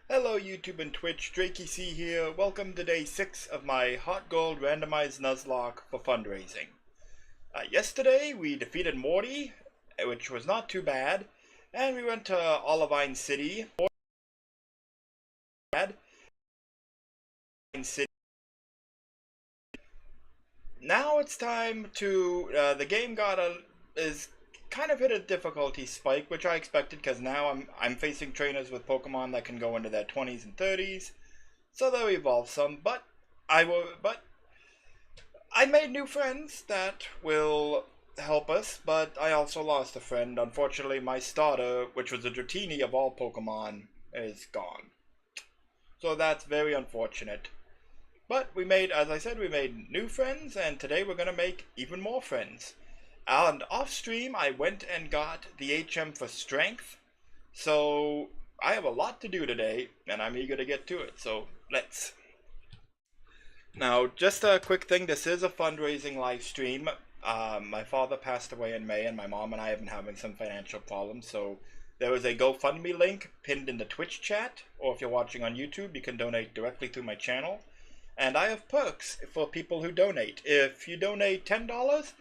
Hello YouTube and Twitch, Drakey here. Welcome to day 6 of my HeartGold Randomized Nuzlocke for fundraising. Yesterday we defeated Morty, which was not too bad, and we went to Olivine City. Now it's time to, the game is kind of hit a difficulty spike, which I expected because now I'm facing trainers with Pokemon that can go into their 20s and 30s, so they'll evolve some. But I made new friends that will help us, but I also lost a friend. Unfortunately, my starter, which was a Dratini of all Pokemon, is gone. So that's very unfortunate. But we made, as I said, we made new friends, and today we're going to make even more friends. And off stream, I went and got the HM for strength. So I have a lot to do today, and I'm eager to get to it. So let's. Now, just a quick thing. This is a fundraising live stream. My father passed away in May, and my mom and I have been having some financial problems. So there is a GoFundMe link pinned in the Twitch chat, or if you're watching on YouTube, you can donate directly through my channel. And I have perks for people who donate. If you donate $10,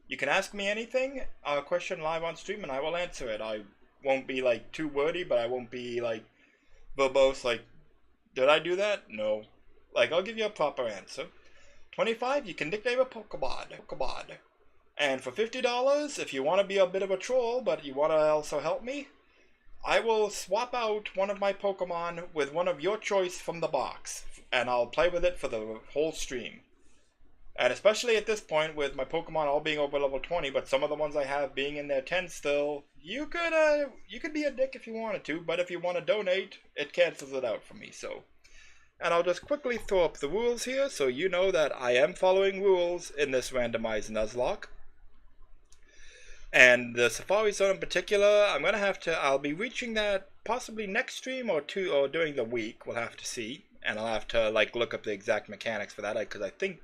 you can ask me anything, a question live on stream, and I will answer it. I won't be like too wordy, but I won't be like verbose, like, did I do that? No. Like, I'll give you a proper answer. 25, you can nickname a Pokemon. And for $50, if you want to be a bit of a troll, but you want to also help me, I will swap out one of my Pokemon with one of your choice from the box, and I'll play with it for the whole stream. And especially at this point, with my Pokemon all being over level 20, but some of the ones I have being in their 10 still, you could be a dick if you wanted to, but if you want to donate, it cancels it out for me, so. And I'll just quickly throw up the rules here, so you know that I am following rules in this randomized Nuzlocke. And the Safari Zone in particular, I'll be reaching that possibly next stream or two, or during the week. We'll have to see. And I'll have to, like, look up the exact mechanics for that, because I think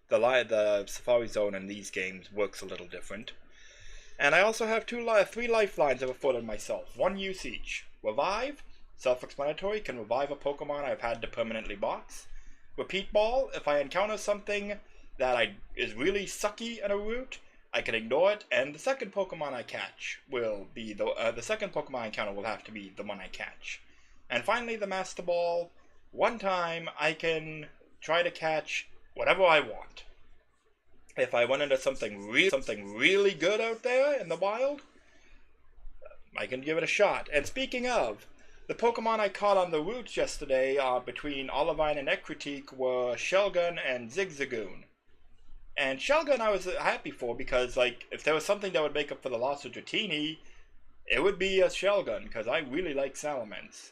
the Safari Zone in these games works a little different. And I also have three lifelines I've afforded myself. One use each. Revive, self-explanatory, can revive a Pokemon I've had to permanently box. Repeat Ball, if I encounter something that is really sucky in a route, I can ignore it, and the second Pokemon I catch will be the second Pokemon I encounter will have to be the one I catch. And finally, the Master Ball. One time, I can try to catch whatever I want. If I run into something really good out there in the wild, I can give it a shot. And speaking of, the Pokemon I caught on the routes yesterday between Olivine and Ekritique were Shelgon and Zigzagoon. And Shelgon I was happy for, because, like, if there was something that would make up for the loss of Dratini, it would be a Shelgon, because I really like Salamence.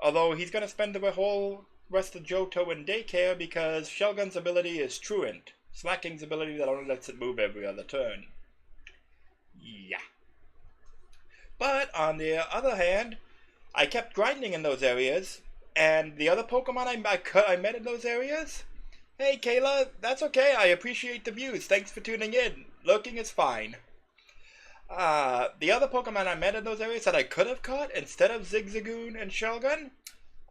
Although he's going to spend the whole rest of Johto in daycare, because Shelgon's ability is Truant, Slacking's ability that only lets it move every other turn. Yeah. But, on the other hand, I kept grinding in those areas, and the other Pokemon I met in those areas... Hey Kayla, that's okay, I appreciate the views, thanks for tuning in. Lurking is fine. The other Pokemon I met in those areas that I could have caught instead of Zigzagoon and Shelgon,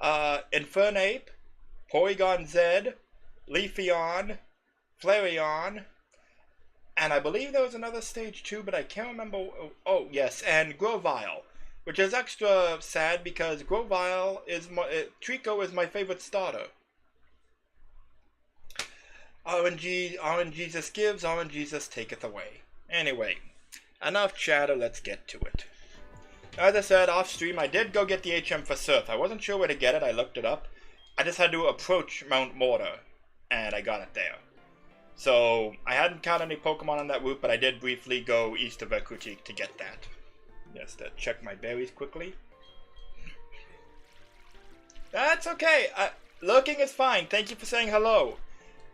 Infernape, Porygon Z, Leafeon, Flareon, and I believe there was another stage too, but I can't remember. Oh yes, and Grovyle, which is extra sad because Grovyle Trico is my favorite starter. RNGesus gives, RNGesus taketh away. Anyway, enough chatter, let's get to it. As I said, off stream, I did go get the HM for Surf. I wasn't sure where to get it, I looked it up. I just had to approach Mount Mortar, and I got it there. So, I hadn't caught any Pokemon on that route, but I did briefly go east of Ekritique to get that. Just to check my berries quickly. That's okay, lurking is fine, thank you for saying hello.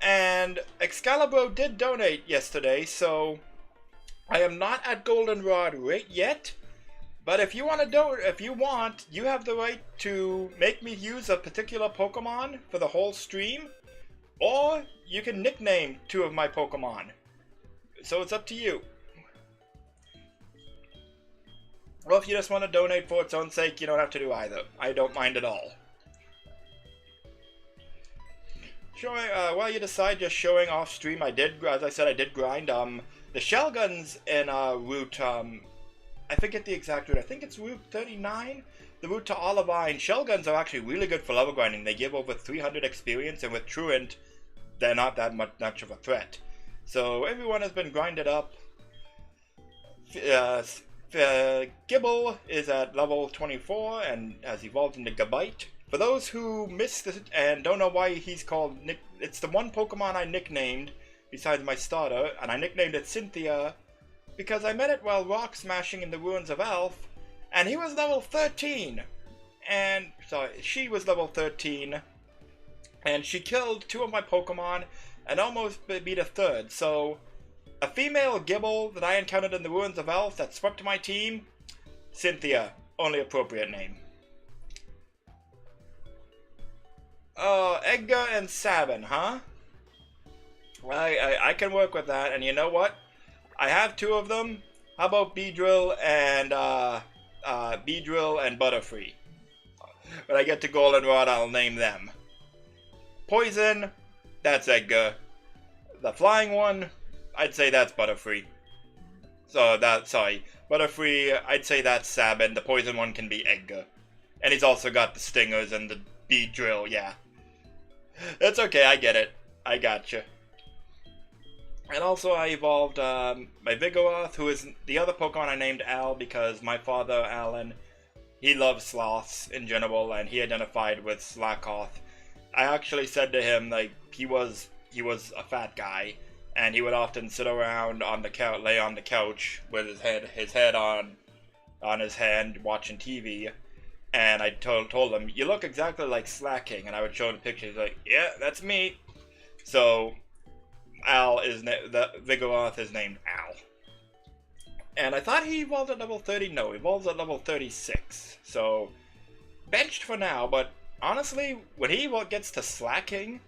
And Excalibur did donate yesterday, so I am not at Goldenrod rate yet. But if you want you have the right to make me use a particular Pokemon for the whole stream, or you can nickname 2 of my Pokemon. So it's up to you. Or if you just want to donate for its own sake, you don't have to do either. I don't mind at all. While you decide, just showing off stream, as I said, I did grind. The Shelguns in route, I forget the exact route, I think it's route 39? The route to Olivine. Shelguns are actually really good for level grinding. They give over 300 experience, and with Truant, they're not that much of a threat. So everyone has been grinded up. Gibble is at level 24 and has evolved into Gabite. For those who missed it and don't know why he's called Nick, it's the one Pokemon I nicknamed besides my starter, and I nicknamed it Cynthia because I met it while rock smashing in the ruins of Elf, and he was level 13, and she was level 13, and she killed 2 of my Pokemon and almost beat a third. So a female Gibble that I encountered in the ruins of Elf that swept my team, Cynthia, only appropriate name. Edgar and Sabin, huh? I can work with that, and you know what? I have 2 of them. How about Beedrill and Butterfree? When I get to Goldenrod, I'll name them. Poison, that's Edgar. The flying one, I'd say that's Butterfree. Butterfree, I'd say that's Sabin. The poison one can be Edgar. And he's also got the stingers and the Beedrill, yeah. It's okay, I get it. I gotcha. And also I evolved my Vigoroth, who is the other Pokemon I named Al because my father, Alan, he loves sloths in general, and he identified with Slackoth. I actually said to him, like, he was a fat guy, and he would often sit around on the couch, lay on the couch with his head on his hand, watching TV. And I told him, you look exactly like Slacking, and I would show him pictures. Like, yeah, that's me. So, the Vigoroth is named Al. And I thought he evolved at level 30. No, he evolves at level 36. So, benched for now, but honestly, when he gets to Slacking,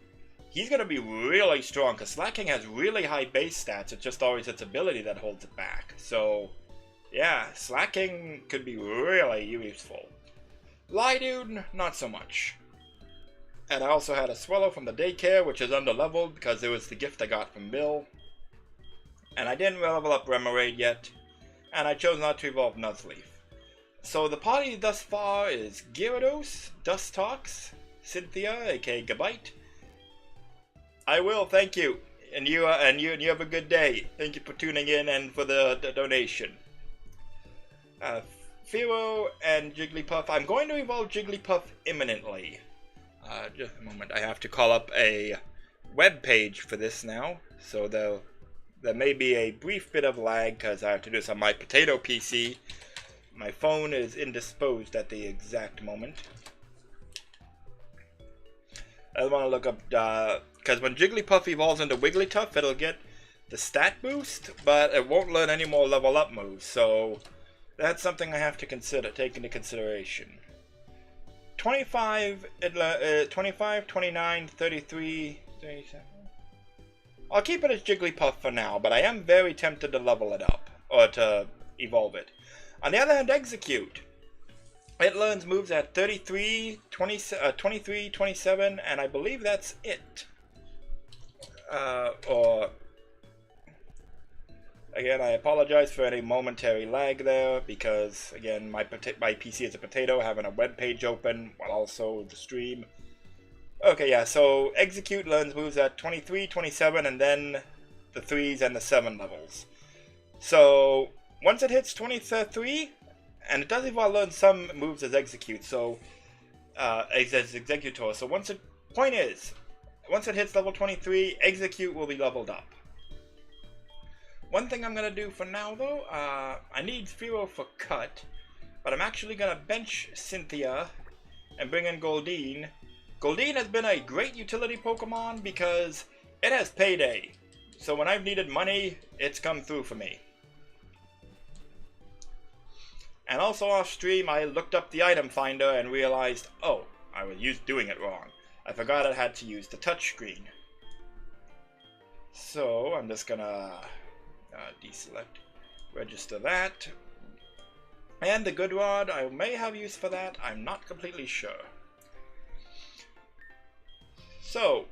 he's going to be really strong, because Slacking has really high base stats. It's just always its ability that holds it back. So, yeah, Slacking could be really useful. Lidude, not so much. And I also had a Swallow from the daycare, which is underleveled because it was the gift I got from Bill. And I didn't level up Remoraid yet, and I chose not to evolve Nuzleaf. So the party thus far is Gyarados, Dustox, Cynthia, aka Gabite. I will, thank you. And you have a good day. Thank you for tuning in and for the donation. Firo and Jigglypuff. I'm going to evolve Jigglypuff imminently. Just a moment. I have to call up a web page for this now. So there may be a brief bit of lag because I have to do this on my potato PC. My phone is indisposed at the exact moment. I want to look up, because when Jigglypuff evolves into Wigglytuff, it'll get the stat boost, but it won't learn any more level up moves, so that's something I have to take into consideration. 25, 29, 33, 37. I'll keep it as Jigglypuff for now, but I am very tempted to level it up, or to evolve it. On the other hand, Execute. It learns moves at 33, 23, 27, and I believe that's it. Again, I apologize for any momentary lag there, because, again, my PC is a potato, having a web page open, while also the stream. Okay, yeah, so Execute learns moves at 23, 27, and then the 3s and the 7 levels. So, once it hits 23, and it does evolve learn some moves as Execute, so, as Executor, so once it hits level 23, Execute will be leveled up. One thing I'm going to do for now, though, I need Firo for Cut, but I'm actually going to bench Cynthia and bring in Goldeen. Goldeen has been a great utility Pokemon because it has Payday, so when I've needed money, it's come through for me. And also off stream, I looked up the item finder and realized, oh, I was doing it wrong. I forgot I had to use the touchscreen. So I'm just gonna deselect, register that. And the Good Rod, I may have use for that, I'm not completely sure. So,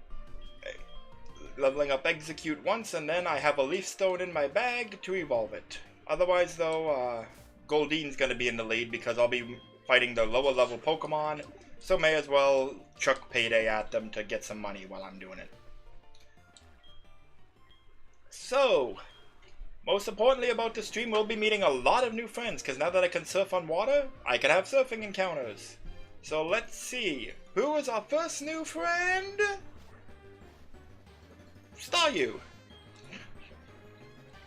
leveling up Execute once, and then I have a Leaf Stone in my bag to evolve it. Otherwise, though, Goldeen's going to be in the lead because I'll be fighting the lower level Pokemon, so may as well chuck Payday at them to get some money while I'm doing it. So, most importantly about the stream, we'll be meeting a lot of new friends, because now that I can surf on water, I can have surfing encounters. So let's see, who is our first new friend? Staryu.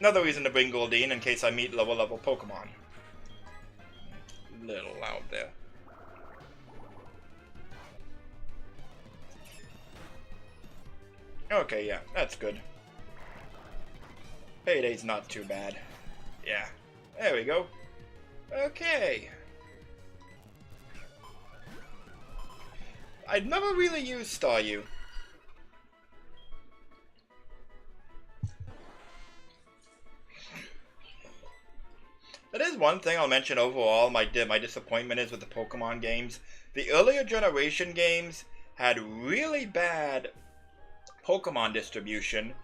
Another reason to bring Goldeen in case I meet lower level Pokemon. Little loud there. Okay, yeah, that's good. Payday's not too bad. Yeah, there we go. Okay. I'd never really used Staryu. That is one thing I'll mention overall, my disappointment is with the Pokemon games. The earlier generation games had really bad Pokemon distribution,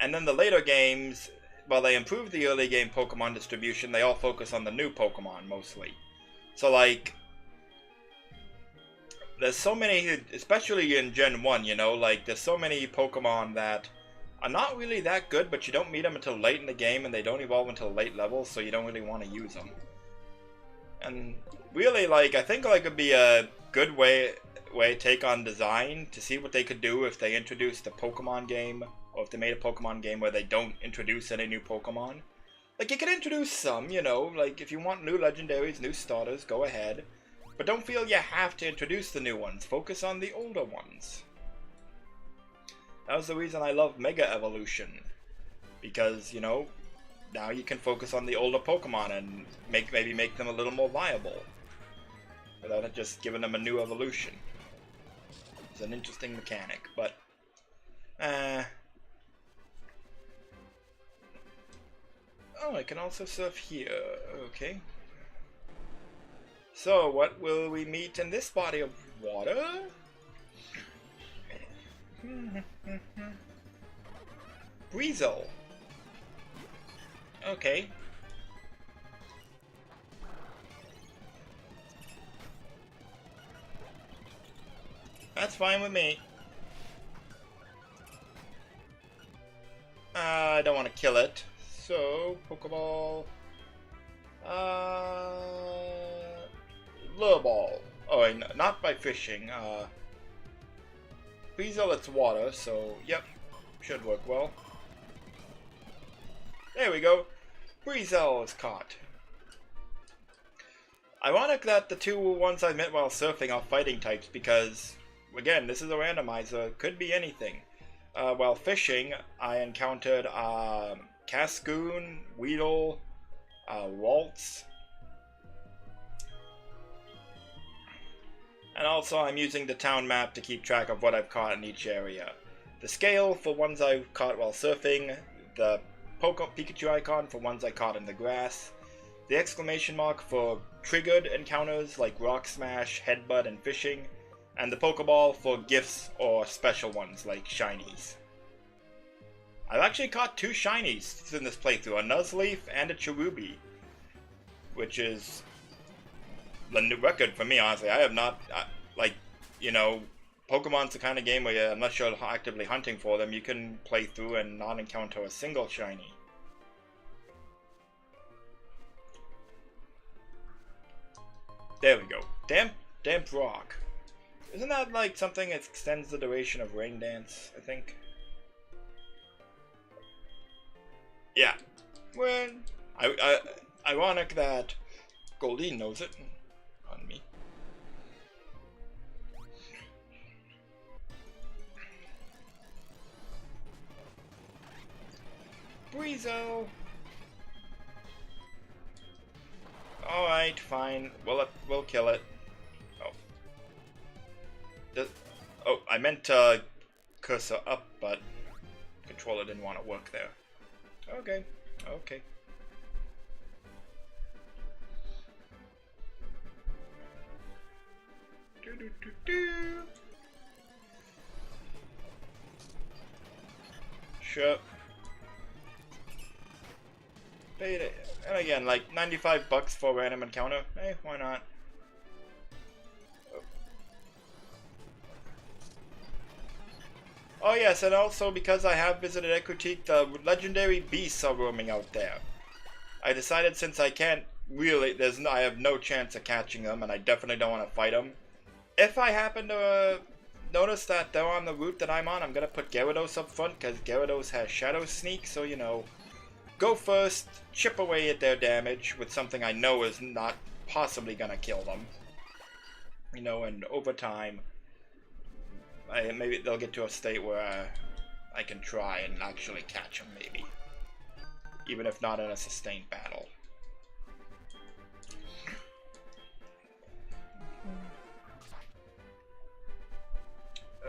and then the later games, while they improved the early game Pokemon distribution, they all focus on the new Pokemon mostly. So like, there's so many, especially in Gen 1, you know, like there's so many Pokemon that are not really that good, but you don't meet them until late in the game, and they don't evolve until late levels, so you don't really want to use them. And really, like, I think like it'd be a good way take on design to see what they could do if they introduced a Pokemon game, or if they made a Pokemon game where they don't introduce any new Pokemon. Like, you can introduce some, you know, like if you want new legendaries, new starters, go ahead. But don't feel you have to introduce the new ones. Focus on the older ones. That was the reason I love Mega Evolution. Because, you know, now you can focus on the older Pokemon and maybe make them a little more viable without it just giving them a new evolution. It's an interesting mechanic, but oh, I can also surf here. Okay. So, what will we meet in this body of water? Breezel. Okay. That's fine with me. I don't want to kill it. So, Pokeball. Lure Ball. Oh, wait, no, not by fishing. Breezel, it's water, so, yep. Should work well. There we go. Breezel is caught. Ironic that the two ones I met while surfing are fighting types because, again, this is a randomizer. Could be anything. While fishing, I encountered Cascoon, Weedle, Waltz. And also I'm using the town map to keep track of what I've caught in each area. The scale for ones I've caught while surfing, the Pikachu icon for ones I caught in the grass, the exclamation mark for triggered encounters like Rock Smash, Headbutt, and fishing, and the Pokeball for gifts or special ones like shinies. I've actually caught 2 shinies in this playthrough, a Nuzleaf and a Cherubi, which is the new record for me, honestly. I have not, like, you know, Pokemon's the kind of game where unless you're actively hunting for them, you can play through and not encounter a single shiny. There we go. Damp Rock. Isn't that like something that extends the duration of Rain Dance, I think? Yeah. Well, ironic that Goldeen knows it. On me. Breezel. Alright, fine. We'll kill it. Oh, I meant to cursor up, but controller didn't want to work there. Okay. Sure. Paid it. And again, like 95 bucks for a random encounter. Hey, why not? Oh yes, and also because I have visited Equitique, the legendary beasts are roaming out there. I decided since I can't really, I have no chance of catching them, and I definitely don't want to fight them. If I happen to notice that they're on the route that I'm on, I'm gonna put Gyarados up front because Gyarados has Shadow Sneak, so you know, go first, chip away at their damage with something I know is not possibly gonna kill them. You know, and over time, maybe they'll get to a state where I can try and actually catch them, maybe. Even if not in a sustained battle.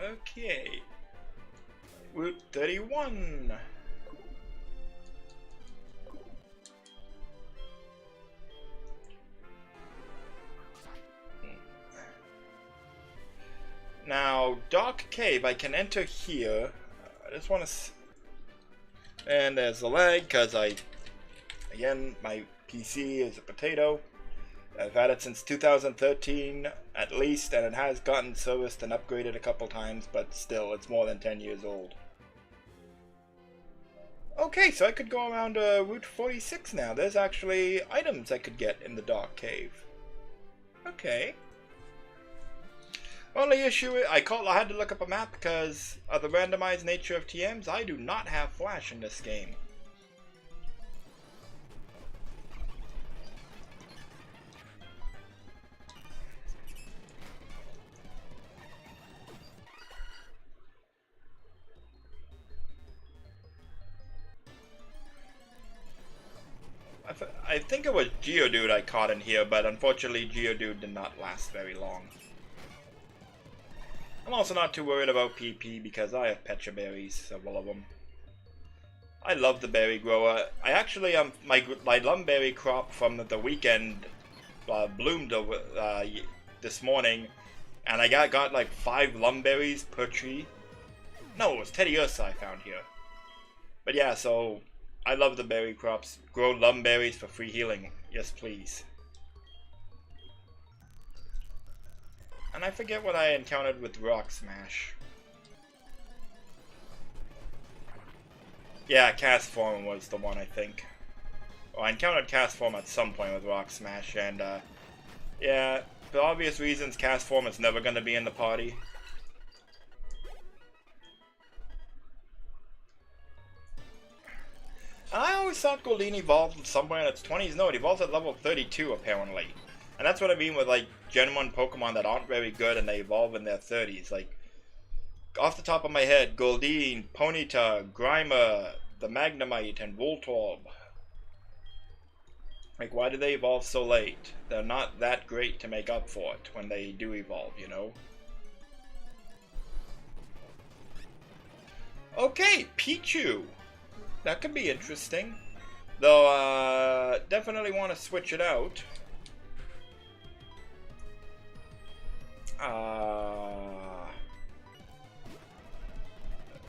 Okay. Route 31. Now, Dark Cave, I can enter here. I just want to... And there's a lag, because again, my PC is a potato. I've had it since 2013, at least, and it has gotten serviced and upgraded a couple times, but still, it's more than 10 years old. Okay, so I could go around Route 46 now. There's actually items I could get in the Dark Cave. Okay. Only issue is, I had to look up a map because of the randomized nature of TMs. I do not have Flash in this game. I think it was Geodude I caught in here, but unfortunately Geodude did not last very long. I'm also not too worried about PP because I have Pecha Berries, several of them. I love the berry grower. I actually my lumberry crop from the weekend bloomed this morning, and I got like 5 lumberries per tree. No, it was Teddy Ursa I found here. But yeah, so I love the berry crops. Grow lumberries for free healing. Yes, please. And I forget what I encountered with Rock Smash. Yeah, Castform was the one, I think. Well, I encountered Castform at some point with Rock Smash, and yeah, for obvious reasons, Castform is never going to be in the party. And I always thought Goldeen evolved somewhere in its 20s. No, it evolves at level 32, apparently. And that's what I mean with, like, Gen 1 Pokemon that aren't very good and they evolve in their 30s. Like, off the top of my head, Goldeen, Ponyta, Grimer, the Magnemite, and Voltorb. Like, why do they evolve so late? They're not that great to make up for it when they do evolve, you know? Okay, Pichu! That could be interesting. Though, definitely want to switch it out.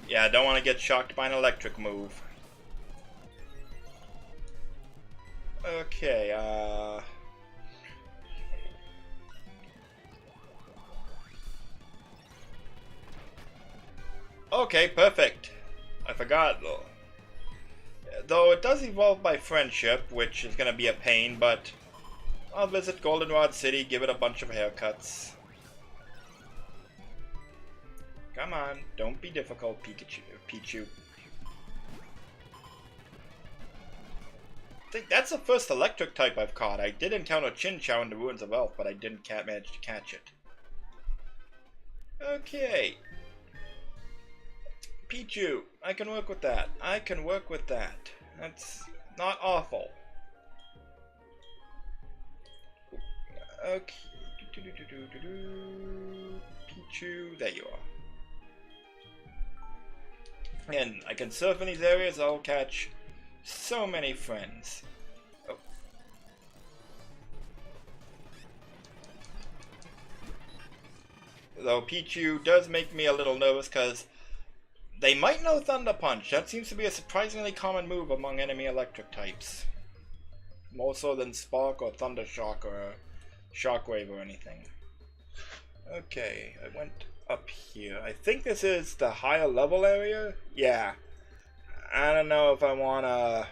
Yeah, I don't want to get shocked by an electric move. Okay, okay, perfect. I forgot, though. Though it does evolve by friendship, which is gonna be a pain, but I'll visit Goldenrod City, give it a bunch of haircuts. Come on, don't be difficult, Pichu. I think that's the first electric type I've caught. I did encounter Chinchou in the Ruins of Elf, but I didn't manage to catch it. Okay. Pichu, I can work with that. I can work with that. That's not awful. Okay. Pichu, there you are. And I can surf in these areas, I'll catch so many friends. Oh. Though Pichu does make me a little nervous because they might know Thunder Punch. That seems to be a surprisingly common move among enemy electric types. More so than Spark or Thunder Shock or Shockwave or anything. Okay, I went up here. I think this is the higher level area? Yeah. I don't know if I want to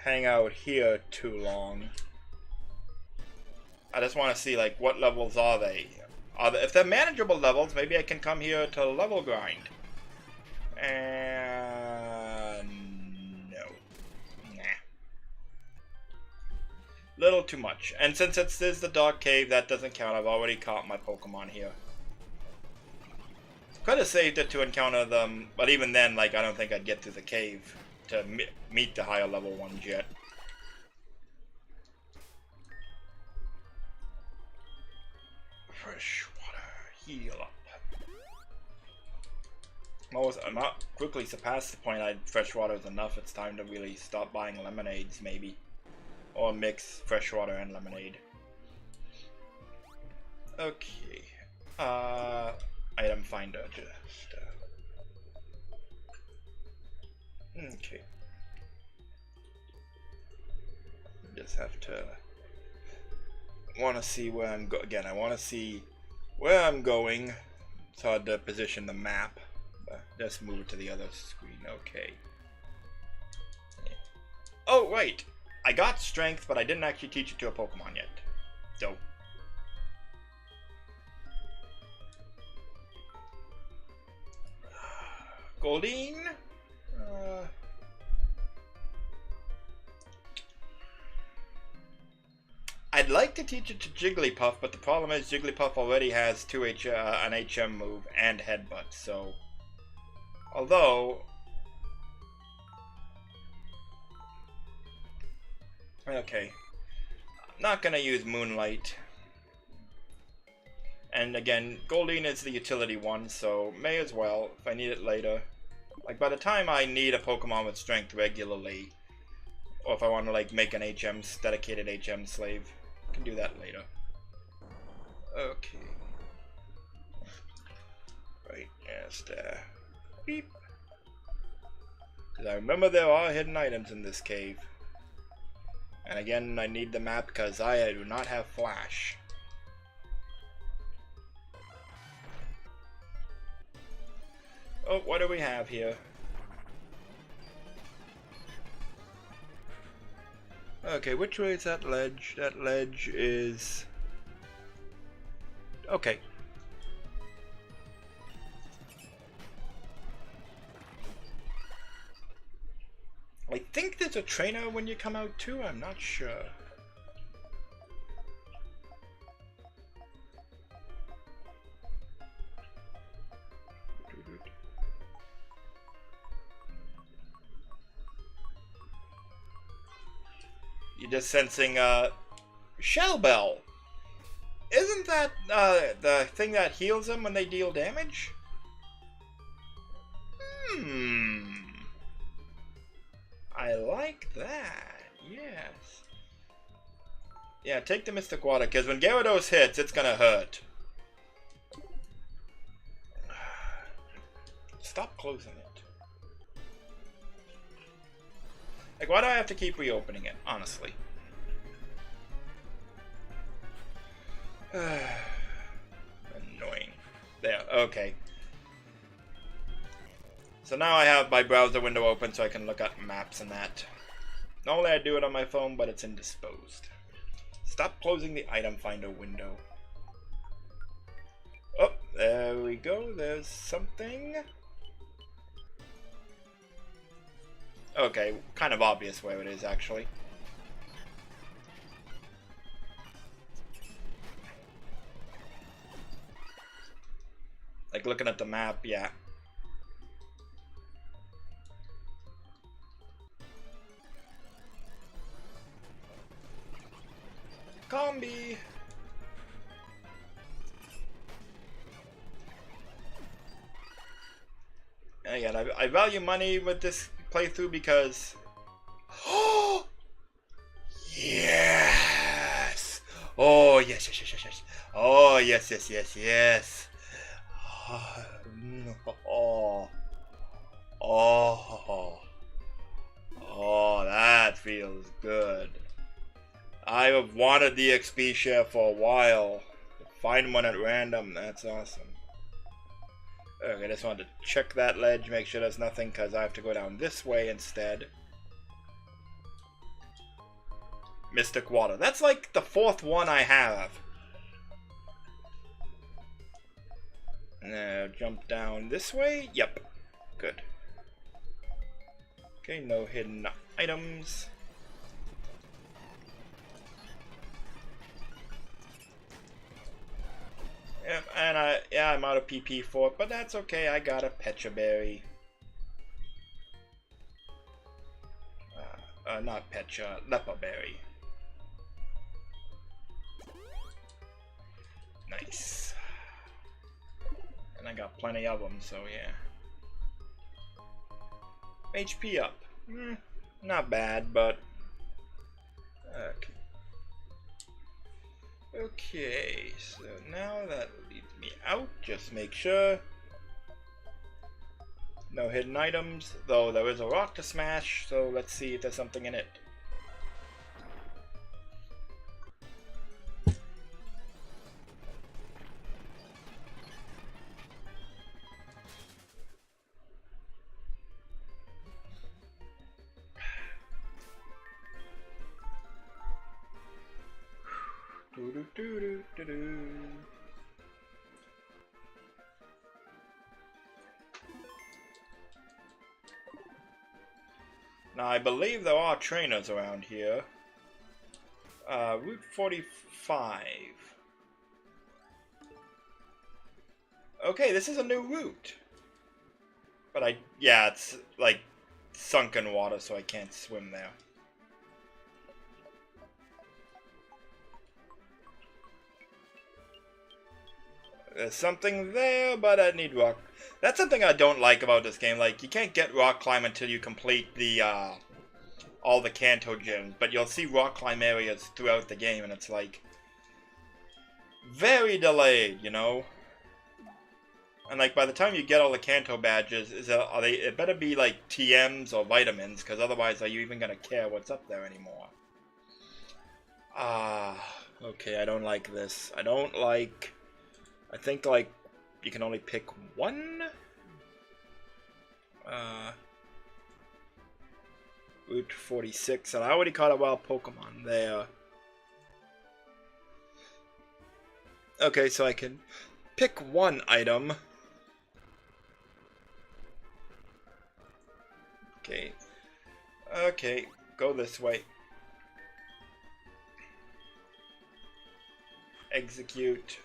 hang out here too long. I just want to see, like, what levels are they? If they're manageable levels, maybe I can come here to level grind. And no. Nah. Little too much. And since it is the Dark Cave, that doesn't count. I've already caught my Pokemon here. Could have saved it to encounter them, but even then, like, I don't think I'd get through the cave to meet the higher level ones yet. Fresh water, heal up. I'm not quickly surpassed the point fresh water is enough. It's time to really stop buying lemonades, maybe. Or mix fresh water and lemonade. Okay. Item finder, just... okay. Just have to... want to see where I'm going. Again, I want to see where I'm going. It's hard to position the map. Just move it to the other screen. Okay. Oh, right. I got strength, but I didn't actually teach it to a Pokemon yet. Dope. Goldeen? I'd like to teach it to Jigglypuff, but the problem is Jigglypuff already has an HM move and Headbutt, so... Although... Okay. Not gonna use Moonlight. And again, Goldeen is the utility one, so may as well, if I need it later. Like, by the time I need a Pokemon with Strength regularly, or if I want to, like, make an dedicated HM slave, I can do that later. Okay. Right, yes, there. Beep. Because I remember there are hidden items in this cave. And again, I need the map because I do not have Flash. Oh, what do we have here? Okay, which way is that ledge? That ledge is... Okay. I think there's a trainer when you come out too, I'm not sure. You're just sensing Shell Bell. Isn't that the thing that heals them when they deal damage? I like that. Yes. Yeah, take the Mystic Water, because when Gyarados hits, it's gonna hurt. Stop closing it. Like, why do I have to keep reopening it, honestly? Annoying. There, okay. So now I have my browser window open so I can look at maps and that. Normally I do it on my phone, but it's indisposed. Stop closing the item finder window. Oh, there we go. There's something. Okay, kind of obvious where it is, actually. Like, looking at the map, yeah. Combi! And again, I value money with this playthrough because... Oh! Yes! Oh, yes, yes, yes, yes, yes. Oh, yes, yes, yes, yes. Oh. Oh. Oh, that feels good. I have wanted the XP share for a while. Find one at random, that's awesome. Okay, I just wanted to check that ledge, make sure there's nothing, because I have to go down this way instead. Mystic Water. That's like the 4th one I have. Now, jump down this way? Yep. Good. Okay, no hidden items. Yep, and I'm out of PP for it, but that's okay. I got a Pecha Berry. Not Pecha, Lepa Berry. Nice. And I got plenty of them, so yeah. HP up. Not bad, but... Okay. Okay, so now that leads me out. Just make sure. No hidden items, though there is a rock to smash, so let's see if there's something in it. Now I believe there are trainers around here. Route 45. Okay, this is a new route. But yeah, it's like sunken water, so I can't swim there. There's something there, but I need rock. That's something I don't like about this game. Like, you can't get rock climb until you complete the, all the Kanto gyms. But you'll see rock climb areas throughout the game, and it's like, very delayed, you know? And like, by the time you get all the Kanto badges, it better be like TMs or vitamins, because otherwise are you even gonna care what's up there anymore? Okay, I don't like this. I think like, you can only pick one? Route 46, and I already caught a wild Pokemon there. Okay, so I can pick one item. Okay. Okay, go this way. Execute.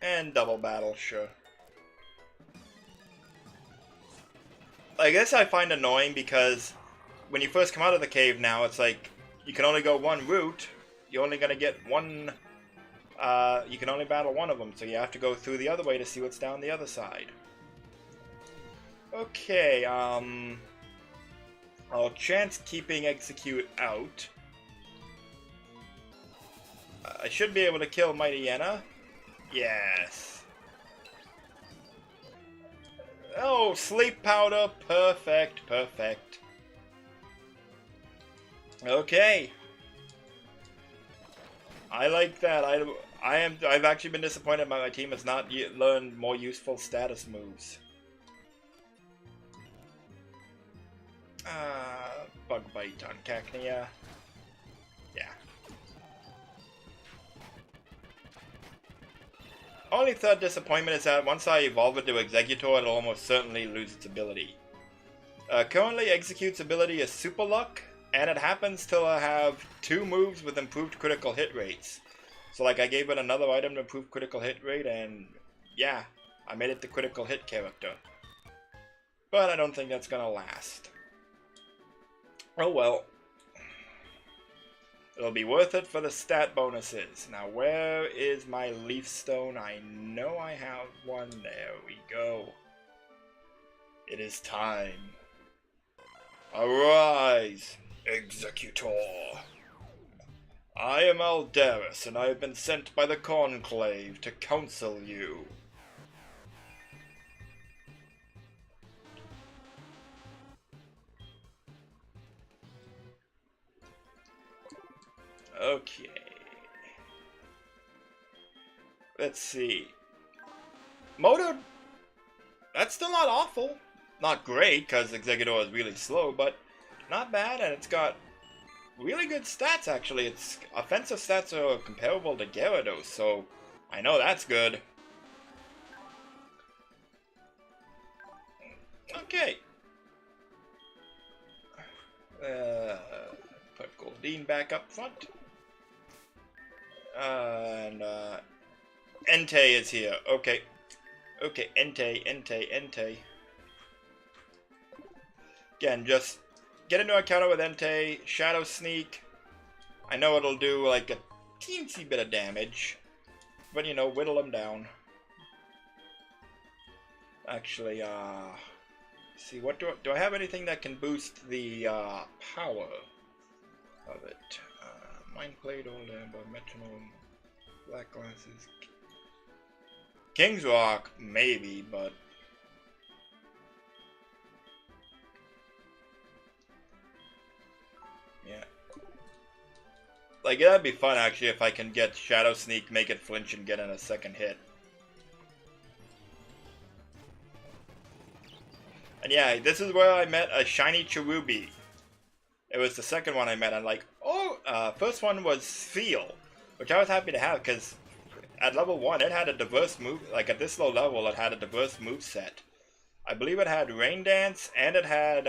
And double battle, sure. I guess I find annoying because when you first come out of the cave now, it's like, you can only go one route. You're only gonna get one, you can only battle one of them, so you have to go through the other way to see what's down the other side. Okay, I'll chance keeping execute out. I should be able to kill Mighty Yenna. Yes. Oh, sleep powder. Perfect, perfect. Okay. I like that. I've actually been disappointed by my team has not learned more useful status moves. Bug bite on Cacnea. Yeah. Only third disappointment is that once I evolve it to Exeggutor, it'll almost certainly lose its ability. Currently, Execute's ability is Super Luck, and it happens till I have 2 moves with improved critical hit rates. So like, I gave it another item to improve critical hit rate, and yeah, I made it the critical hit character. But I don't think that's gonna last. Oh well. It'll be worth it for the stat bonuses. Now, where is my leaf stone? I know I have one. There we go. It is time. Arise, Exeggutor. I am Aldaris, and I have been sent by the Conclave to counsel you. Okay. Let's see. Motor, that's still not awful. Not great, because Exeggutor is really slow, but not bad, and it's got really good stats, actually. Its offensive stats are comparable to Gyarados, so I know that's good. Okay. Put Goldeen back up front. And Entei is here. Okay. Okay, Entei. Again, just get into a counter with Entei, Shadow Sneak. I know it'll do like a teensy bit of damage, but you know, whittle them down. Actually, see, what do I have anything that can boost the power of it? Mind Plate, Old Amber, Metronome, Black Glasses. King's Rock, maybe, but yeah. Like, that'd be fun, actually, if I can get Shadow Sneak, make it flinch, and get in a second hit. And yeah, this is where I met a shiny Cherubi. It was the second one I met. I'm like, oh, first one was Feel, which I was happy to have, because at level 1, it had a diverse move, like at this low level, it had a diverse move set. I believe it had Rain Dance, and it had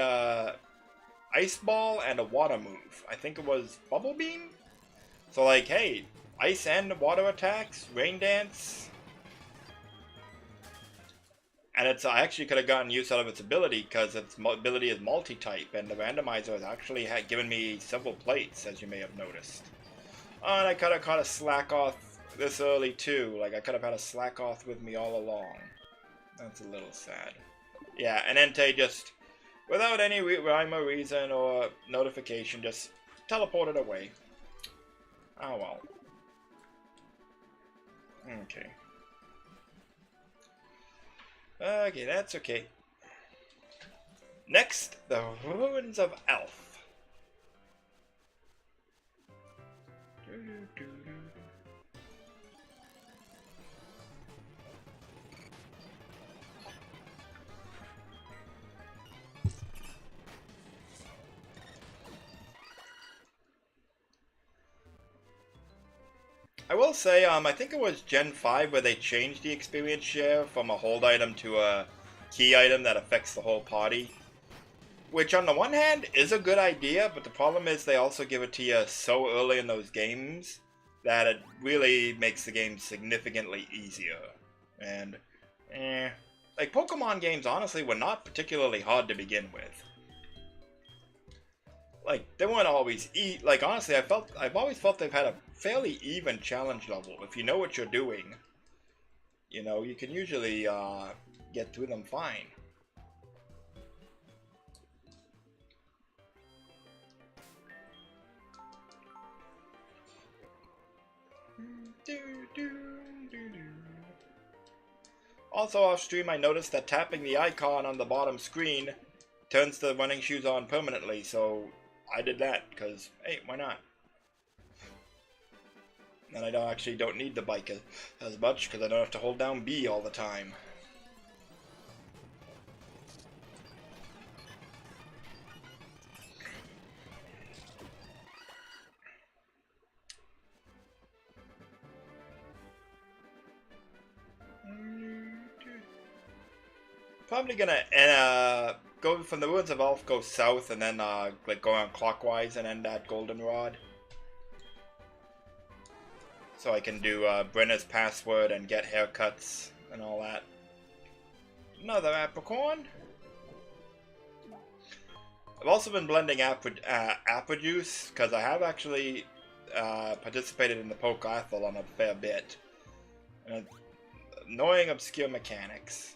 Ice Ball and a water move. I think it was Bubble Beam? So like, hey, ice and water attacks, Rain Dance. And I actually could have gotten use out of its ability because its ability is multi-type, and the randomizer has actually given me several plates, as you may have noticed. Oh, and I could have caught a slack off this early too. Like I could have had a slack off with me all along. That's a little sad. Yeah, and Entei just, without any rhyme or reason or notification, just teleported away. Oh well. Okay. Okay, that's okay. Next, the Ruins of Elf. I will say, I think it was Gen 5 where they changed the experience share from a hold item to a key item that affects the whole party. Which on the one hand is a good idea, but the problem is they also give it to you so early in those games that it really makes the game significantly easier. And, like Pokemon games honestly were not particularly hard to begin with. Like, they weren't always like, honestly, I've always felt they've had a fairly even challenge level. If you know what you're doing, you know, you can usually, get through them fine. Also off stream, I noticed that tapping the icon on the bottom screen turns the running shoes on permanently, so I did that, because, hey, why not? And I don't need the bike as much, because I don't have to hold down B all the time. Probably gonna go from the Ruins of Elf, go south, and then like go on clockwise and end at Goldenrod. So I can do Brenner's password and get haircuts and all that. Another apricorn. I've also been blending apple juice because I have actually participated in the Pokeathlon a fair bit. And annoying obscure mechanics.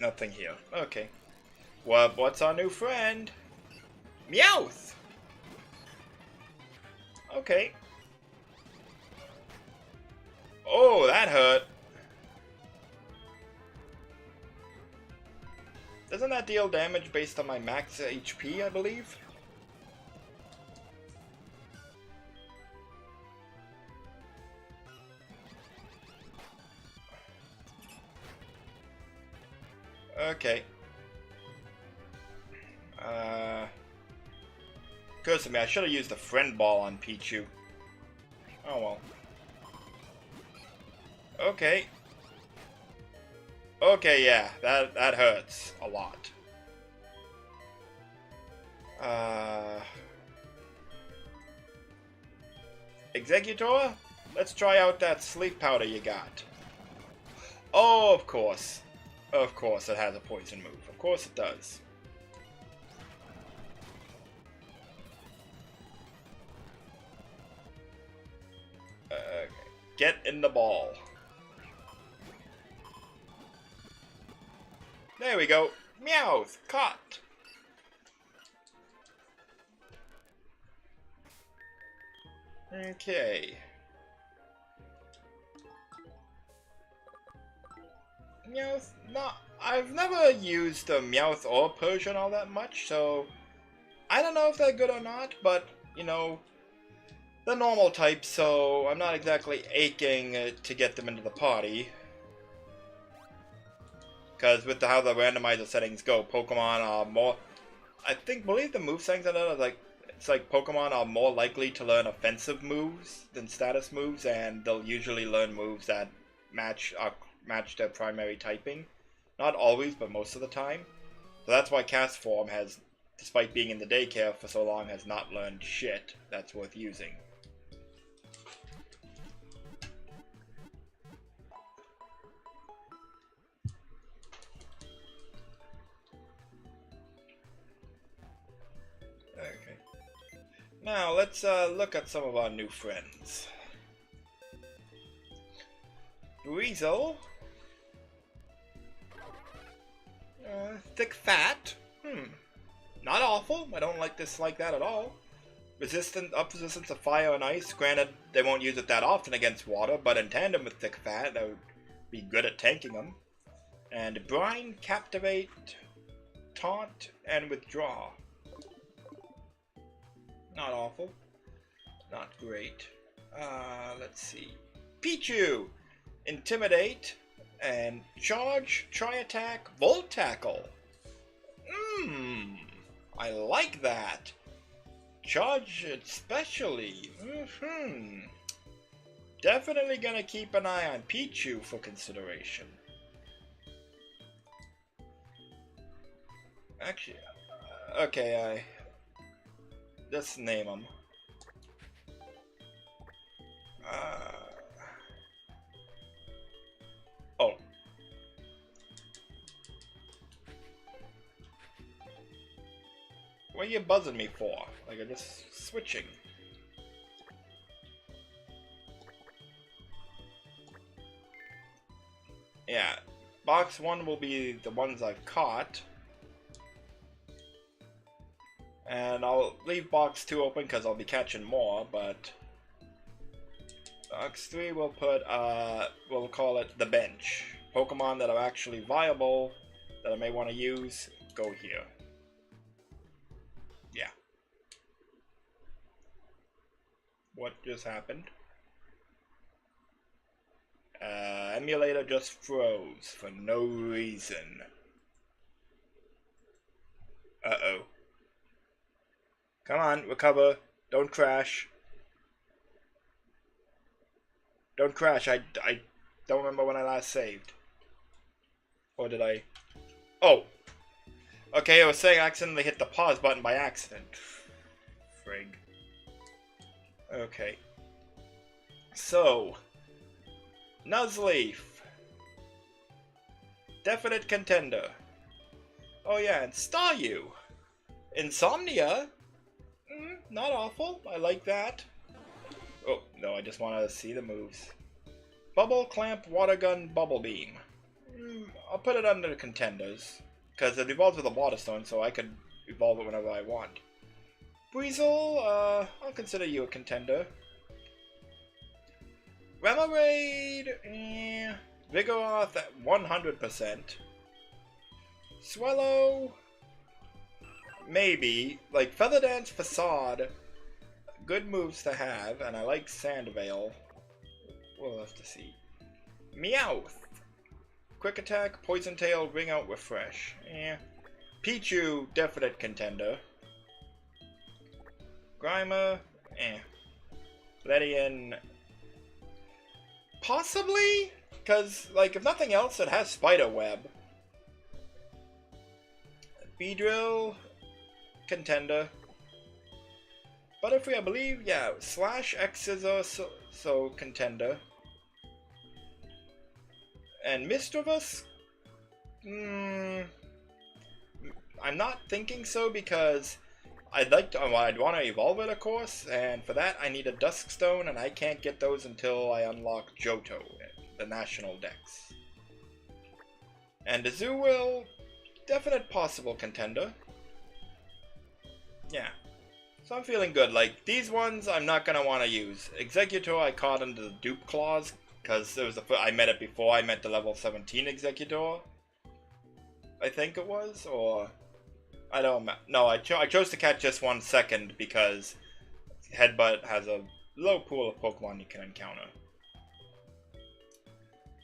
Nothing here. Okay. Well, what's our new friend? Meowth! Okay. Oh, that hurt. Doesn't that deal damage based on my max HP, I believe? Okay. Occurs to me, I should have used the friend ball on Pichu. Oh well. Okay. Okay, yeah, that hurts a lot. Executor? Let's try out that sleep powder you got. Oh, of course. Of course it has a poison move. Of course it does. Get in the ball. There we go. Meowth! Caught! Okay. Meowth, I've never used Meowth or Persian all that much, so I don't know if they're good or not, but, you know, they're normal types, so I'm not exactly aching to get them into the party. Because with how the randomizer settings go, Pokemon are more... believe the move settings are like... It's like Pokemon are more likely to learn offensive moves than status moves, and they'll usually learn moves that match their primary typing. Not always, but most of the time. So that's why Castform has, despite being in the daycare for so long, has not learned shit that's worth using. Now let's look at some of our new friends. Weasel. Thick fat. Not awful. I don't dislike that at all. Resistance to fire and ice. Granted, they won't use it that often against water, but in tandem with thick fat, that would be good at tanking them. And brine, captivate, taunt, and withdraw. Not awful. Not great. Let's see. Pichu! Intimidate, and charge, try attack, volt tackle. I like that. Charge especially. Definitely gonna keep an eye on Pichu for consideration. Actually, okay, just name them. Oh. What are you buzzing me for? Like, I'm just switching. Yeah, box 1 will be the ones I've caught. And I'll leave box 2 open because I'll be catching more, but box 3 will put, we'll call it the bench. Pokemon that are actually viable, that I may want to use, go here. Yeah. What just happened? Emulator just froze for no reason. Uh-oh. Come on, recover. Don't crash. Don't crash. I don't remember when I last saved. Or did I? Oh. Okay, I was saying I accidentally hit the pause button by accident. Frig. Okay. So. Nuzleaf. Definite contender. Oh yeah, and Staryu. Insomnia. Not awful. I like that. Oh, no, I just want to see the moves. Bubble Clamp, Water Gun, Bubble Beam. I'll put it under the contenders. Because it evolves with a Water Stone, so I could evolve it whenever I want. Weasel, I'll consider you a contender. Remoraid, Vigoroth at 100%. Swallow, maybe. Like Feather Dance, Facade, good moves to have, and I like Sandvale. We'll have to see. Meowth, Quick Attack, Poison Tail, Ring Out, Refresh. Pichu, definite contender. Grimer, Ledian, possibly? Because, like, if nothing else, it has Spider Web. Beedrill, contender. Butterfree, I believe, yeah. Slash X Scissor, so contender. And Mischievous? I'm not thinking so because I'd want to evolve it, of course, and for that I need a Dusk Stone, and I can't get those until I unlock Johto, the National Dex. And Azurill, definite possible contender. Yeah. So I'm feeling good. Like, these ones I'm not going to want to use. Executor I caught under the Dupe Clause, because I met it before I met the level 17 Executor. I think it was, or I don't know. I chose to catch just 1 second because Headbutt has a low pool of Pokemon you can encounter.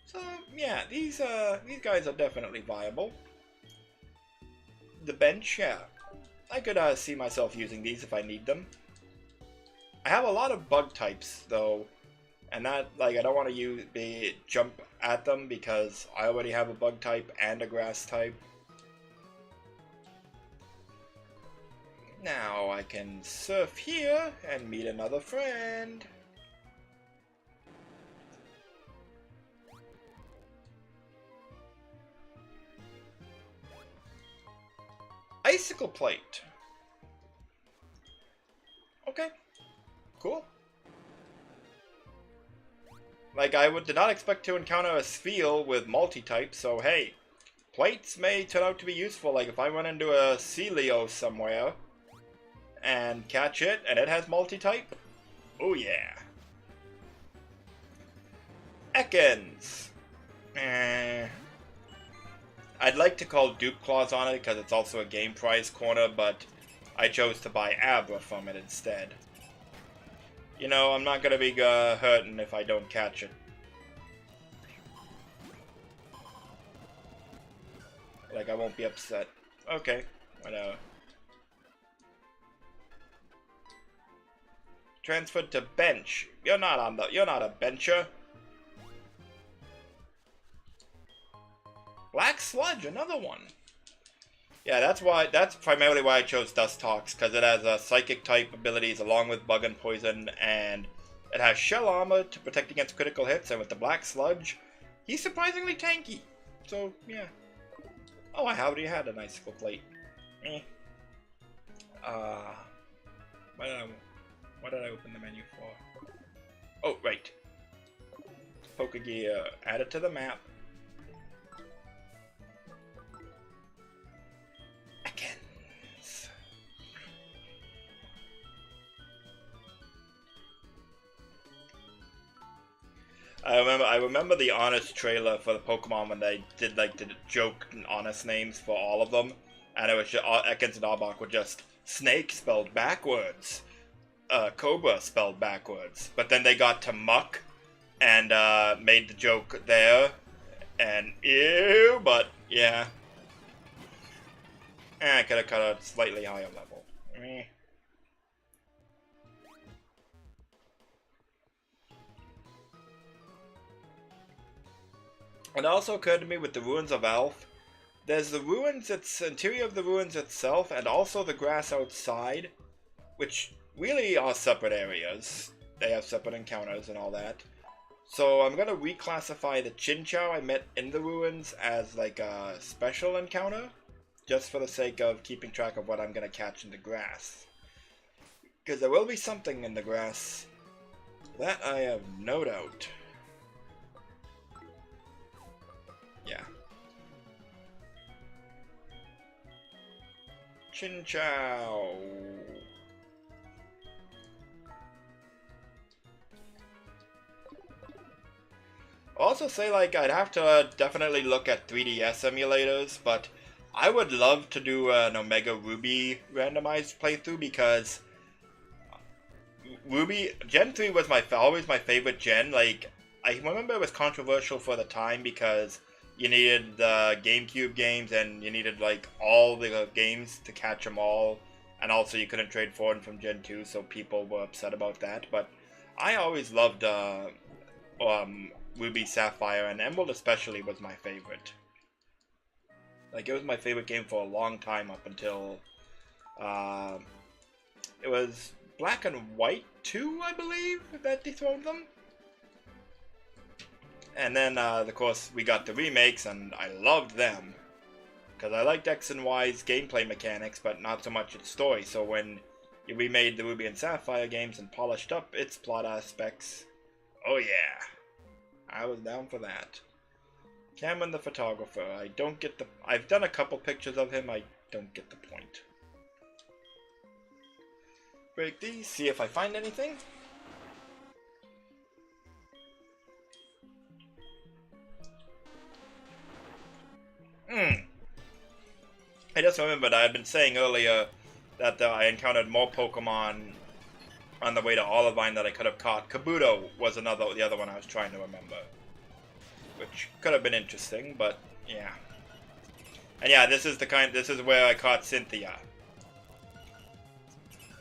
So yeah, these guys are definitely viable. The bench, yeah, I could see myself using these if I need them. I have a lot of bug types though, and that, like, I don't want to jump at them because I already have a bug type and a grass type. Now I can surf here and meet another friend. Icicle Plate. Okay. Cool. Like, did not expect to encounter a Spheal with multi-type, so hey, plates may turn out to be useful. Like, if I run into a Celio somewhere and catch it, and it has multi-type, oh yeah. Ekans. I'd like to call Duke Claws on it because it's also a game prize corner, but I chose to buy Abra from it instead. You know, I'm not gonna be hurting if I don't catch it. Like, I won't be upset. Okay, whatever. Transferred to bench. You're not a bencher. Black Sludge, another one. Yeah, that's primarily why I chose Dustox, because it has psychic type abilities along with bug and poison, and it has shell armor to protect against critical hits, and with the Black Sludge, he's surprisingly tanky. So, yeah. Oh, I already had an icicle plate. What did I open the menu for? Oh, right. Pokegear, add it to the map. Ekans. I remember the Honest trailer for the Pokemon when they did like the joke and Honest names for all of them, and it was just, Ekans and Arbok were just snake spelled backwards, Cobra spelled backwards. But then they got to Muck and made the joke there, and ew. But yeah, I could have cut a slightly higher level. It also occurred to me with the Ruins of Elf, there's the ruins, interior of the ruins itself, and also the grass outside, which really are separate areas. They have separate encounters and all that. So I'm going to reclassify the Chinchou I met in the ruins as like a special encounter, just for the sake of keeping track of what I'm going to catch in the grass. Because there will be something in the grass. That I have no doubt. Yeah. Chinchou. Also say, like, I'd have to definitely look at 3DS emulators, but I would love to do an Omega Ruby randomized playthrough, because Gen 3 was always my favorite gen. Like, I remember it was controversial for the time because you needed the GameCube games and you needed like all the games to catch them all, and also you couldn't trade forward from Gen 2, so people were upset about that. But I always loved Ruby, Sapphire, and Emerald especially was my favorite. Like, it was my favorite game for a long time, up until it was Black and White 2, I believe, that dethroned them. And then, of course, we got the remakes, and I loved them. Because I liked X and Y's gameplay mechanics, but not so much its story. So when you remade the Ruby and Sapphire games and polished up its plot aspects, oh yeah, I was down for that. Cameron the photographer, I've done a couple pictures of him, I don't get the point. Break these, see if I find anything. I just remembered I had been saying earlier that I encountered more Pokemon on the way to Olivine that I could have caught. Kabuto was the other one I was trying to remember, which could have been interesting, but yeah. And yeah, this is where I caught Cynthia.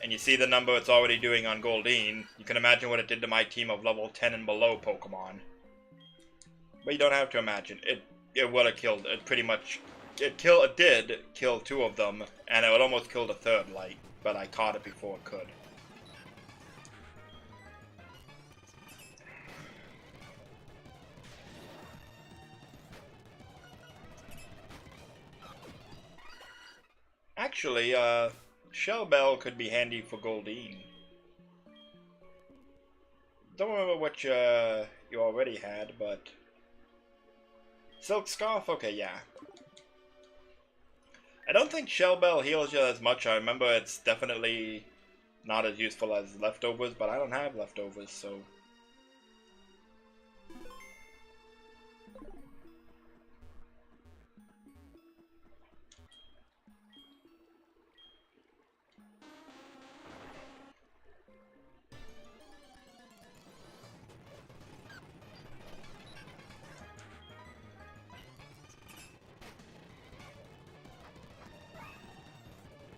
And you see the number it's already doing on Goldeen. You can imagine what it did to my team of level 10 and below Pokemon. But you don't have to imagine. It would have killed it pretty much. It did kill 2 of them, and it would almost killed a third, like, but I caught it before it could. Actually, Shell Bell could be handy for Goldeen. don't remember what you already had, but Silk Scarf. Okay, yeah. I don't think Shell Bell heals you as much. I remember it's definitely not as useful as Leftovers, but I don't have Leftovers, so.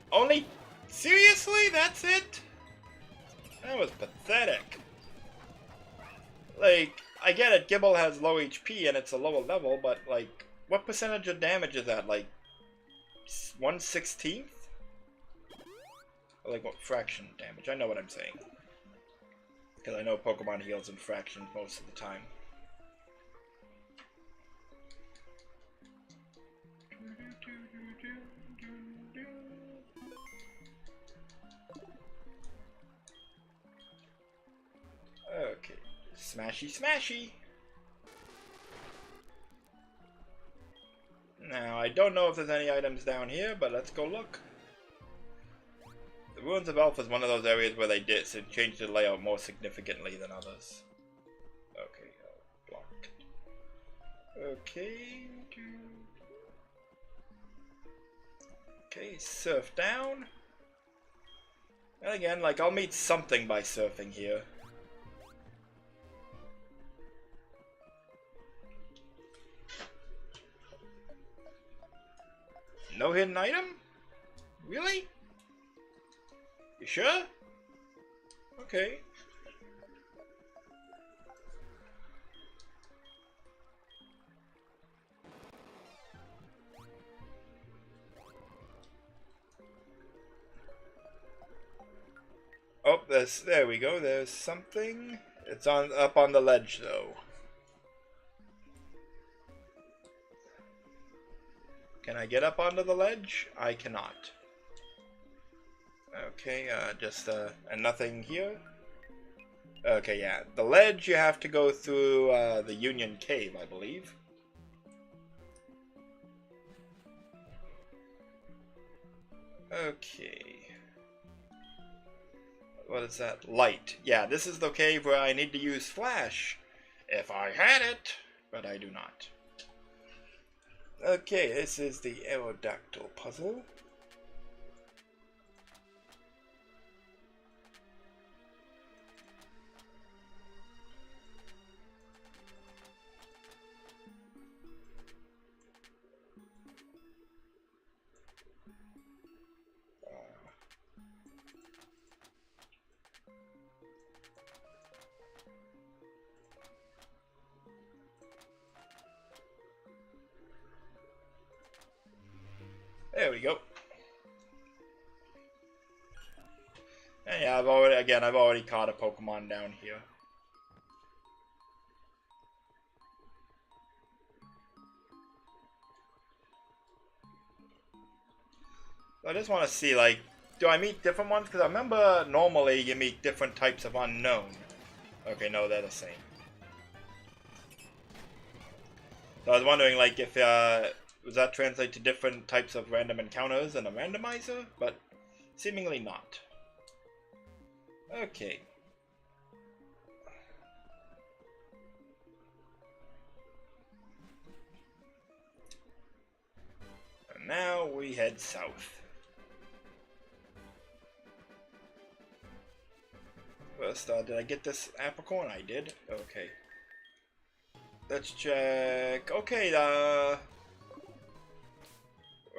Only? Seriously? That's it? That was pathetic. Like, I get it, Gibble has low HP and it's a lower level, but like, what percentage of damage is that? Like, 1/16th? Or like, what fraction damage? I know what I'm saying. Because I know Pokemon heals in fractions most of the time. Okay, smashy smashy! Now, I don't know if there's any items down here, but let's go look. The Ruins of Elf is one of those areas where they did change the layout more significantly than others. Okay, block. Okay. Okay, surf down. And again, like, I'll meet something by surfing here. No hidden item? Really? You sure? Okay. Oh, there we go. There's something. It's up on the ledge though. Can I get up onto the ledge? I cannot. Okay, and nothing here? Okay, yeah. The ledge, you have to go through, the Union Cave, I believe. Okay. What is that? Light. Yeah, this is the cave where I need to use Flash. If I had it, but I do not. Okay, this is the Aerodactyl puzzle. There we go. And yeah, I've already caught a Pokemon down here. I just want to see, like, do I meet different ones? Because I remember normally you meet different types of unknown. Okay, no, they're the same. So I was wondering, like, if, does that translate to different types of random encounters in a randomizer? But seemingly not. Okay. And now we head south. First, did I get this apricorn? I did. Okay. Let's check. Okay,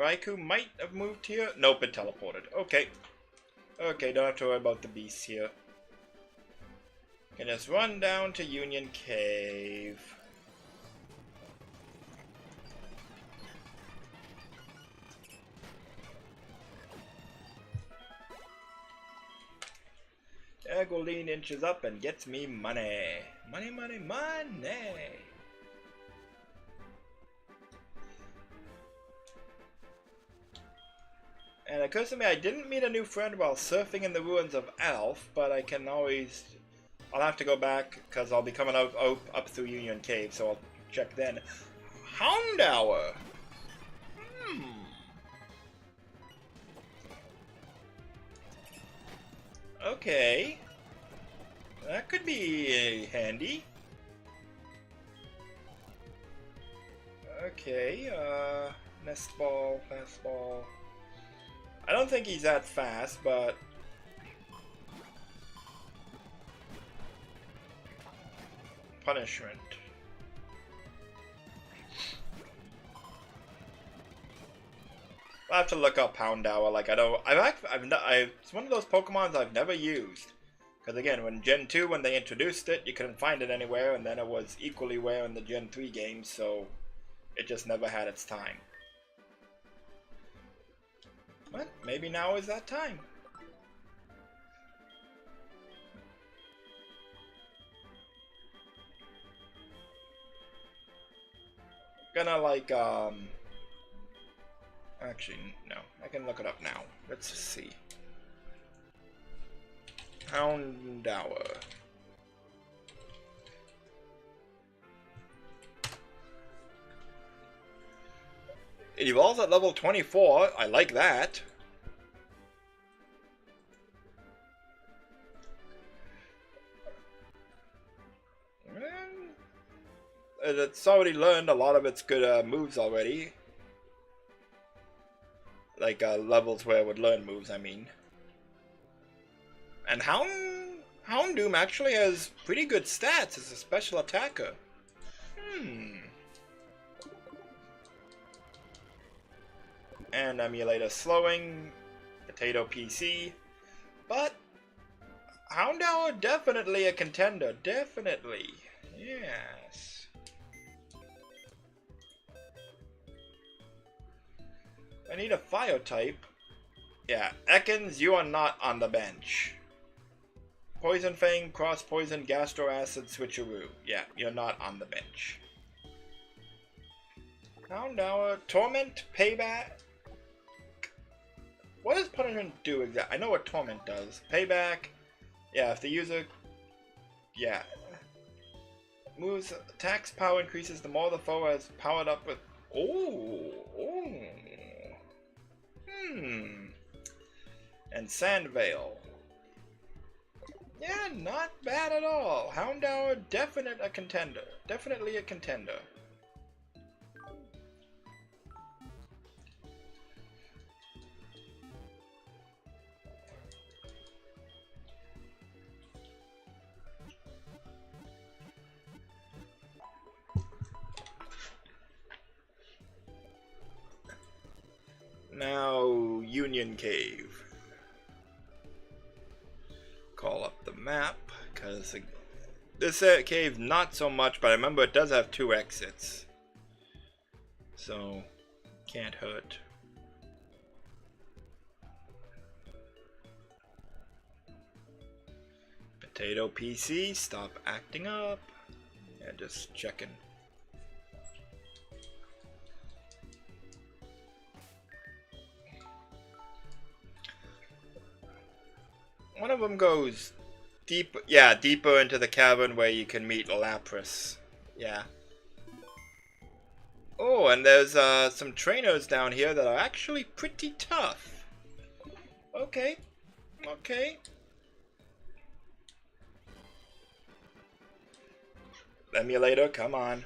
Raikou might have moved here. Nope, it teleported. Okay. Okay, don't have to worry about the beasts here. Can just run down to Union Cave. Goldine inches up and gets me money. Money, money, money. And it occurs to me I didn't meet a new friend while surfing in the ruins of Alf, but I can always I'll have to go back because I'll be coming up through Union Cave, so I'll check then. Houndour! Okay. That could be handy. Okay, nest ball, fastball. I don't think he's that fast, but punishment. I have to look up Houndour. Like it's one of those Pokemons I've never used. Because again, when Gen 2, when they introduced it, you couldn't find it anywhere, and then it was equally rare in the Gen 3 games, so it just never had its time. But maybe now is that time. Gonna like, actually, no. I can look it up now. Let's see. Houndour. It evolves at level 24. I like that. It's already learned a lot of its good moves already. Like levels where it would learn moves, I mean. And Houndoom actually has pretty good stats as a special attacker. And emulator slowing, potato PC, but Houndour definitely a contender, definitely, yes. I need a fire type. Yeah, Ekans, you are not on the bench. Poison Fang, Cross Poison, Gastro Acid, Switcheroo. Yeah, you're not on the bench. Houndour, Torment, Payback. What does Punishment do exactly? I know what Torment does. Payback. Yeah, if the user... Yeah. Moves, attacks power increases the more the foe has powered up with... Oh. And Sand Veil. Yeah, not bad at all. Houndour, definitely a contender. Definitely a contender. Now, Union Cave. Call up the map, because this cave not so much, but I remember it does have 2 exits. So, can't hurt. Potato PC, stop acting up. Yeah, just checking. One of them goes deep, yeah, deeper into the cavern where you can meet Lapras. Yeah. Oh, and there's some trainers down here that are actually pretty tough. Okay. Okay. Emulator, come on.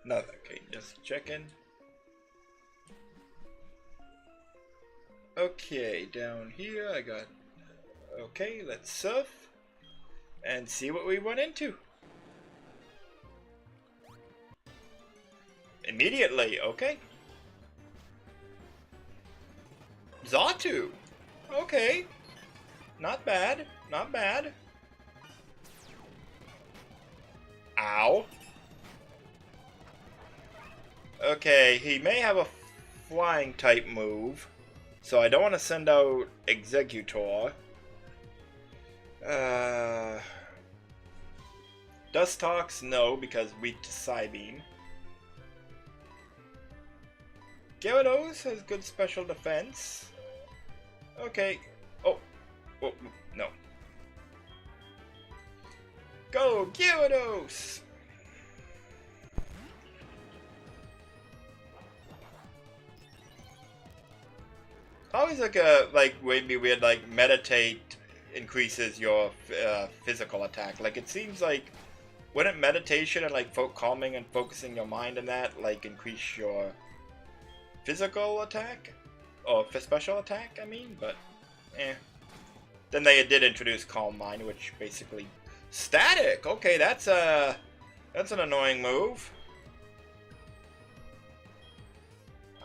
No, okay, just checking. Okay, down here I got... Okay, let's surf and see what we run into. Immediately, okay. Xatu! Okay. Not bad, not bad. Ow. Okay, he may have a flying type move, so I don't want to send out Executor. Dustox, no, because weak to Psybeam. Gyarados has good special defense. Okay. Oh. Oh, no. Go, Gyarados! Always like maybe weird, like meditate increases your physical attack. Like it seems like wouldn't meditation and like calming and focusing your mind in that like increase your physical attack or special attack? I mean, but Then they did introduce Calm Mind, which basically static. Okay, that's an annoying move.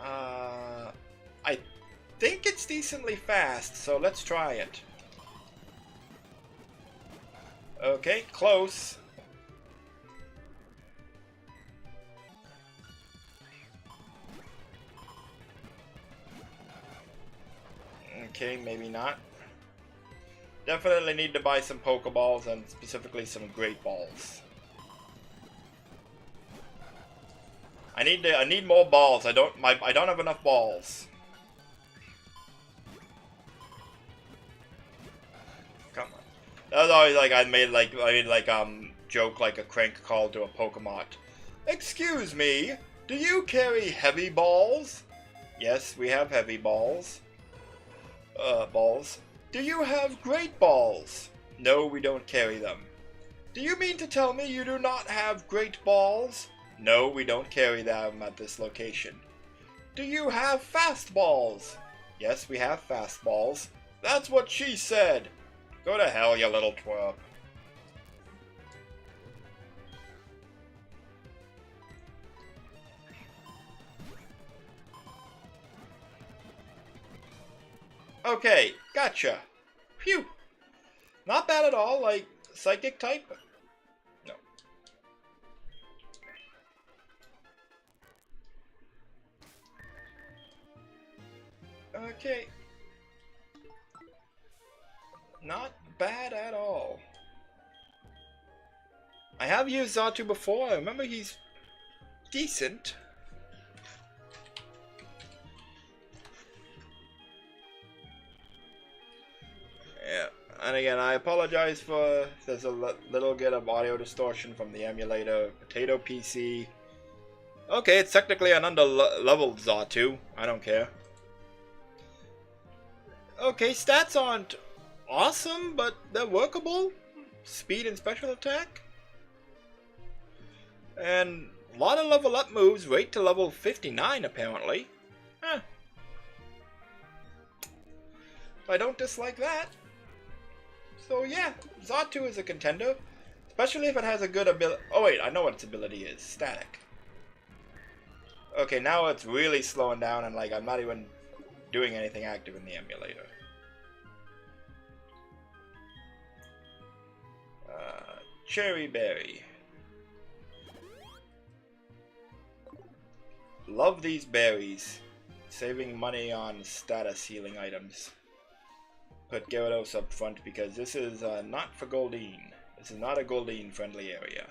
I think it's decently fast, so let's try it. Okay, close. Okay, maybe not. Definitely need to buy some Pokeballs and specifically some Great Balls. I need more balls. I don't have enough balls. Come on. That was always like I made joke like a crank call to a Pokemon. Excuse me, do you carry heavy balls? Yes, we have heavy balls. Balls. Do you have great balls? No, we don't carry them. Do you mean to tell me you do not have great balls? No, we don't carry them at this location. Do you have fast balls? Yes, we have fast balls. That's what she said. Go to hell, you little twerp. Okay, gotcha. Phew. Not bad at all, like, psychic type? No. Okay. Not bad at all. I have used Xatu before. I remember he's decent. Yeah, and again, I apologize for there's a little bit of audio distortion from the emulator. Potato PC. Okay, it's technically an under-leveled Xatu. I don't care. Okay, stats aren't awesome, but they're workable. Speed and special attack. And a lot of level up moves, rate to level 59 apparently. Huh. I don't dislike that. So yeah, Xatu is a contender. Especially if it has a good ability. Oh wait, I know what its ability is. Static. Okay, now it's really slowing down and like I'm not even doing anything active in the emulator. Cherry Berry. Love these berries. Saving money on status healing items. Put Gyarados up front because this is not for Goldeen. This is not a Goldeen friendly area.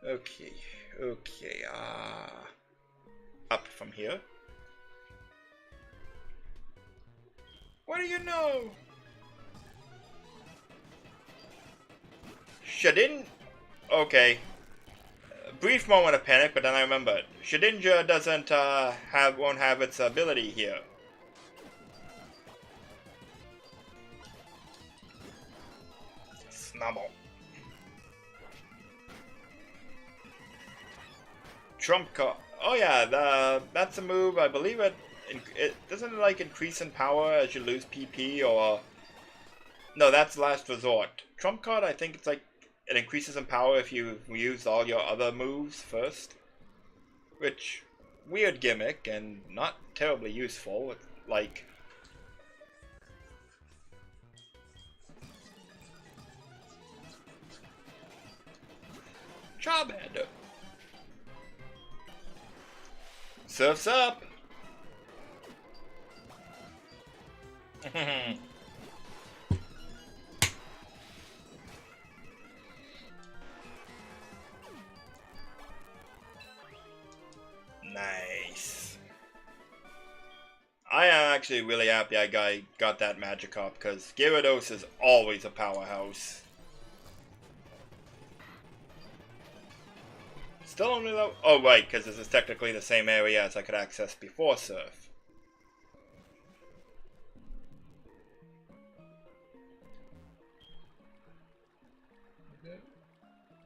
Okay, okay, up from here. What do you know? Shedin... Okay. Brief moment of panic, but then I remembered. Shedinja doesn't won't have its ability here. Snubble. Trump card. Oh yeah, that's a move. I believe it doesn't like increase in power as you lose PP or no, that's last resort. Trump card, I think it's like it increases in power if you use all your other moves first, which weird gimmick and not terribly useful. Like Charmander. Surf's up. Nice. I am actually really happy I got that Magikarp, because Gyarados is always a powerhouse. Still only though. Oh, right, because this is technically the same area as I could access before Surf.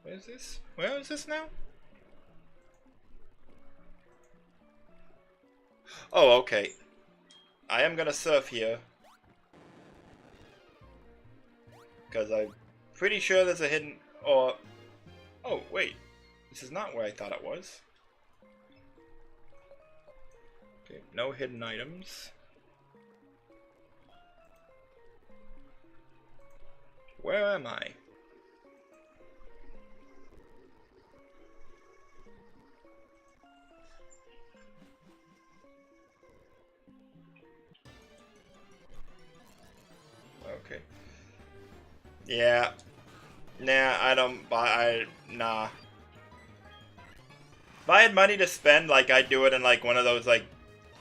Where is this? Where is this now? Oh, okay. I am gonna surf here. Because I'm pretty sure there's a hidden... Or... Oh, wait. This is not where I thought it was. Okay, no hidden items. Where am I? Okay. Yeah. Nah, I don't... Nah. If I had money to spend, like, I'd do it in, like, one of those, like,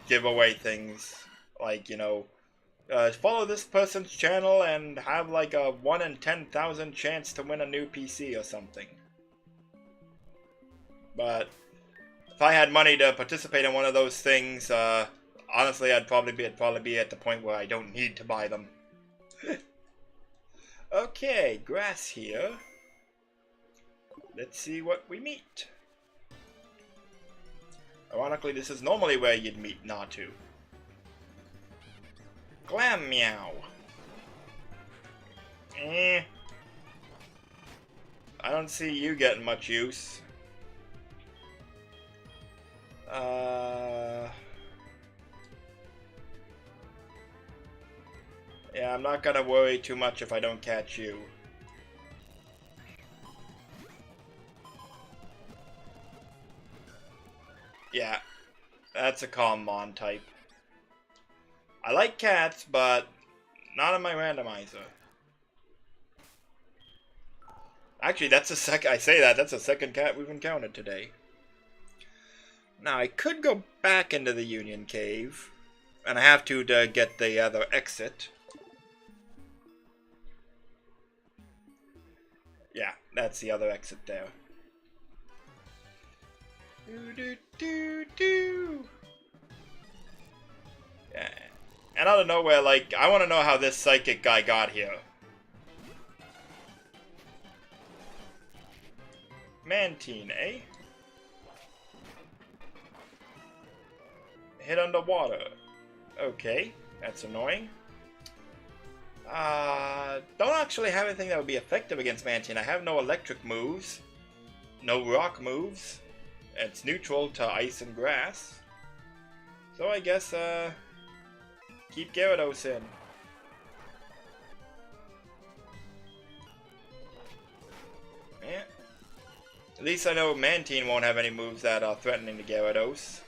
giveaway things. Like, you know, follow this person's channel and have, like, a 1 in 10,000 chance to win a new PC or something. But if I had money to participate in one of those things, honestly, it'd probably be at the point where I don't need to buy them. Okay, grass here. Let's see what we meet. Ironically, this is normally where you'd meet Natu. Glam Meow. I don't see you getting much use. Yeah, I'm not gonna worry too much if I don't catch you. Yeah, that's a calm Mon type. I like cats, but not in my randomizer. Actually, that's the that's the second cat we've encountered today. Now, I could go back into the Union Cave, and I have to get the other exit. Yeah, that's the other exit there. Yeah. And out of nowhere, like, I want to know how this psychic guy got here. Mantine, eh? Hit underwater. Okay, that's annoying. Don't actually have anything that would be effective against Mantine. I have no electric moves, no rock moves. It's neutral to ice and grass. So I guess, keep Gyarados in. Yeah. At least I know Mantine won't have any moves that are threatening to Gyarados.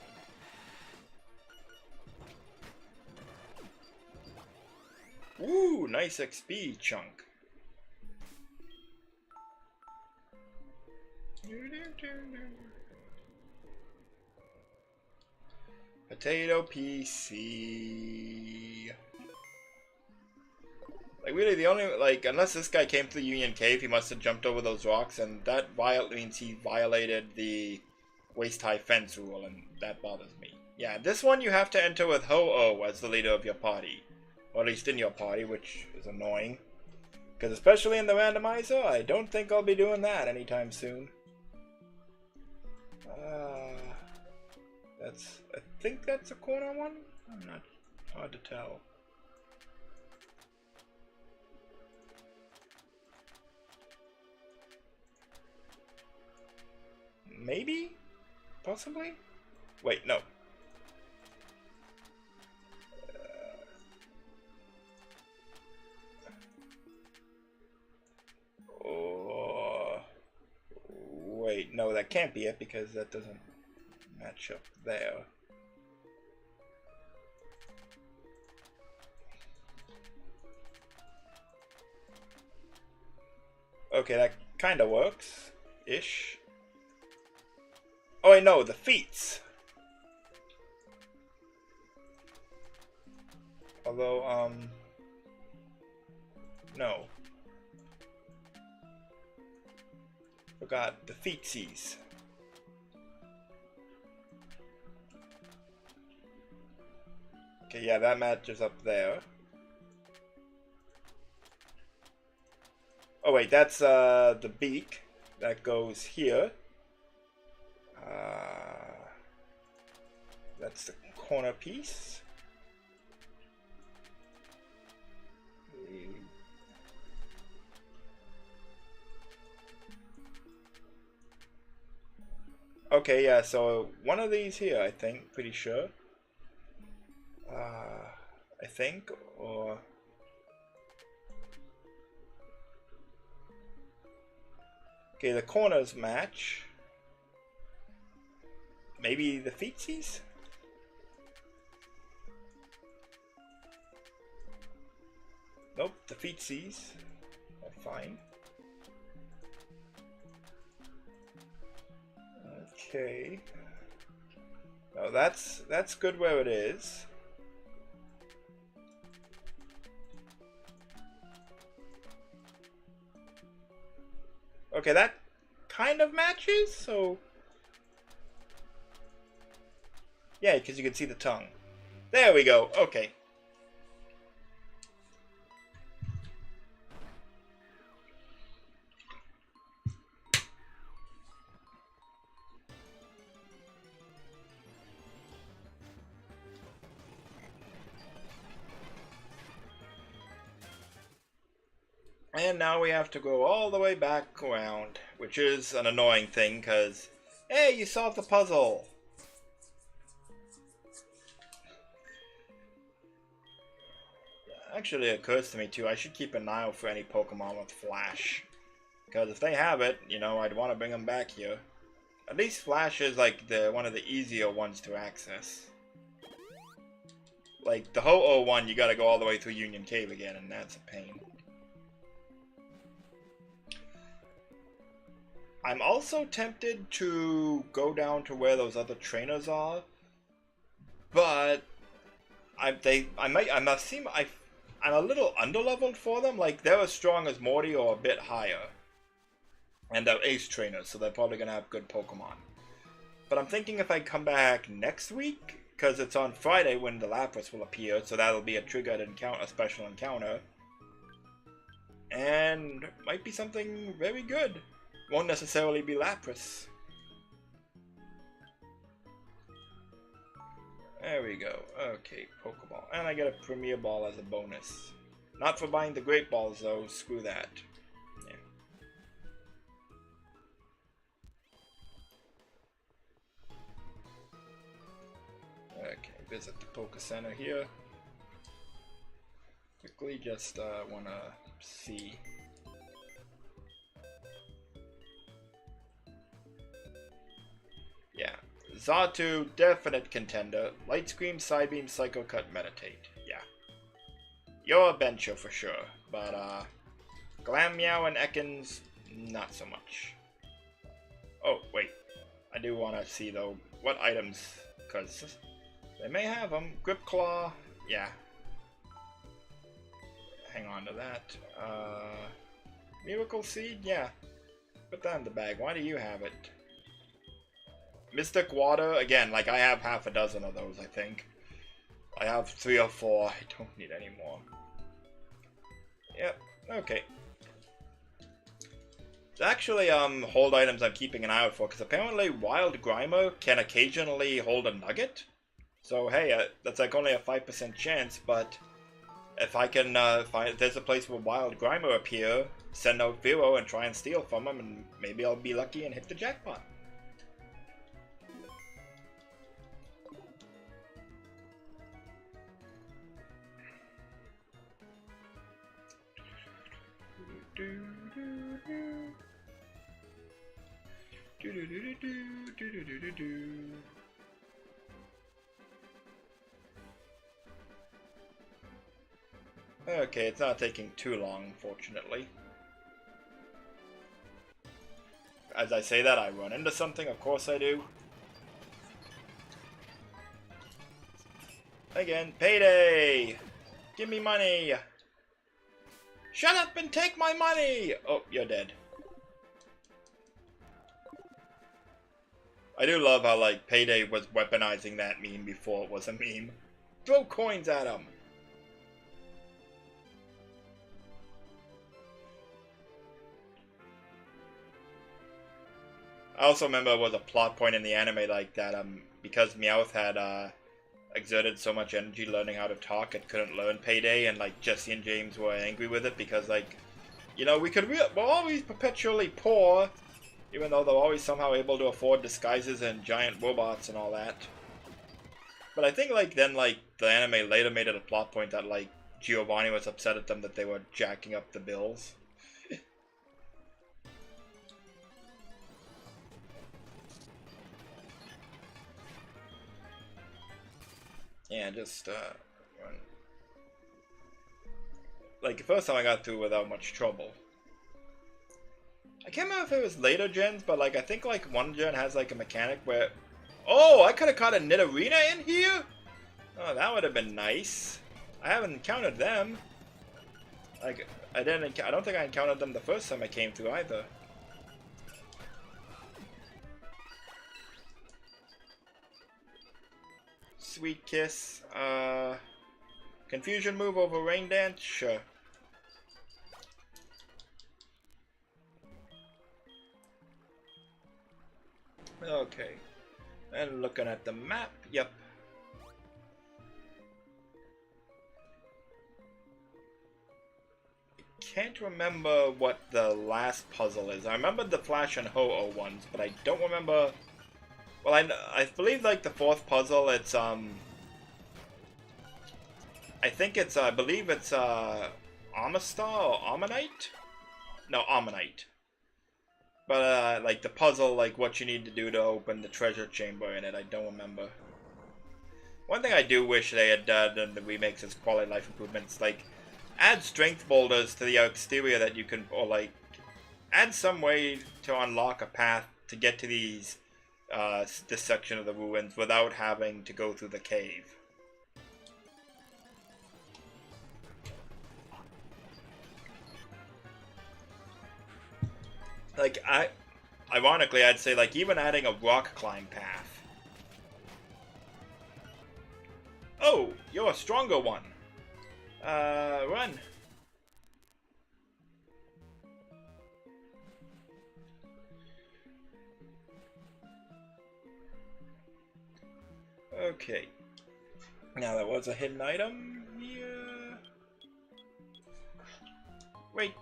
Ooh, nice XP chunk. Potato PC. Like, really, the only, like, unless this guy came to the Union Cave, he must have jumped over those rocks, and that means he violated the waist-high fence rule, and that bothers me. Yeah, this one you have to enter with Ho-Oh as the leader of your party. Or at least in your party, which is annoying. Because especially in the randomizer, I don't think I'll be doing that anytime soon. I think that's a corner one? I'm not, hard to tell. Maybe? Possibly? Wait, no. Wait, no, that can't be it because that doesn't match up there. Okay, that kind of works. Ish. Oh, wait, no, the feats. Although, no. Forgot the feetsies. Okay, yeah, that matches up there. Oh wait, that's the beak that goes here. That's the corner piece. Okay, yeah, so one of these here, I think, pretty sure. I think, or... Okay, the corners match. Maybe the feetsies? Nope, the feetsies are fine. Okay. No, that's good where it is. Okay, that kind of matches, so... Yeah, because you can see the tongue. There we go, okay. And now we have to go all the way back around, which is an annoying thing, because, hey, you solved the puzzle! Actually, it occurs to me, too, I should keep an eye out for any Pokemon with Flash. Because if they have it, you know, I'd want to bring them back here. At least Flash is, like, one of the easier ones to access. Like, the Ho-Oh one, you gotta go all the way through Union Cave again, and that's a pain. I'm also tempted to go down to where those other trainers are, but I'm a little underleveled for them. Like, they're as strong as Morty or a bit higher, and they're ace trainers, so they're probably gonna have good Pokemon. But I'm thinking if I come back next week, because it's on Friday when the Lapras will appear, so that'll be a triggered encounter, a special encounter, and might be something very good. Won't necessarily be Lapras. There we go. Okay, Pokeball. And I get a Premier Ball as a bonus. Not for buying the Great Balls though, screw that. Yeah. Okay, visit the Poke Center here. Quickly just wanna see. Yeah, Xatu, definite contender. Light Scream, Psybeam, Psycho Cut, Meditate. Yeah. You're a bencher for sure, but Glameow and Ekans, not so much. Oh, wait. I do want to see, though, what items, because they may have them. Grip Claw, yeah. Hang on to that. Miracle Seed, yeah. Put that in the bag. Why do you have it? Mystic Water, again, like I have half a dozen of those, I think. I have 3 or 4, I don't need any more. Yep, okay. It's actually, hold items I'm keeping an eye out for, because apparently Wild Grimer can occasionally hold a nugget. So hey, that's like only a 5% chance, but if I can if there's a place where Wild Grimer appear, send out Vero and try and steal from him, and maybe I'll be lucky and hit the jackpot. Okay, it's not taking too long, fortunately. As I say that, I run into something, of course I do. Again, payday! Give me money! Shut up and take my money! Oh, you're dead. I do love how, like, Payday was weaponizing that meme before it was a meme. Throw coins at him! I also remember it was a plot point in the anime like that, because Meowth had, exerted so much energy learning how to talk, it couldn't learn Payday, and, like, Jesse and James were angry with it because, like, you know, we're always perpetually poor, even though they're always somehow able to afford disguises and giant robots and all that. But I think, like, then, like, the anime later made it a plot point that, like, Giovanni was upset at them that they were jacking up the bills. Yeah, just, like, the first time I got through without much trouble. I can't remember if it was later gens, but, like, I think, like, one gen has, like, a mechanic where... Oh, I could have caught a Nidorina in here? Oh, that would have been nice. I haven't encountered them. Like, I don't think I encountered them the first time I came through either. Sweet Kiss. Confusion move over Rain Dance? Sure. Okay. And looking at the map, yep. Can't remember what the last puzzle is. I remember the Flash and Ho-Oh ones, but I don't remember... Well, I believe, like, the fourth puzzle, it's, I think it's, I believe it's, Amistar or Ammonite? No, Ammonite. But, like, the puzzle, like, what you need to do to open the treasure chamber in it, I don't remember. One thing I do wish they had done in the remakes is quality life improvements, like, add strength boulders to the exterior that you can, or, like, add some way to unlock a path to get to these, this section of the ruins without having to go through the cave. Like, ironically, I'd say, like, even adding a rock climb path. Oh, you're a stronger one. Run. Okay. Now, there was a hidden item here. Wait.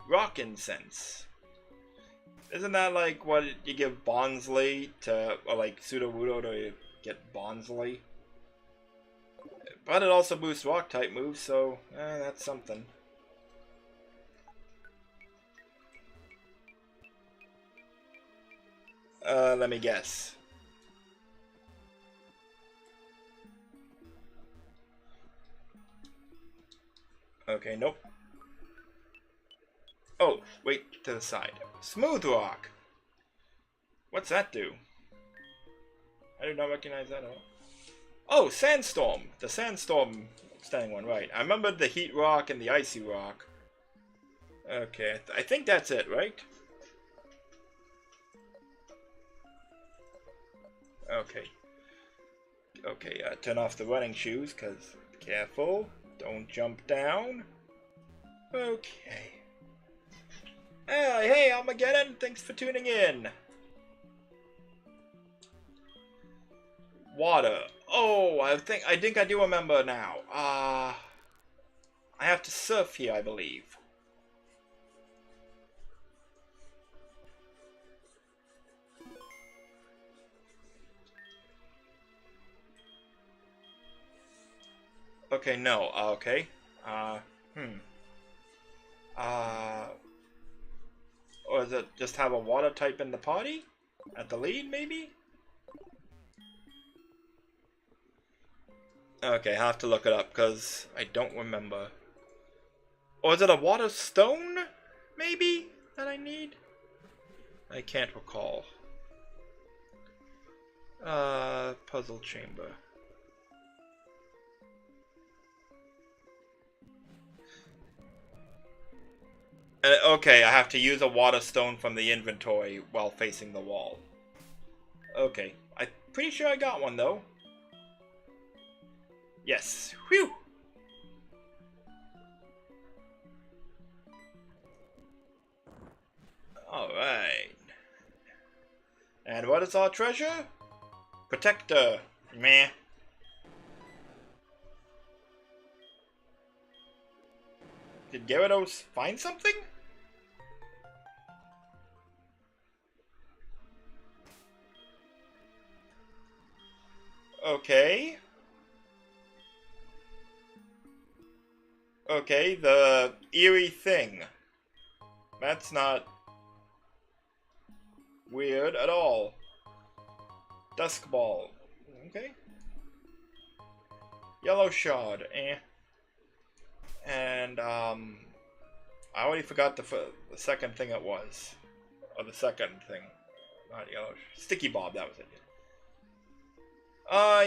Rock incense. Isn't that like what you give Bonsley to, or like Sudowoodo to get Bonsley? But it also boosts rock type moves, so that's something. Let me guess. Okay, nope. Oh, wait, to the side. Smooth rock! What's that do? I do not recognize that at all. Oh, sandstorm! The sandstorm standing one, right. I remember the heat rock and the icy rock. Okay, I think that's it, right? Okay. Okay, turn off the running shoes, because careful. Don't jump down. Okay. Hey, Armageddon! Thanks for tuning in! Water. Oh, I think I do remember now. I have to surf here, I believe. Okay, no. Okay. Or is it just have a water type in the party? At the lead, maybe? Okay, I have to look it up, because I don't remember. Or is it a water stone, maybe, that I need? I can't recall. Puzzle chamber. Okay, I have to use a water stone from the inventory while facing the wall. Okay, I'm pretty sure I got one though. Yes. Whew! Alright. And what is our treasure? Protector. Meh. Did Gyarados find something? Okay. Okay, the eerie thing. That's not weird at all. Dusk Ball. Okay. Yellow Shard. Eh. And, I already forgot the second thing it was. Or the second thing. Not yellow. Sticky Bob, that was it.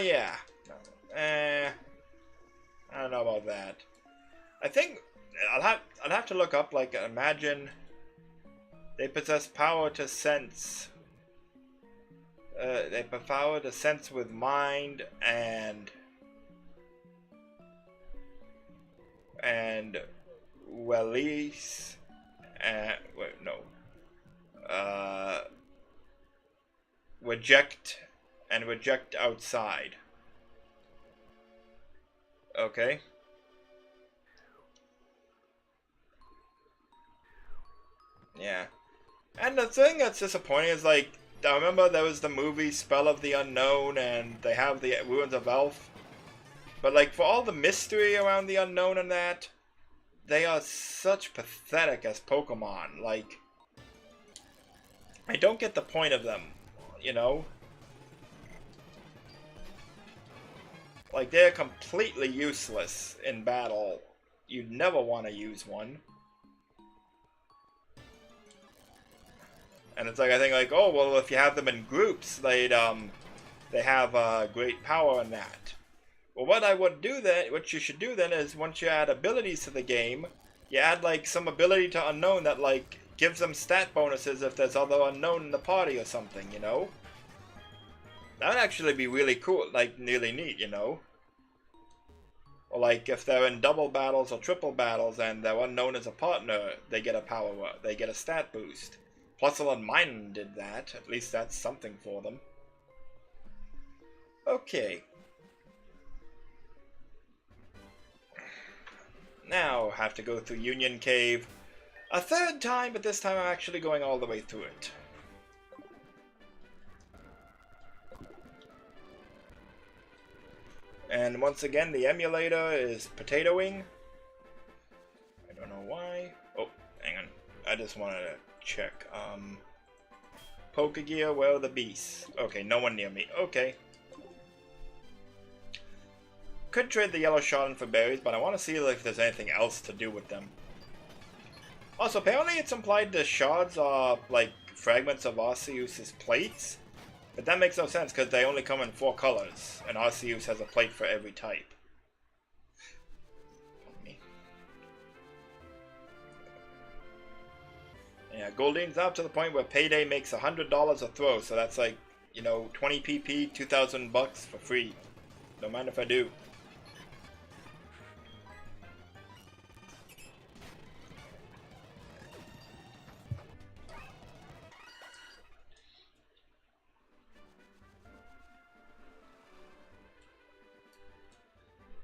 Yeah. I don't know about that. I think I'd have to look up, like, imagine they possess power to sense. They have power to sense with mind and release. Wait, no. Reject and reject outside. Okay. Yeah. And the thing that's disappointing is, like, I remember there was the movie Spell of the Unknown, and they have the Ruins of Elf. But, like, for all the mystery around the Unknown and that, they are such pathetic as Pokemon. Like, I don't get the point of them, you know? Like, they're completely useless in battle. You'd never want to use one. And it's like, I think, like, oh, well, if you have them in groups, they have great power in that. Well, what I would do then, what you should do then is, once you add abilities to the game, you add, like, some ability to Unknown that, like, gives them stat bonuses if there's other Unknown in the party or something, you know? That would actually be really cool, like, really neat, you know? Or, like, if they're in double battles or triple battles and they're Unknown as a partner, they get a power, they get a stat boost. Plusle and Mine did that. At least that's something for them. Okay. Now, have to go through Union Cave a third time, but this time I'm actually going all the way through it. And once again, the emulator is potatoing. I don't know why. Oh, hang on. I just wanted to check. Pokegear, where are the beasts? Okay, no one near me. Okay. Could trade the yellow shard for berries, but I want to see if there's anything else to do with them. Also, apparently it's implied the shards are like fragments of Arceus's plates, but that makes no sense because they only come in 4 colors, and Arceus has a plate for every type. Yeah, Goldine's up to the point where Payday makes $100 a throw, so that's like, you know, 20 PP, 2,000 bucks for free. Don't mind if I do.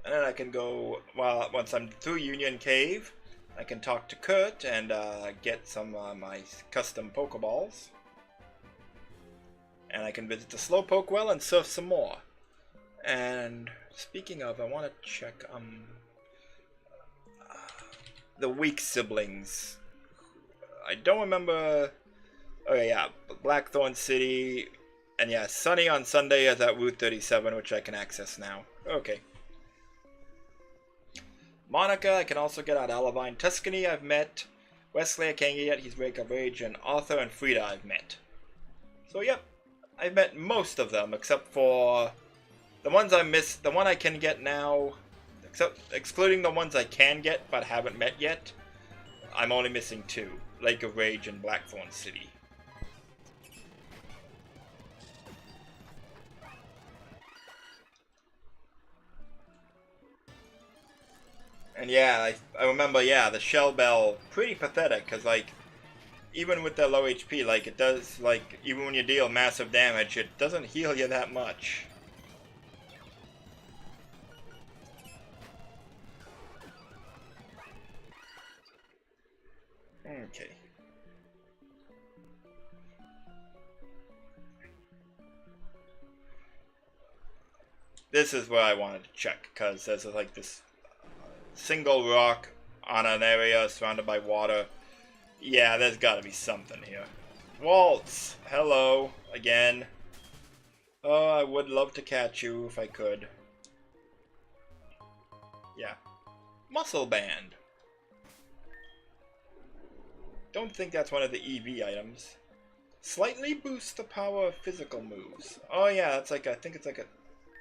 And then I can go, well, once I'm through Union Cave, I can talk to Kurt and get some my custom Pokeballs. And I can visit the Slowpoke Well and surf some more. And speaking of, I want to check the weak siblings. I don't remember. Oh yeah, Blackthorn City, and yeah, Sunny on Sunday is at Route 37, which I can access now. Okay. Monica, I can also get out Olivine. Tuscany, I've met. Wesley, I can't get yet. He's Break of Rage. And Arthur and Frida, I've met. So, yep. I've met most of them, except for the ones I missed. The one I can get now, excluding the ones I can get but haven't met yet. I'm only missing 2. Lake of Rage and Blackthorn City. And yeah, I remember, yeah, the Shell Bell, pretty pathetic, because, like, even with the low HP, like, it does, like, even when you deal massive damage, it doesn't heal you that much. Okay. This is where I wanted to check, because there's, like, this single rock on an area surrounded by water. Yeah, there's gotta be something here. Waltz! Hello, again. Oh, I would love to catch you if I could. Yeah. Muscle Band. Don't think that's one of the EV items. Slightly boosts the power of physical moves. Oh yeah, that's like, I think it's like a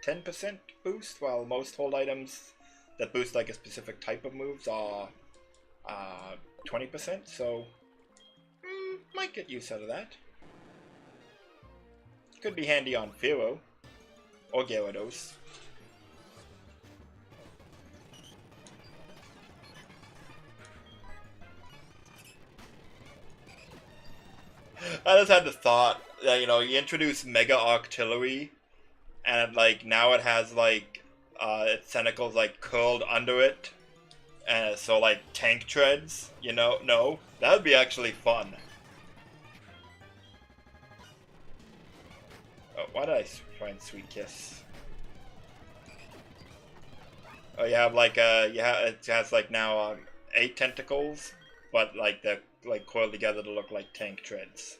10% boost, while most hold items that boost like a specific type of moves are 20%, so might get use out of that. Could be handy on Pharaoh or Gyarados. I just had the thought that, you know, you introduce Mega Artillery, and like now it has like its tentacles like curled under it, and so like tank treads. You know, no, that would be actually fun. Oh, why did I find Sweet Kiss? Oh, you have like it has like now 8 tentacles, but like they're like coiled together to look like tank treads.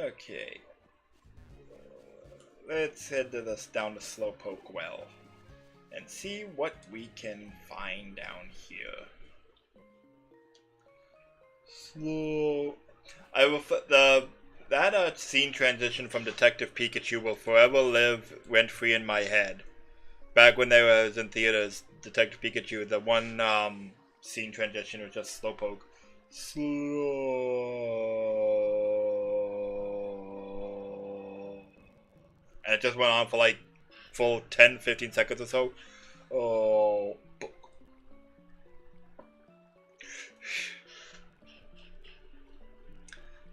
Okay. Let's head to this down to Slowpoke Well and see what we can find down here. Slow. I will that scene transition from Detective Pikachu will forever live rent free in my head. Back when they was in theaters, Detective Pikachu, the one scene transition was just Slowpoke. Slow. And it just went on for like full 10-15 seconds or so. Oh.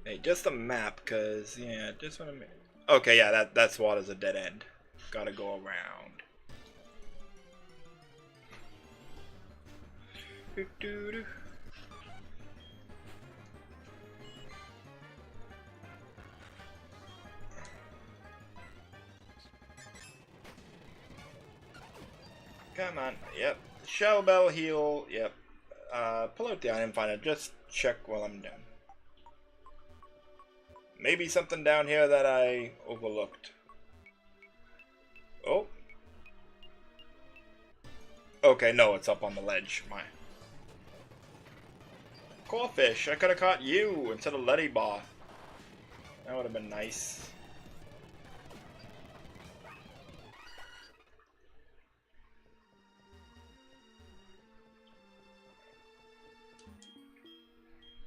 Hey, just a map, cause yeah, just wanna make. Okay, yeah, that's water's a dead end. Gotta go around. Doo-doo-doo. Come on, yep. Shell Bell heal, yep. Pull out the item finder, just check while I'm done. Maybe something down here that I overlooked. Oh. Okay, no, it's up on the ledge. My Corfish, I could have caught you instead of Letty Bar. That would have been nice.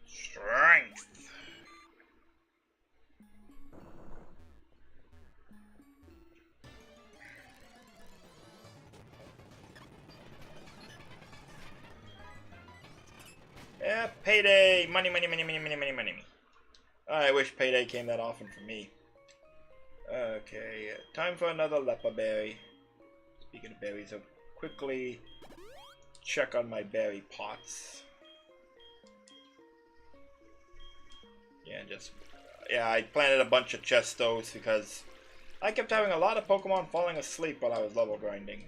Strength. Yeah, payday! Money, money, money, money, money, money, money. I wish payday came that often for me. Okay, time for another leper berry. Speaking of berries, I'll quickly check on my berry pots. Yeah, I planted a bunch of chestos because I kept having a lot of Pokemon falling asleep while I was level grinding.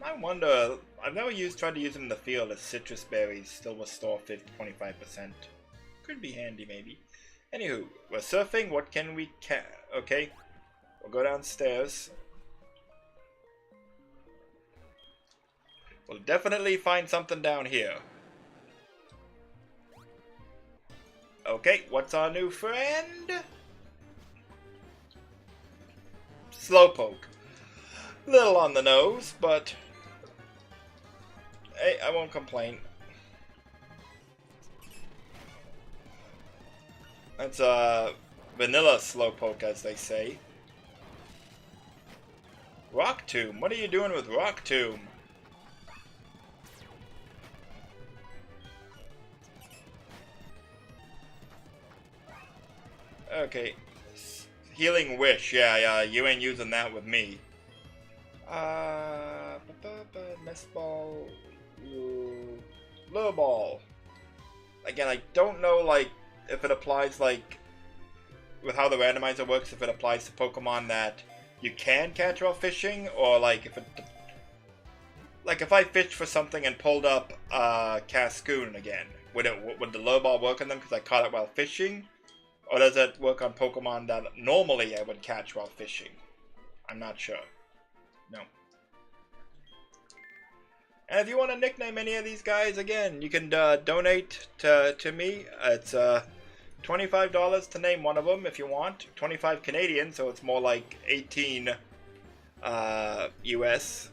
I wonder, I've never tried to use them in the field as citrus berries still restore 25%. Could be handy, maybe. Anywho, we're surfing, what can we okay, we'll go downstairs. We'll definitely find something down here. Okay, what's our new friend? Slowpoke. Little on the nose, but hey, I won't complain. That's vanilla slowpoke, as they say. Rock Tomb. What are you doing with Rock Tomb? Okay. Healing Wish. Yeah, you ain't using that with me. Nest Ball. Lure Ball. Again, I don't know, like, if it applies, like, with how the randomizer works, if it applies to Pokemon that you can catch while fishing, or, like, if it... Like, if I fished for something and pulled up Cascoon again, would the lure ball work on them because I caught it while fishing? Or does it work on Pokemon that normally I would catch while fishing? I'm not sure. No. And if you want to nickname any of these guys, again, you can donate to me. It's $25 to name one of them if you want. 25 Canadian, so it's more like 18 US.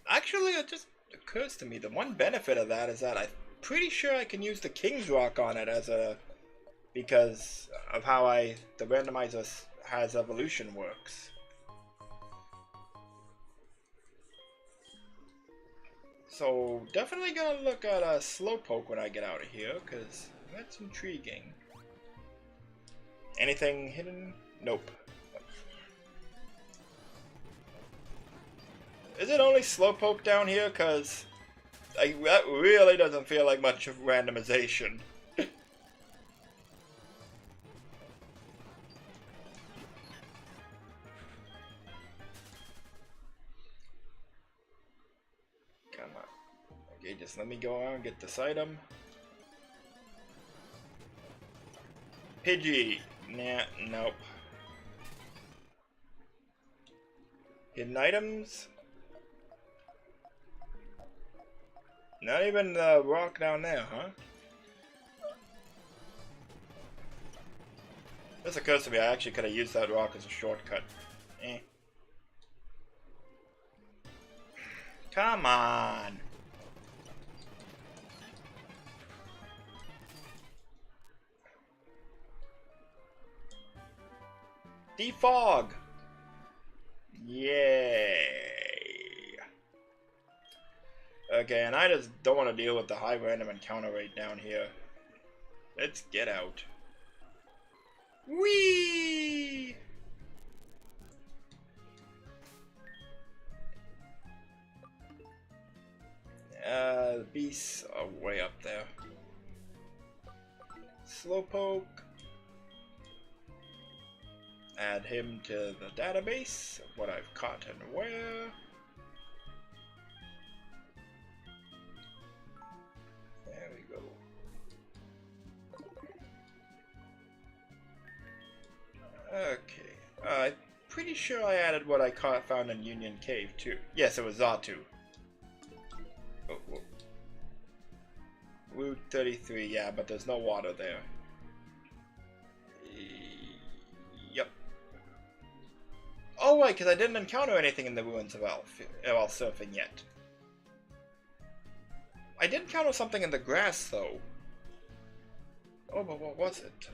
Actually, it just occurs to me the one benefit of that is that I'm pretty sure I can use the King's Rock on it as a... because of how the randomizer has evolution works. So definitely gonna look at a Slowpoke when I get out of here, because that's intriguing. Anything hidden? Nope. Is it only Slowpoke down here? Because that really doesn't feel like much of randomization. Come on. Okay, just let me go around and get this item. Pidgey. Nah, nope. Hidden items? Not even the rock down there, huh? This occurs to me, I actually could have used that rock as a shortcut. Eh. Come on! Defog! Yay! Okay, and I just don't want to deal with the high random encounter rate down here. Let's get out. Whee! The beasts are way up there. Slowpoke. Add him to the database of what I've caught and where. There we go. Okay. I'm pretty sure I added what I found in Union Cave too. Yes, it was Zatu. Oh, whoa. Route 33, yeah, but there's no water there. Yep. Oh, right, because I didn't encounter anything in the ruins of while surfing yet. I did encounter something in the grass, though. Oh, but what was it?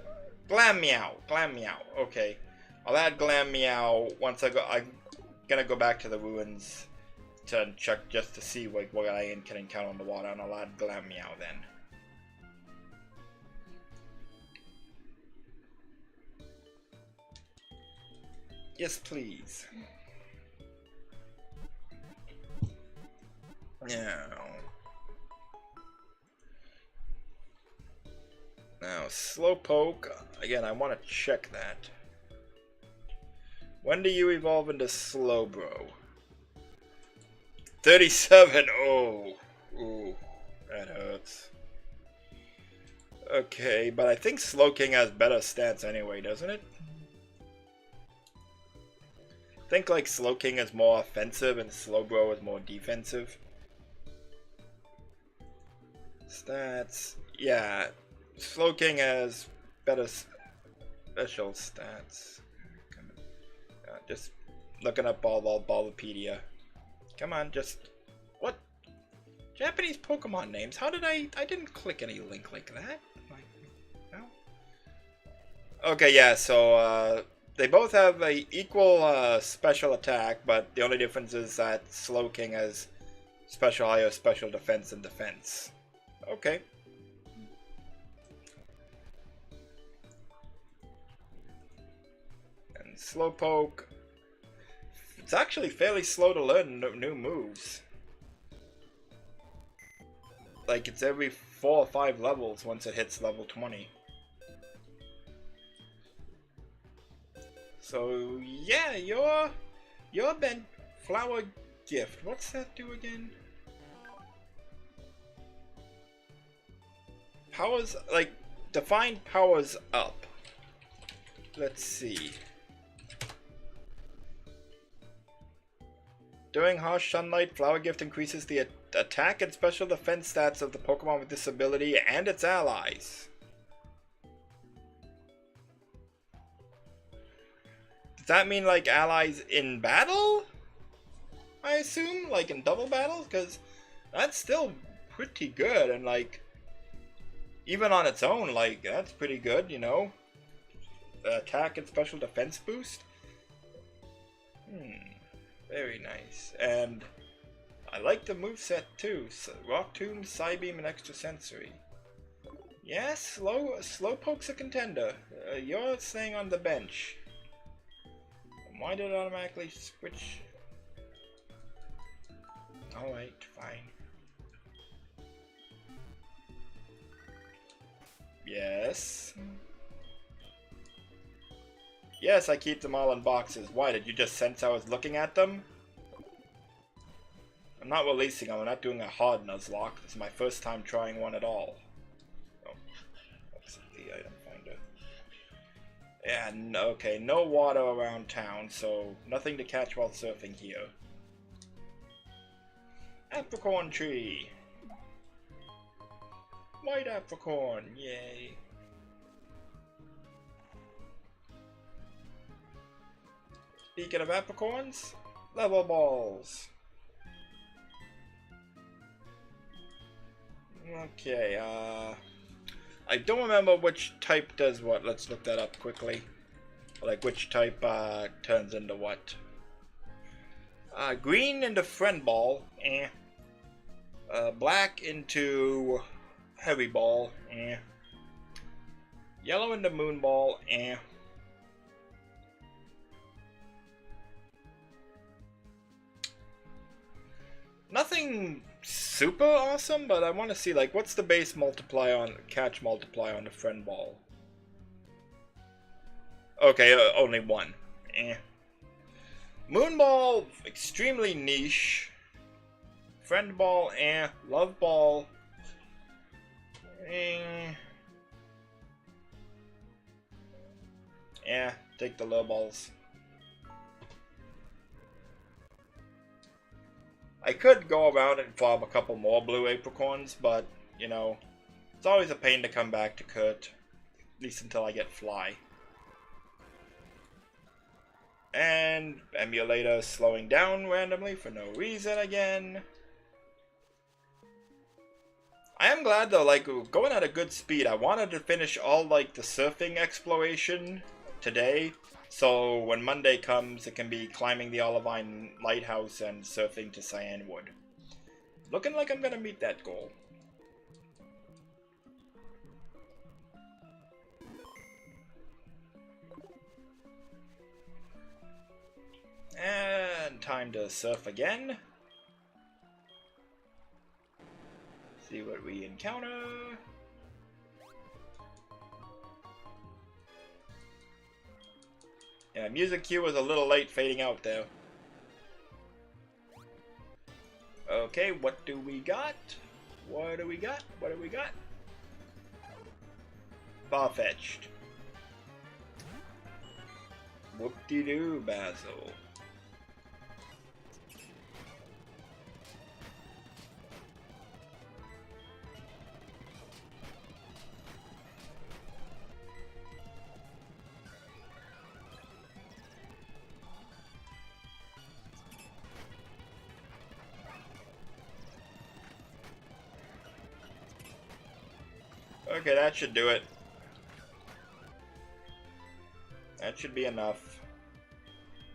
Glam Meow. Glam Meow. Okay. I'll add Glam Meow once I'm gonna go back to the ruins to check just to see what I can encounter in the water, and I'll add Glam Meow then. Yes, please. Now, Slowpoke. Again, I want to check that. When do you evolve into Slowbro? 37. Oh. Ooh. That hurts. Okay, but I think Slowking has better stats anyway, doesn't it? I think like Slowking is more offensive and Slowbro is more defensive. Stats. Yeah. Slowking has better special stats. Just looking up Ballopedia. Come on, just... What? Japanese Pokemon names? How did I didn't click any link like that. Like, no? Okay, yeah, so, they both have a equal, special attack, but the only difference is that Slowking has higher special defense and defense. Okay. And Slowpoke... It's actually fairly slow to learn new moves. Like, it's every 4 or 5 levels once it hits level 20. So, yeah, your bent flower gift. What's that do again? Powers, like, define powers up. Let's see. During harsh sunlight, Flower Gift increases the attack and special defense stats of the Pokemon with this ability and its allies. Does that mean like allies in battle? I assume, like in double battles? Because that's still pretty good, and like, even on its own, like, that's pretty good, you know? Attack and special defense boost? Very nice. And I like the moveset too. Rock Tomb, Psybeam, and Extra Sensory. Yes, Slowpoke's a contender. You're staying on the bench. Why did it automatically switch? Alright, fine. Yes. Yes, I keep them all in boxes. Why, did you just sense I was looking at them? I'm not releasing them. I'm not doing a hard Nuzlocke. This is my first time trying one at all. Oh, that's the item finder. Yeah, okay, no water around town, so nothing to catch while surfing here. Apricorn tree. White apricorn, yay. Speaking of apricorns, level balls. Okay, I don't remember which type does what. Let's look that up quickly. Like which type turns into what. Green into friend ball, eh. Black into heavy ball, eh. Yellow into moon ball, eh. Nothing super awesome, but I want to see, like, what's the base multiplier on catch multiplier on the friend ball? Okay, only one. Eh. Moon ball, extremely niche. Friend ball, eh. Love ball, eh. Yeah, take the low balls. I could go around and farm a couple more blue apricorns, but, you know, it's always a pain to come back to Kurt. At least until I get Fly. And Emulator slowing down randomly for no reason again. I am glad though, like, going at a good speed. I wanted to finish all, like, the surfing exploration today. So when Monday comes, it can be climbing the Olivine Lighthouse and surfing to Cyanwood. Looking like I'm gonna meet that goal. And time to surf again. See what we encounter. Yeah, music cue was a little late fading out there. Okay, what do we got? What do we got? What do we got? Far-fetched. Whoop-de-doo, Basil. Okay, that should do it. That should be enough.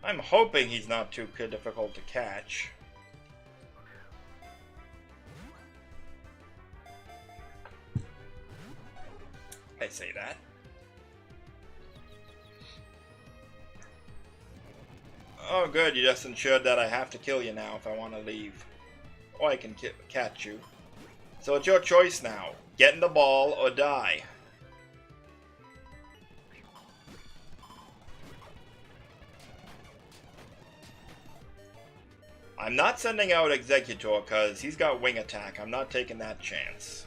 I'm hoping he's not too difficult to catch. I say that. Oh good, you just ensured that I have to kill you now if I want to leave. Or I can catch you. So it's your choice now. Get in the ball or die. I'm not sending out Executor because he's got wing attack. I'm not taking that chance.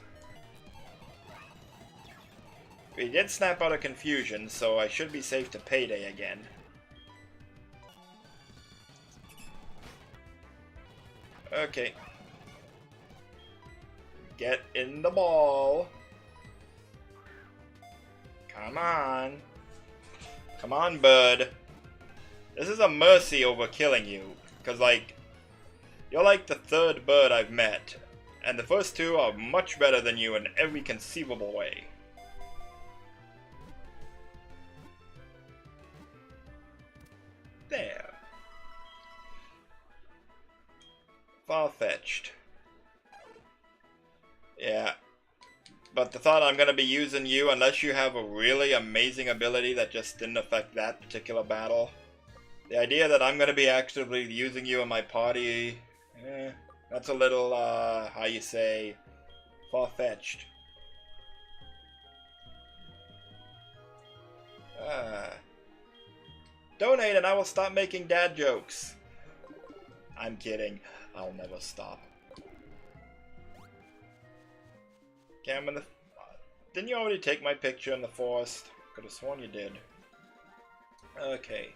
He did snap out of confusion, so I should be safe to payday again. Okay. Get in the ball. Come on. Come on, bud. This is a mercy over killing you. Because, like, you're like the third bird I've met. And the first two are much better than you in every conceivable way. There. Far-fetched. Yeah. But the thought I'm going to be using you, unless you have a really amazing ability that just didn't affect that particular battle. The idea that I'm going to be actively using you in my party, that's a little, how you say, far-fetched. Donate and I will stop making dad jokes. I'm kidding. I'll never stop. Okay, I'm in the... Didn't you already take my picture in the forest? Could have sworn you did. Okay.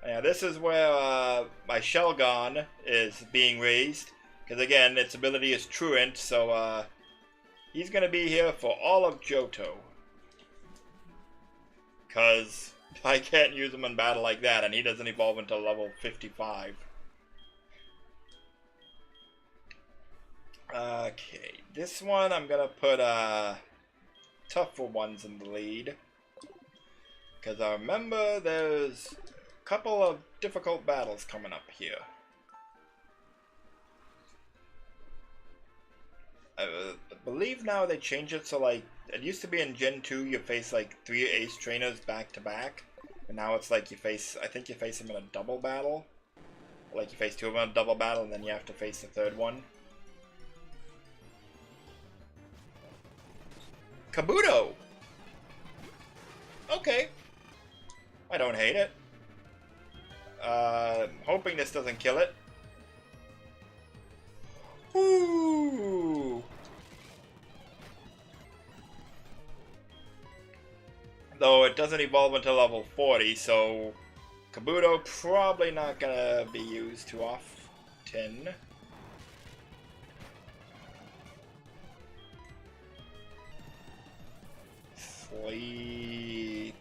Yeah, this is where my Shelgon is being raised. Because again, its ability is Truant, so he's going to be here for all of Johto. Because I can't use him in battle like that, and he doesn't evolve until level 55. Okay, this one I'm gonna put tougher ones in the lead. Because I remember there's a couple of difficult battles coming up here. I believe now they changed it so like, it used to be in Gen 2 you face like 3 ace trainers back to back. And now it's like you face, I think you face them in a double battle. Like you face 2 of them in a double battle and then you have to face the third one. Kabuto! Okay. I don't hate it. Hoping this doesn't kill it. Ooh. Though it doesn't evolve until level 40, so Kabuto probably not gonna be used too often. Sleep.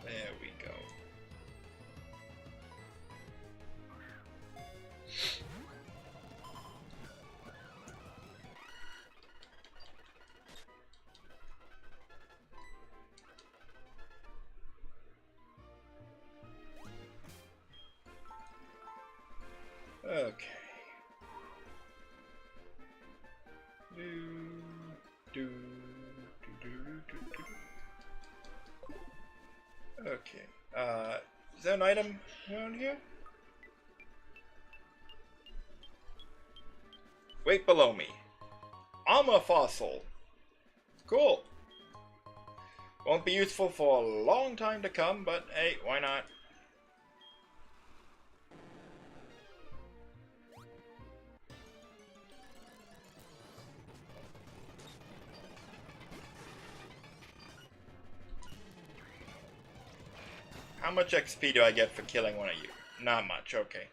There we go. Okay. Okay. Is there an item around here? Wait below me. Armor fossil. Cool. Won't be useful for a long time to come, but hey, why not? How much XP do I get for killing one of you? Not much, okay.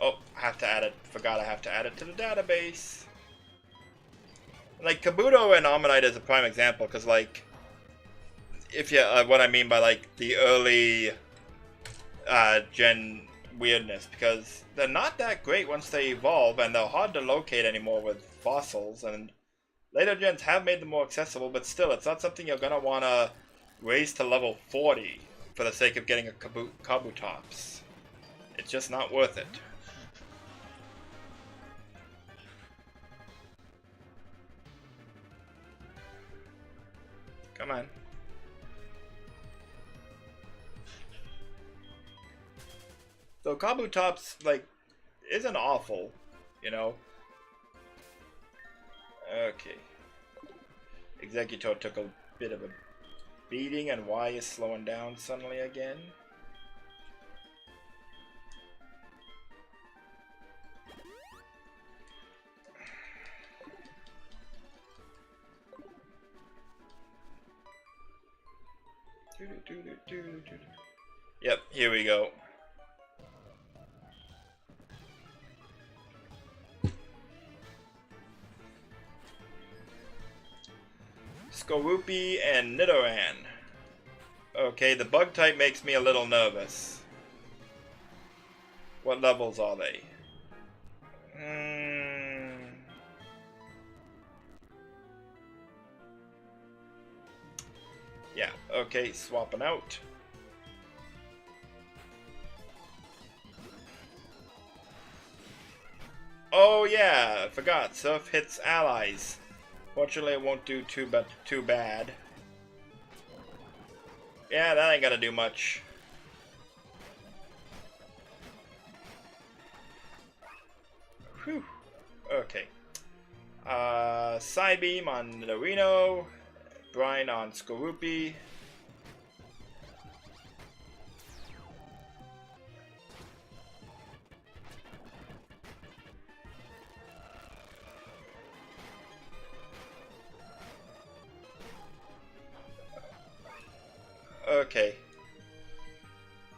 Oh, I have to add it. Forgot I have to add it to the database. Like, Kabuto and Ammonite is a prime example, because, like, if you, what I mean by, like, the early gen weirdness, because they're not that great once they evolve, and they're hard to locate anymore with fossils, and later gens have made them more accessible, but still, it's not something you're going to want to raise to level 40 for the sake of getting a Kabutops. It's just not worth it. Come on. So Kabutops, like, isn't awful, you know? Okay. Executor took a bit of a beating, and Y is slowing down suddenly again. Yep, here we go. Skorupi and Nidoran. Okay, the bug type makes me a little nervous. What levels are they? Yeah, okay, swapping out. Oh yeah, I forgot. Surf hits allies. Fortunately, it won't do too bad. Yeah, that ain't gonna do much. Whew. Okay. Psybeam on Nidorino. Brine on Skorupi. Okay.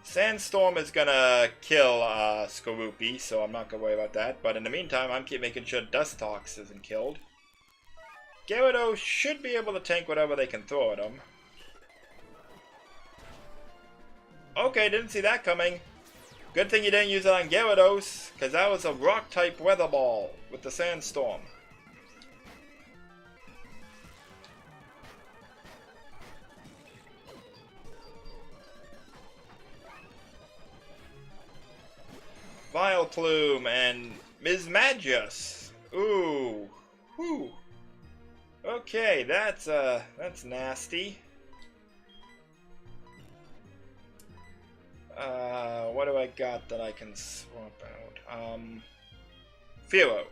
Sandstorm is gonna kill Skorupi, so I'm not gonna worry about that. But in the meantime, I'm keep making sure Dustox isn't killed. Gyarados should be able to tank whatever they can throw at him. Okay, didn't see that coming. Good thing you didn't use it on Gyarados, because that was a rock-type weather ball with the Sandstorm. Vileplume and Mismagius. Ooh. Whew. Okay, that's nasty. What do I got that I can swap out? Firo.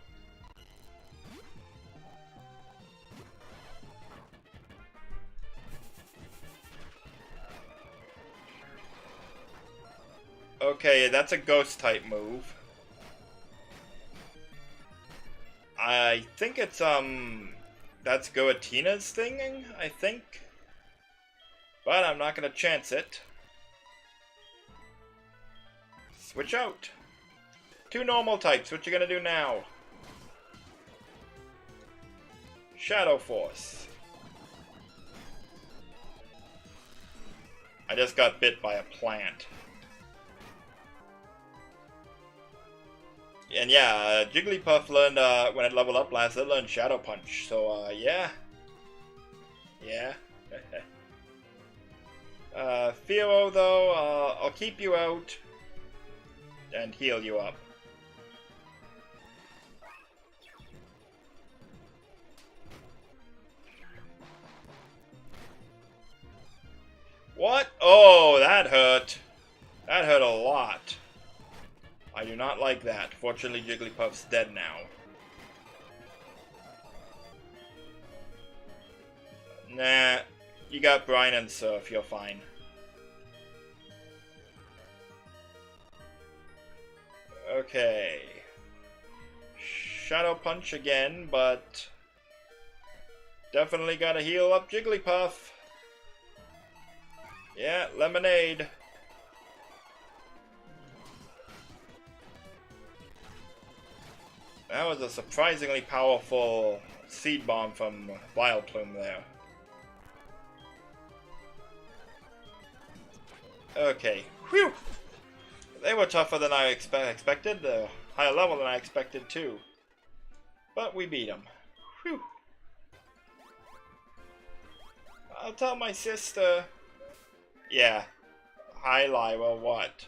Okay, that's a ghost type move. I think it's that's Goatina's thing, I think. But I'm not gonna chance it. Switch out. Two normal types, what you gonna do now? Shadow Force. I just got bit by a plant. And yeah, Jigglypuff learned, when it leveled up last, it learned Shadow Punch. So, yeah. Yeah. Firo, though, I'll keep you out and heal you up. What? Oh, that hurt. That hurt a lot. I do not like that. Fortunately, Jigglypuff's dead now. Nah, you got Brine and Surf, you're fine. Okay. Shadow Punch again, but definitely gotta heal up Jigglypuff. Yeah, Lemonade. That was a surprisingly powerful Seed Bomb from Vileplume there. Okay, whew! They were tougher than I expected, higher level than I expected too. But we beat them. Whew! I'll tell my sister. Yeah. Hi, Lyra, what?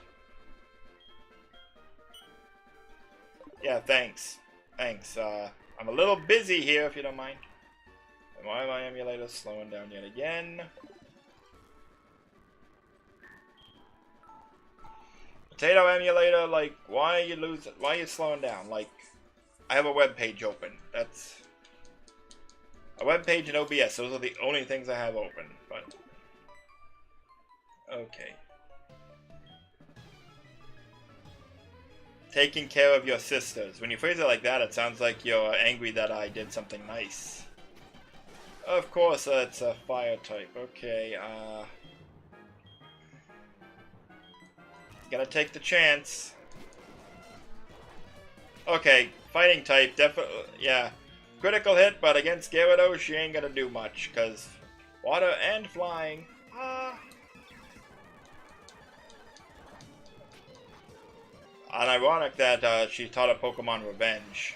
Yeah, thanks. Thanks, I'm a little busy here, if you don't mind. And why my emulator slowing down yet again? Potato emulator, like, why are you slowing down? Like, I have a web page open. That's a web page and OBS. Those are the only things I have open, but okay. Taking care of your sisters. When you phrase it like that, it sounds like you're angry that I did something nice. Of course, it's a fire type. Okay, gotta take the chance. Okay, fighting type, definitely, yeah. Critical hit, but against Gyarados, she ain't gonna do much, because water and flying. And ironic that she taught a Pokemon Revenge.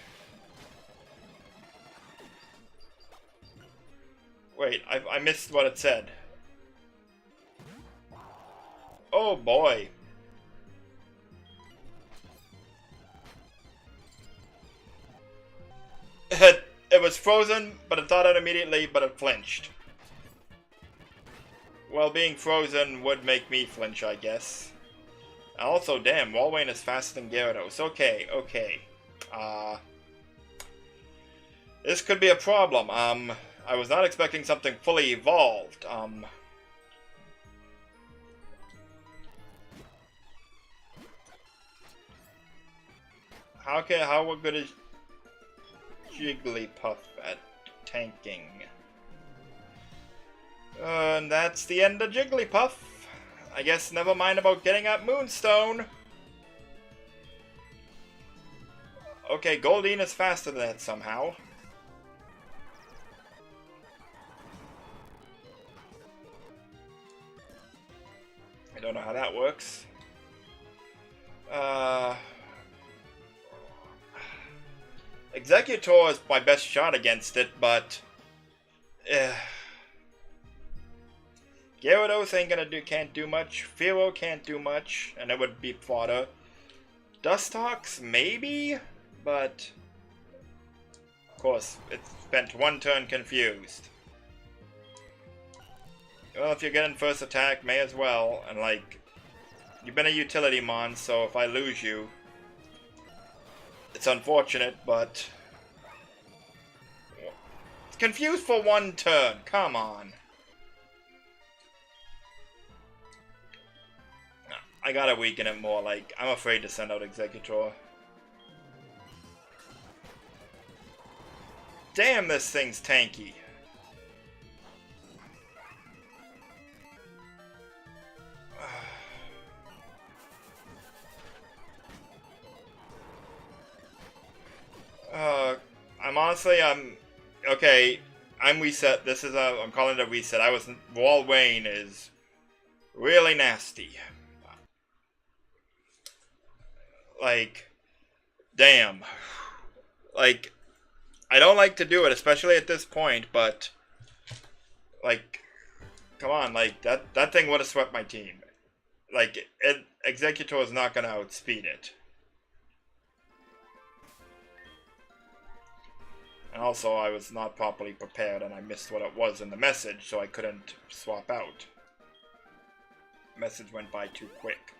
Wait, I missed what it said. Oh boy. It was frozen, but it thought it immediately, but it flinched. Well, being frozen would make me flinch, I guess. Also, damn, Walrein is faster than Gyarados. Okay, okay. This could be a problem. I was not expecting something fully evolved. How good is Jigglypuff at tanking? And that's the end of Jigglypuff. I guess never mind about getting at Moonstone. Okay, Goldeen is faster than it somehow. I don't know how that works. Executor is my best shot against it, but Gyarados can't do much. Fearow can't do much, and it would be fodder. Dustox maybe, but of course it spent one turn confused. Well, if you're getting first attack, may as well. And like, you've been a utility mon, so if I lose you, it's unfortunate, but it's confused for one turn. Come on. I gotta weaken it more. Like, I'm afraid to send out Executor. Damn, this thing's tanky. Okay, I'm reset. I'm calling it a reset. Walrein is really nasty. Like, damn. Like, I don't like to do it, especially at this point, but, like, come on, like, that thing would have swept my team. Like, Executor is not gonna outspeed it. And also, I was not properly prepared, and I missed what it was in the message, so I couldn't swap out. The message went by too quick.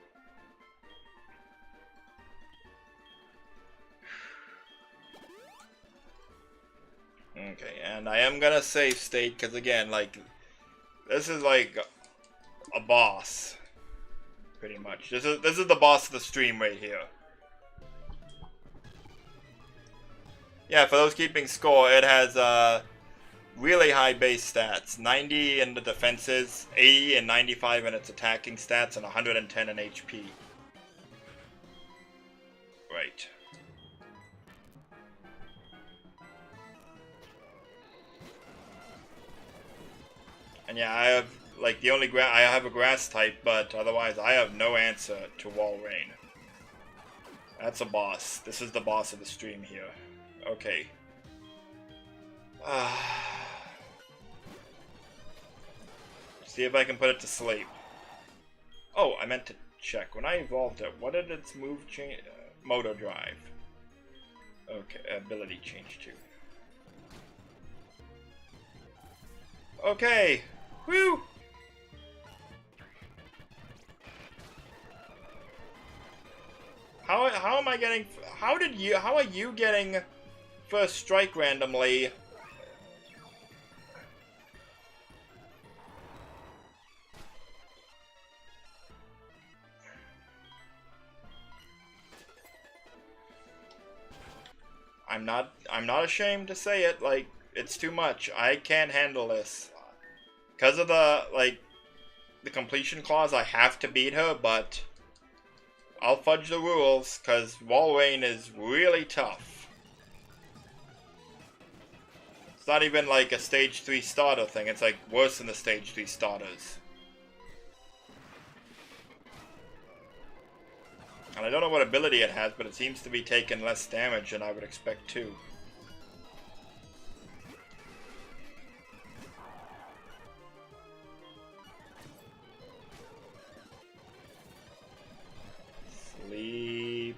Okay, and I am gonna save state because again, like, this is like a boss, pretty much. This is the boss of the stream right here. Yeah, for those keeping score, it has really high base stats. 90 in the defenses, 80 and 95 in its attacking stats, and 110 in HP. Right. And yeah, I have, like, the only I have a grass type, but otherwise I have no answer to Wall Rain. That's a boss. This is the boss of the stream here. Okay. See if I can put it to sleep. Oh, I meant to check. When I evolved it, what did its move change? Motor drive. Okay, ability change to. Okay. Woo! How am I getting? How are you getting first strike randomly? I'm not ashamed to say it, like, it's too much. I can't handle this. Because of the completion clause, I have to beat her, but I'll fudge the rules, because Wall Rain is really tough. It's not even like a stage 3 starter thing, it's like worse than the stage 3 starters. And I don't know what ability it has, but it seems to be taking less damage than I would expect too. Sleep.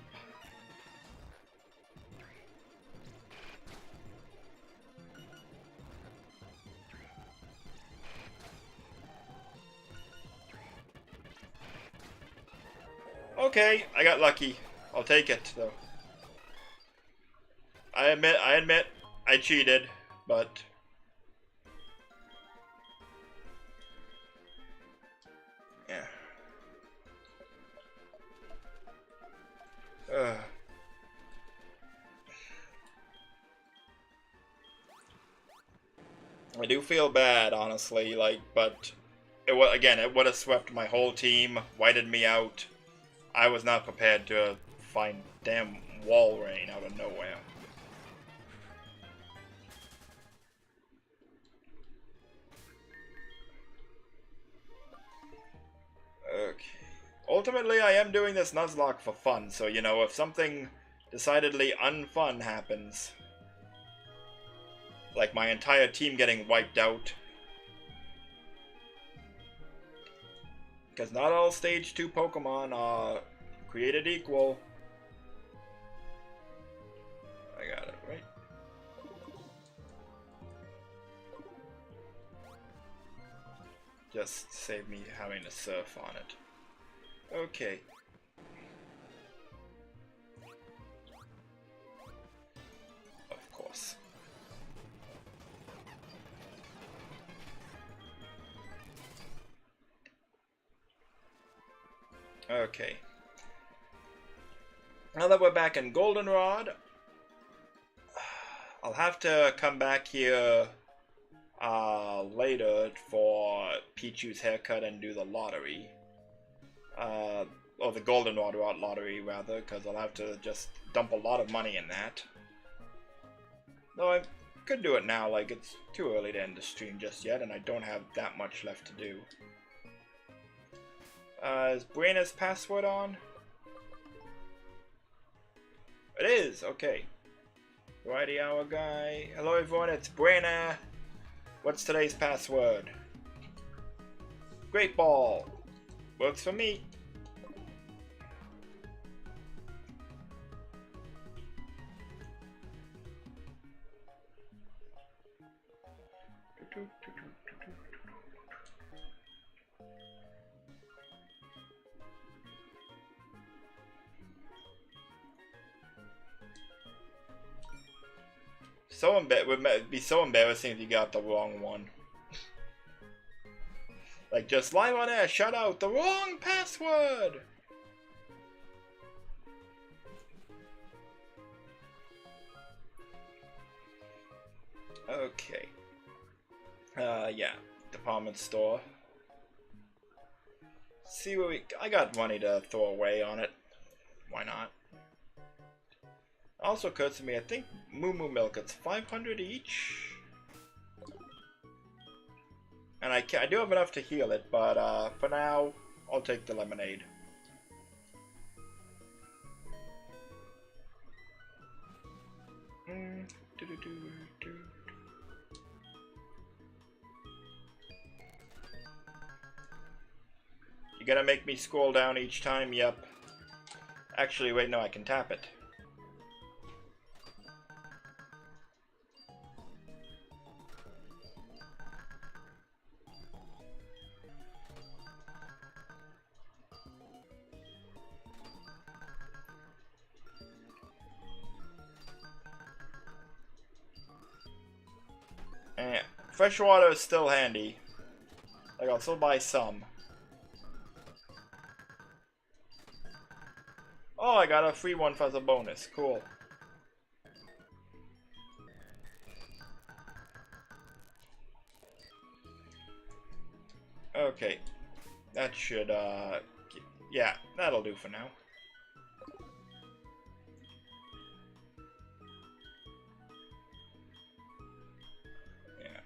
Okay, I got lucky. I'll take it, though. I admit, I cheated, but... yeah. I do feel bad, honestly, like, but... it would have swept my whole team, whited me out. I was not prepared to find damn Wall Rain out of nowhere. Okay. Ultimately, I am doing this Nuzlocke for fun, so, you know, if something decidedly unfun happens, like my entire team getting wiped out, because not all Stage 2 Pokemon are created equal. I got it, right? Just save me having to surf on it. Okay. Of course. Okay. Now that we're back in Goldenrod, I'll have to come back here later for Pichu's haircut and do the lottery. Or the Goldenrod lottery, rather, because I'll have to just dump a lot of money in that. Though I could do it now, like, it's too early to end the stream just yet, and I don't have that much left to do. Is Buena's password on? It is, okay. Righty hour guy. Hello everyone, it's Buena. What's today's password? Great ball. Works for me. would be so embarrassing if you got the wrong one. Like, just live on air, shout out the wrong password! Okay. Yeah. Department store. See what I got money to throw away on it. Why not? Also occurs to me, I think Moo Moo Milk, it's 500 each. And I do have enough to heal it, but for now, I'll take the lemonade. You gotta make me scroll down each time? Yep. Actually, wait, no, I can tap it. Fresh water is still handy. Like, I'll still buy some. Oh, I got a free one as a bonus. Cool. Okay. That should, yeah, that'll do for now.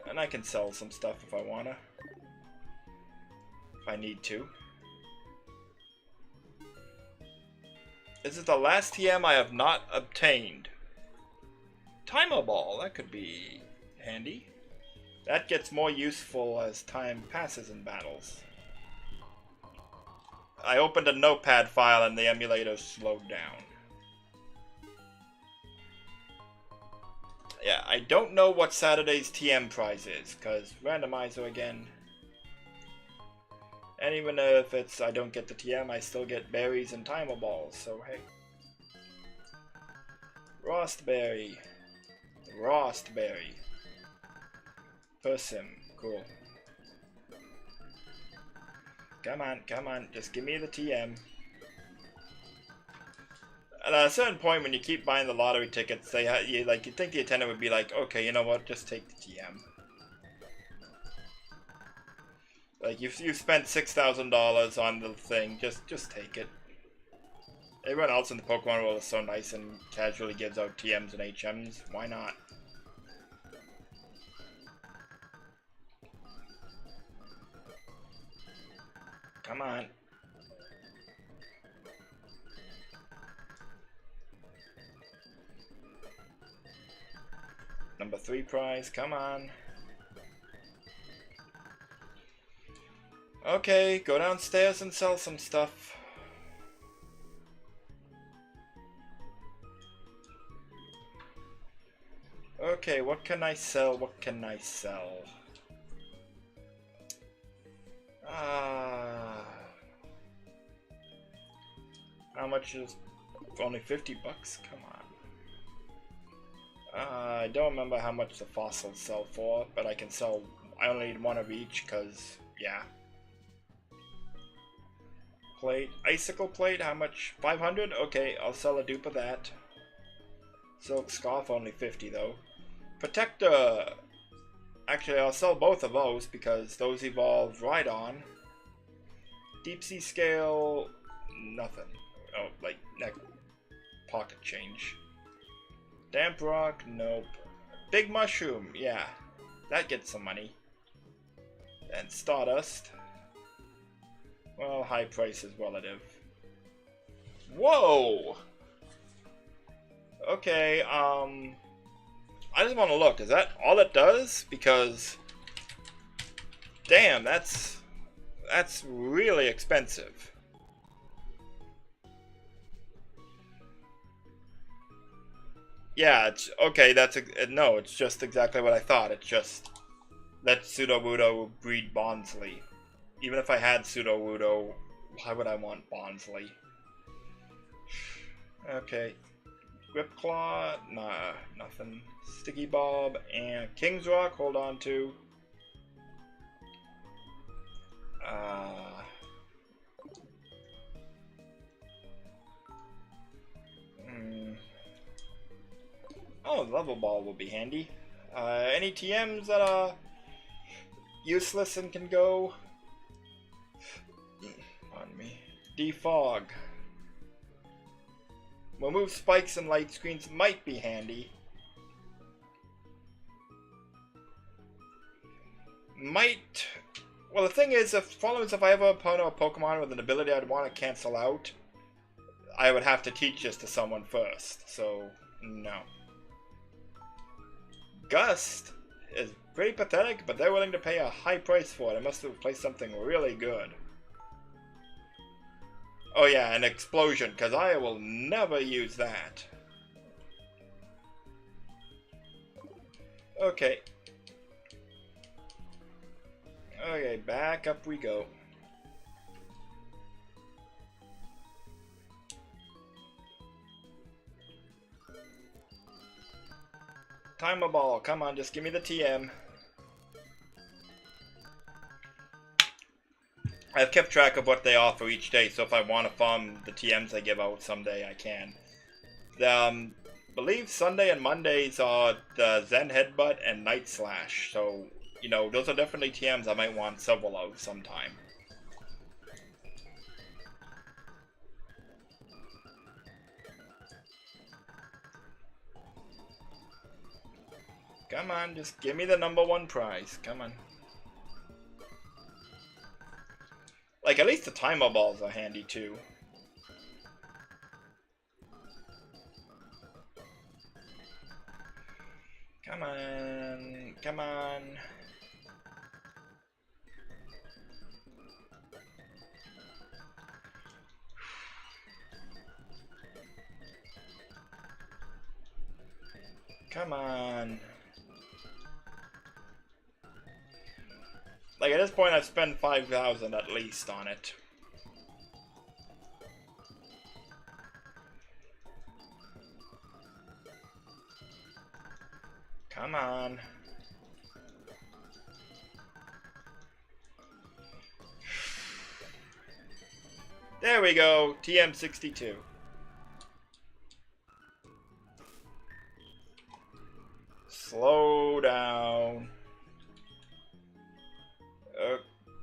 And I can sell some stuff if I wanna. If I need to. This is the last TM I have not obtained. Timer ball, that could be handy. That gets more useful as time passes in battles. I opened a notepad file and the emulator slowed down. Yeah, I don't know what Saturday's TM prize is, because randomizer again. And even if it's I don't get the TM, I still get berries and timer balls, so hey. Rostberry. Rostberry. Persim. Cool. Come on, just give me the TM. At a certain point, when you keep buying the lottery tickets, you'd think the attendant would be like, okay, you know what, just take the TM. Like, you've spent $6,000 on the thing, just take it. Everyone else in the Pokemon world is so nice and casually gives out TMs and HMs, why not? Come on. Number 3 prize, come on. Okay, go downstairs and sell some stuff. Okay, what can I sell? What can I sell? How much is only 50 bucks? Come on. I don't remember how much the fossils sell for, but I can sell, I only need one of each, cause, yeah. Plate, icicle plate, how much? 500? Okay, I'll sell a dupe of that. Silk scarf, only 50 though. Protector, actually I'll sell both of those, because those evolve right on. Deep sea scale, nothing. Oh, like, neck, pocket change. Damp rock, nope. Big mushroom, yeah. That gets some money. And stardust. Well, high price is relative. Whoa! Okay, I just want to look. Is that all it does? Because, damn, that's really expensive. Yeah, it's okay. No, it's just exactly what I thought. It's just let Sudowoodo breed Bonsly. Even if I had Sudowoodo, why would I want Bonsly? Okay. Grip Claw, nah, nothing. Sticky Bob and King's Rock, hold on to. Oh, Level Ball will be handy. Any TMs that are useless and can go? Pardon me. Defog. Remove spikes and light screens might be handy. Might. Well, the thing is, if I have a opponent or Pokemon with an ability I'd want to cancel out, I would have to teach this to someone first. So, no. Gust is pretty pathetic, but they're willing to pay a high price for it. I must have placed something really good. Oh yeah, an Explosion, because I will never use that. Okay. Okay, back up we go. Timer Ball, come on, just give me the TM. I've kept track of what they offer each day, so if I want to farm the TMs they give out someday, I can. I believe Sunday and Mondays are the Zen Headbutt and Night Slash, so, you know, those are definitely TMs I might want several of sometime. Come on, just give me the #1 prize. Come on. Like, at least the timer balls are handy, too. Come on. Come on. Come on. Like, at this point, I've spent 5,000 at least on it. Come on. There we go, TM62. Slow down.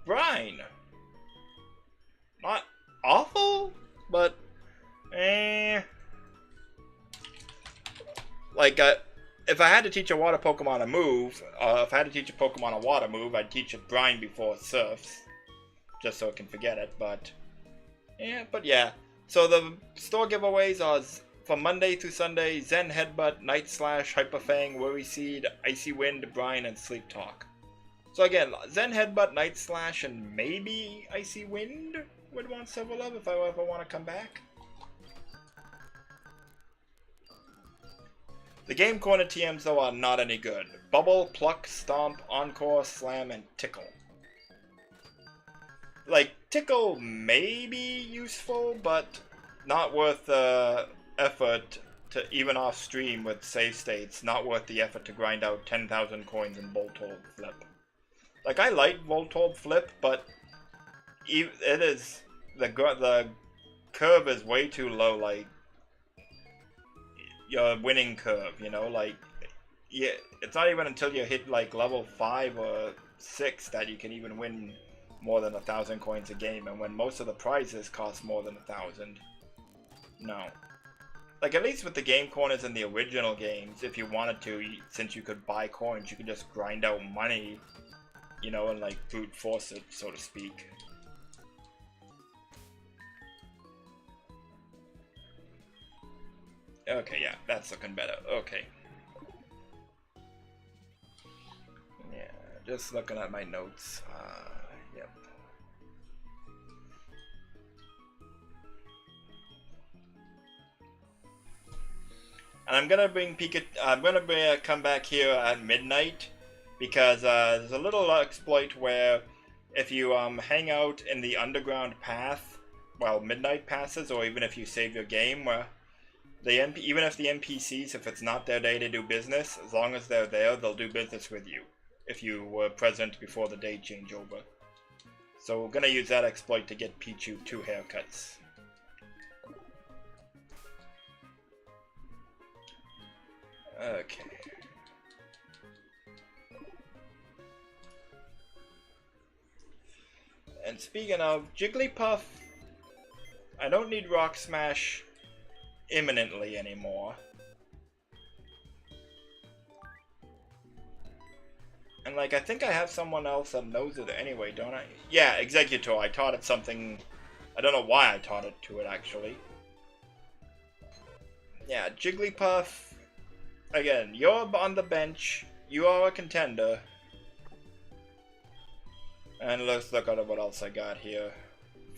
Brine. Not awful, but like, if I had to teach a water Pokemon a move, if I had to teach a Pokemon a water move, I'd teach it Brine before it surfs, just so it can forget it. But yeah. So the store giveaways are from Monday through Sunday: Zen Headbutt, Night Slash, Hyper Fang, Worry Seed, Icy Wind, Brine, and Sleep Talk. So again, Zen Headbutt, Night Slash, and maybe Icy Wind would want several of if I ever want to come back. The Game Corner TMs though are not any good. Bubble, Pluck, Stomp, Encore, Slam, and Tickle. Like, Tickle may be useful, but not worth the effort to, even off stream with save states, not worth the effort to grind out 10,000 coins in Voltorb Flip. Like, I like Voltorb Flip, but it is, the curve is way too low, like, your winning curve, you know, like, yeah, it's not even until you hit, like, level 5 or 6 that you can even win more than 1,000 coins a game, and when most of the prizes cost more than 1,000. No. Like, at least with the game corners in the original games, if you wanted to, since you could buy coins, you could just grind out money, you know, and, like, brute force it, so to speak. Okay, yeah, that's looking better. Okay. Yeah, just looking at my notes. Yep. And I'm gonna bring Pikachu. I'm gonna come back here at midnight because there's a little exploit where if you hang out in the underground path while midnight passes, or even if you save your game, where Even if the NPCs, if it's not their day to do business, as long as they're there, they'll do business with you. If you were present before the day changeover. So we're gonna use that exploit to get Pichu 2 haircuts. Okay. And speaking of Jigglypuff, I don't need Rock Smash imminently anymore. And like, I think I have someone else that knows it anyway, don't I? Yeah, Executor. I taught it something. I don't know why I taught it to it, actually. Yeah, Jigglypuff. Again, you're on the bench. You are a contender. And let's look at what else I got here.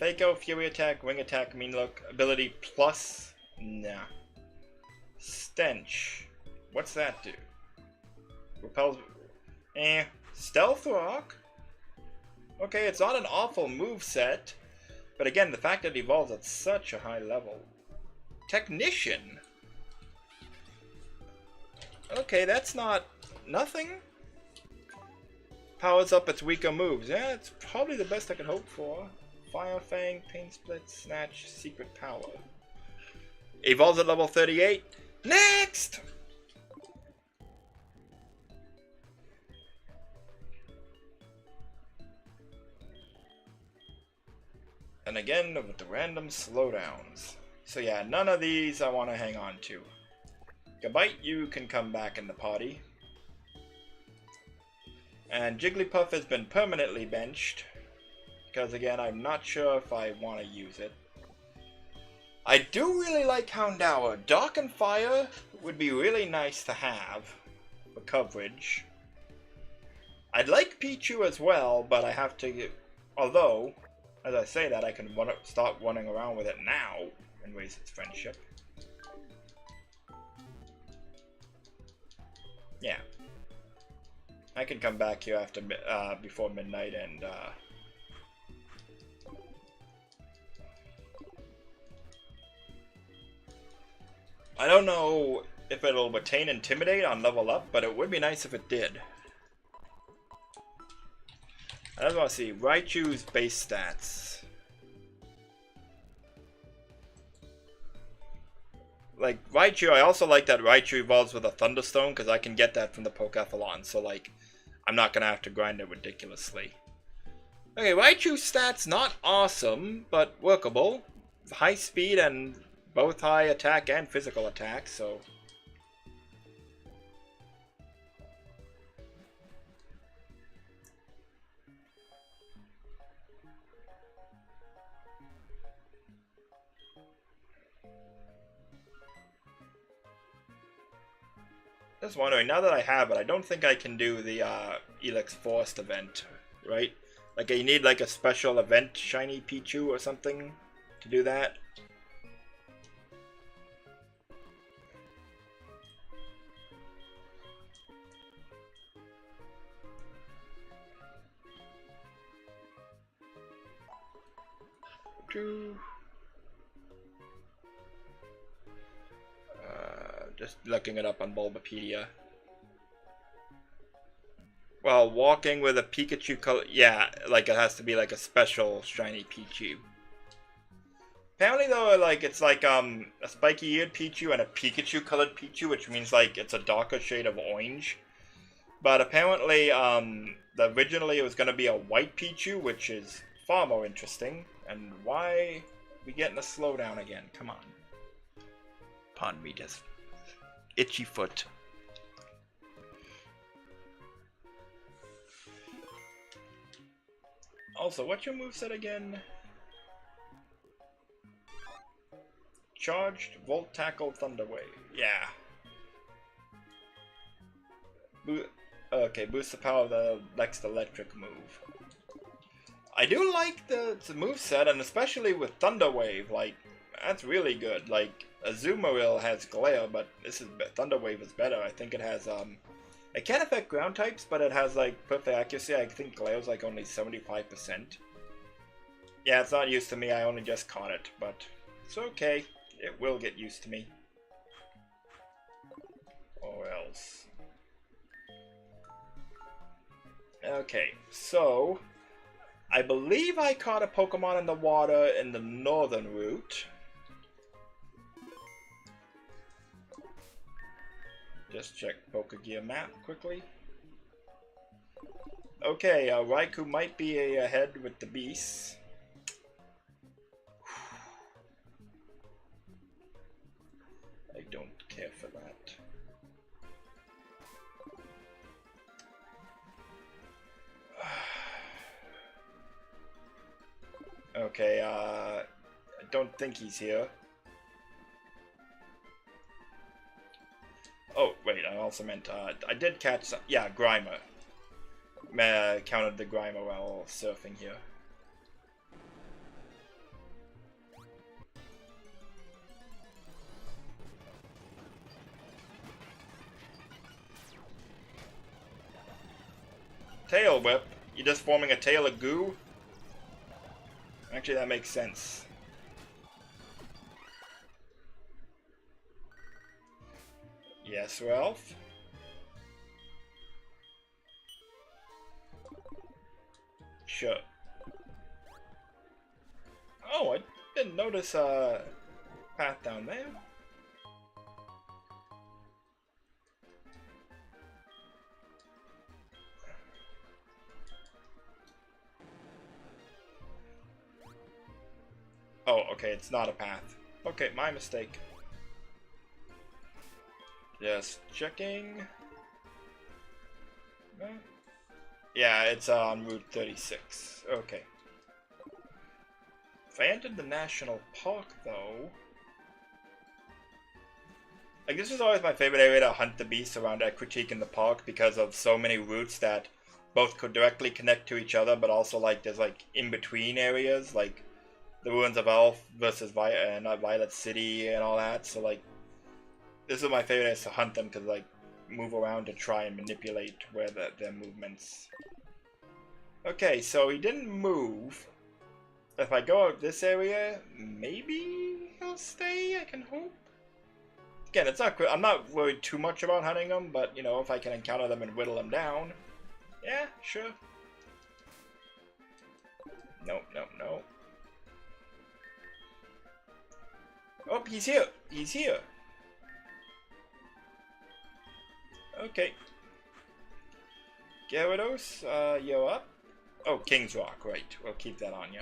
Fako, Fury Attack, Wing Attack, Mean Look, Ability Plus. Nah. Stench. What's that do? Repels. Stealth Rock? Okay, it's not an awful move set. But again, the fact that it evolves at such a high level. Technician? Okay, that's not nothing. Powers up its weaker moves. Yeah, it's probably the best I could hope for. Fire Fang, Pain Split, Snatch, Secret Power. Evolves at level 38. Next! And again, with the random slowdowns. So yeah, none of these I want to hang on to. Gabite, you can come back in the party. And Jigglypuff has been permanently benched. Because again, I'm not sure if I want to use it. I do really like Houndour. Dark and Fire would be really nice to have for coverage. I'd like Pichu as well, but I have to get... Although, as I say that, I can start running around with it now and raise its friendship. Yeah. I can come back here after before midnight and I don't know if it'll retain Intimidate on level up, but it would be nice if it did. I just want to see Raichu's base stats. Like, Raichu, I also like that Raichu evolves with a Thunderstone, because I can get that from the Pokethalon, so like, I'm not going to have to grind it ridiculously. Okay, Raichu's stats not awesome, but workable. High speed and both high attack and physical attack, so... Just wondering, now that I have it, I don't think I can do the Elix Forest event, right? Like, you need like a special event, Shiny Pichu or something, to do that. Just looking it up on Bulbapedia. Well, walking with a Pikachu color, yeah, like it has to be like a special shiny Pichu. Apparently though, like it's like a spiky-eared Pichu and a Pikachu-colored Pichu, which means like it's a darker shade of orange. But apparently, originally it was gonna be a white Pichu, which is far more interesting. And why we getting a slowdown again? Come on. Pardon me, just itchy foot. Also, what's your moveset again? Charged, Volt Tackle, Thunder Wave. Yeah. Okay, boost the power of the next electric move. I do like the moveset, and especially with Thunder Wave, like, that's really good. Like, Azumarill has Glare, but Thunder Wave is better. I think it has, it can't affect ground types, but it has, like, perfect accuracy. I think Glare's, like, only 75%. Yeah, it's not used to me. I only just caught it, but it's okay. It will get used to me. was. Okay, so I believe I caught a Pokemon in the water in the northern route. Just check Pokegear map quickly. Okay, Raikou might be ahead with the beasts. I don't care for that. Okay, I don't think he's here. Oh, wait, I also meant, I did catch some, yeah, Grimer. Counted the Grimer while surfing here. Tail Whip? You're just forming a tail of goo? Actually, that makes sense. Yes, Ralph? Sure. Oh, I didn't notice a path down there. Oh, okay, it's not a path. Okay, my mistake. Just checking. Yeah, it's on Route 36. Okay. If I entered the national park, though... Like, this is always my favorite area to hunt the beasts around Equitique in the park because of so many routes that both could directly connect to each other, but also, like, there's, like, in-between areas, like the Ruins of Elf versus Violet City and all that, so, like, this is my favorite is to hunt them because, like, move around to try and manipulate where their movements. Okay, so he didn't move. If I go out this area, maybe he'll stay, I can hope. Again, it's not. I'm not worried too much about hunting them, but, you know, if I can encounter them and whittle them down, yeah, sure. Nope, nope, nope. Oh, he's here. He's here. Okay. Gyarados, you're up. Oh, King's Rock, right. We'll keep that on you.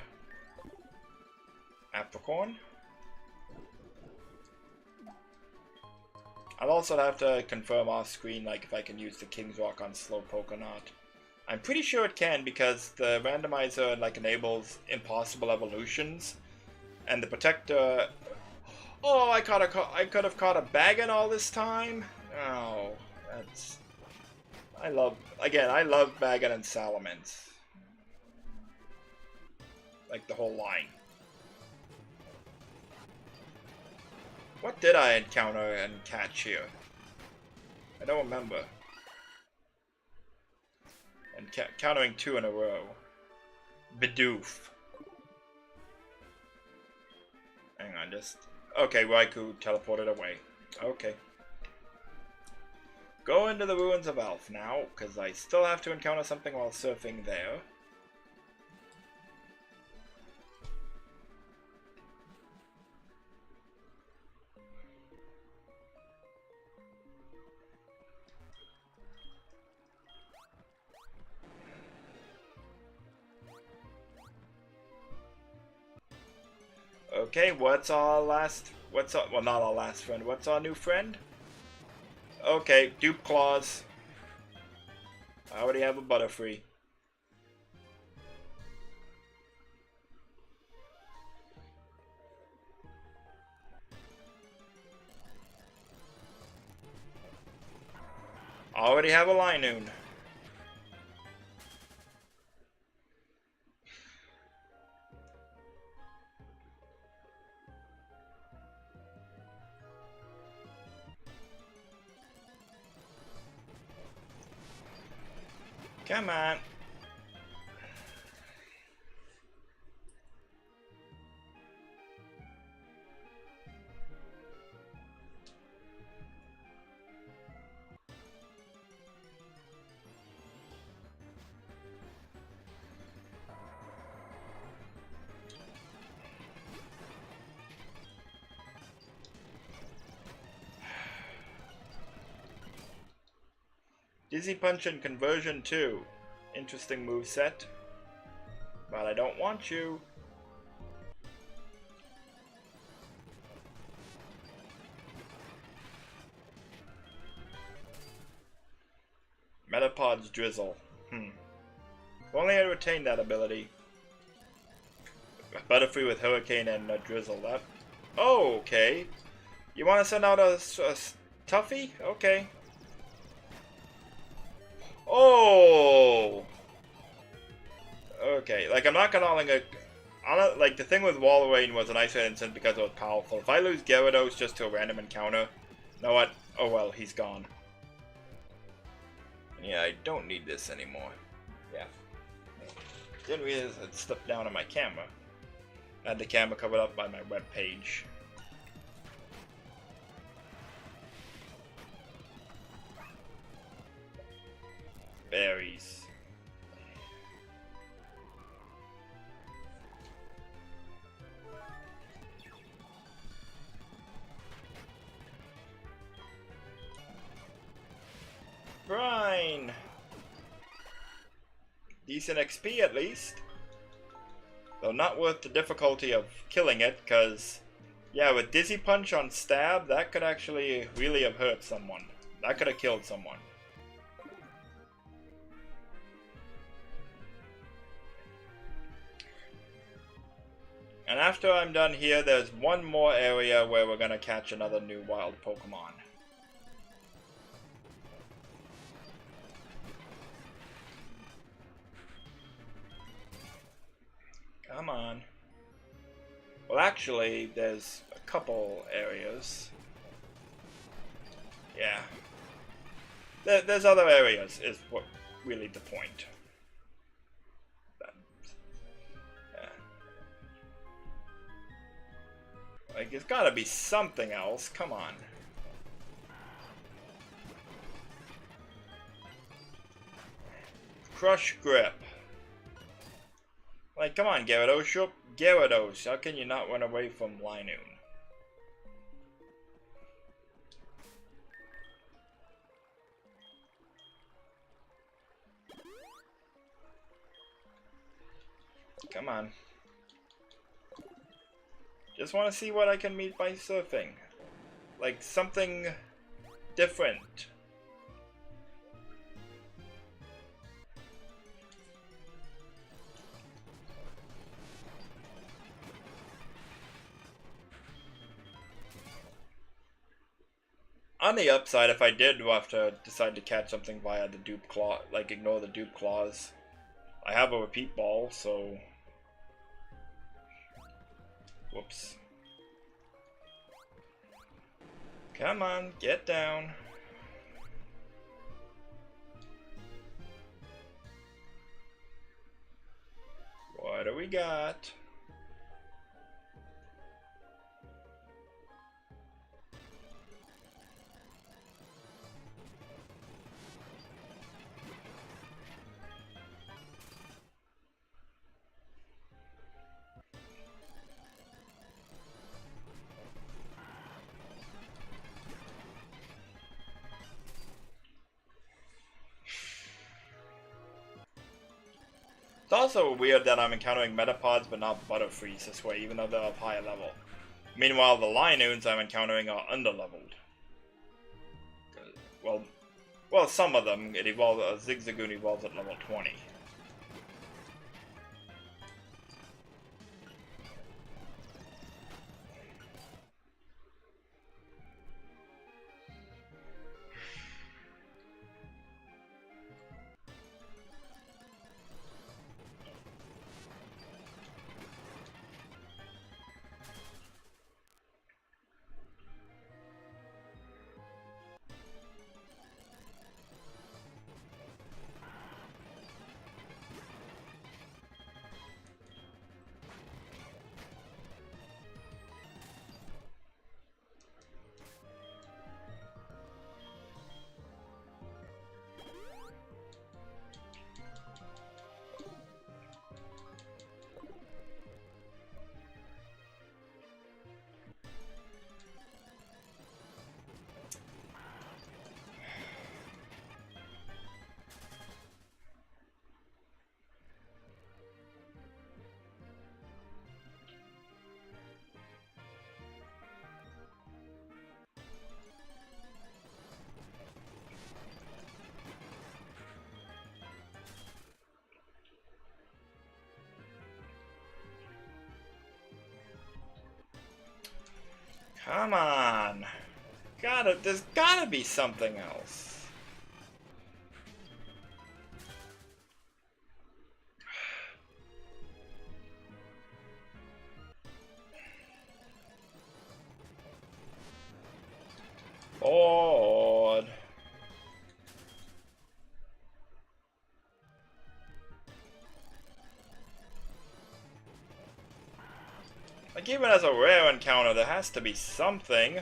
Apricorn. I'll also have to confirm off screen, like, if I can use the King's Rock on Slowpoke or not. I'm pretty sure it can because the randomizer, like, enables impossible evolutions. And the protector... Oh, I could have caught a Bagon all this time? Oh, that's... I love Bagon and Salamence. Like, the whole line. What did I encounter and catch here? I don't remember. And countering 2 in a row. Bidoof. Hang on, just... Okay, Raikou teleported away. Okay. Go into the Ruins of Elf now, because I still have to encounter something while surfing there. Okay, well, not our last friend, what's our new friend? Okay, Dupe Claws. I already have a Butterfree. Already have a Linoon. Come on. Dizzy Punch and Conversion too. Interesting move set. But I don't want you. Metapod's Drizzle. If only I retained that ability. Butterfree with Hurricane and Drizzle. That. Oh, okay. You want to send out a Tuffy? Okay. Oh. Okay. Like I'm not gonna like the thing with Walrein was an isolated instant because it was powerful. If I lose Gyarados just to a random encounter, you know what? Oh well, he's gone. Yeah, I don't need this anymore. Yeah. Didn't realize I'd slipped down on my camera. I had the camera covered up by my web page. Berries. Brine! Decent XP at least. Though not worth the difficulty of killing it, because, yeah, with Dizzy Punch on Stab, that could actually really have hurt someone. That could have killed someone. And after I'm done here, there's one more area where we're going to catch another new wild Pokemon. Come on. Well, actually, there's a couple areas. Yeah. There's other areas, is what really the point. Yeah. Like, it's gotta be something else. Come on. Crush Grip. Like, come on, Gyarados. Gyarados, how can you not run away from Linoon? Come on. Just want to see what I can meet by surfing. Like, something different. On the upside, if I did have to decide to catch something via the dupe claw, like ignore the dupe claws, I have a repeat ball, so whoops. Come on, get down. What do we got? It's also weird that I'm encountering Metapods but not Butterfrees this way, even though they're of higher level. Meanwhile, the Linoons I'm encountering are underleveled. Well, some of them. Zigzagoon evolves at level 20. Come on. There's gotta be something else. Lord. Like, even as a rare encounter, there has to be something.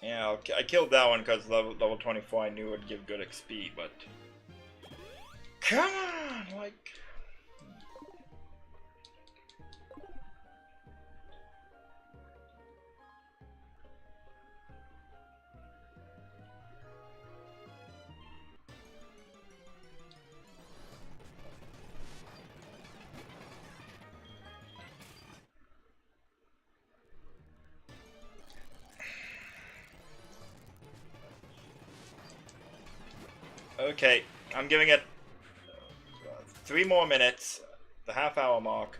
Yeah, I killed that one because level 24 I knew would give good XP, but... Come on, like... Okay, I'm giving it 3 more minutes, the half-hour mark.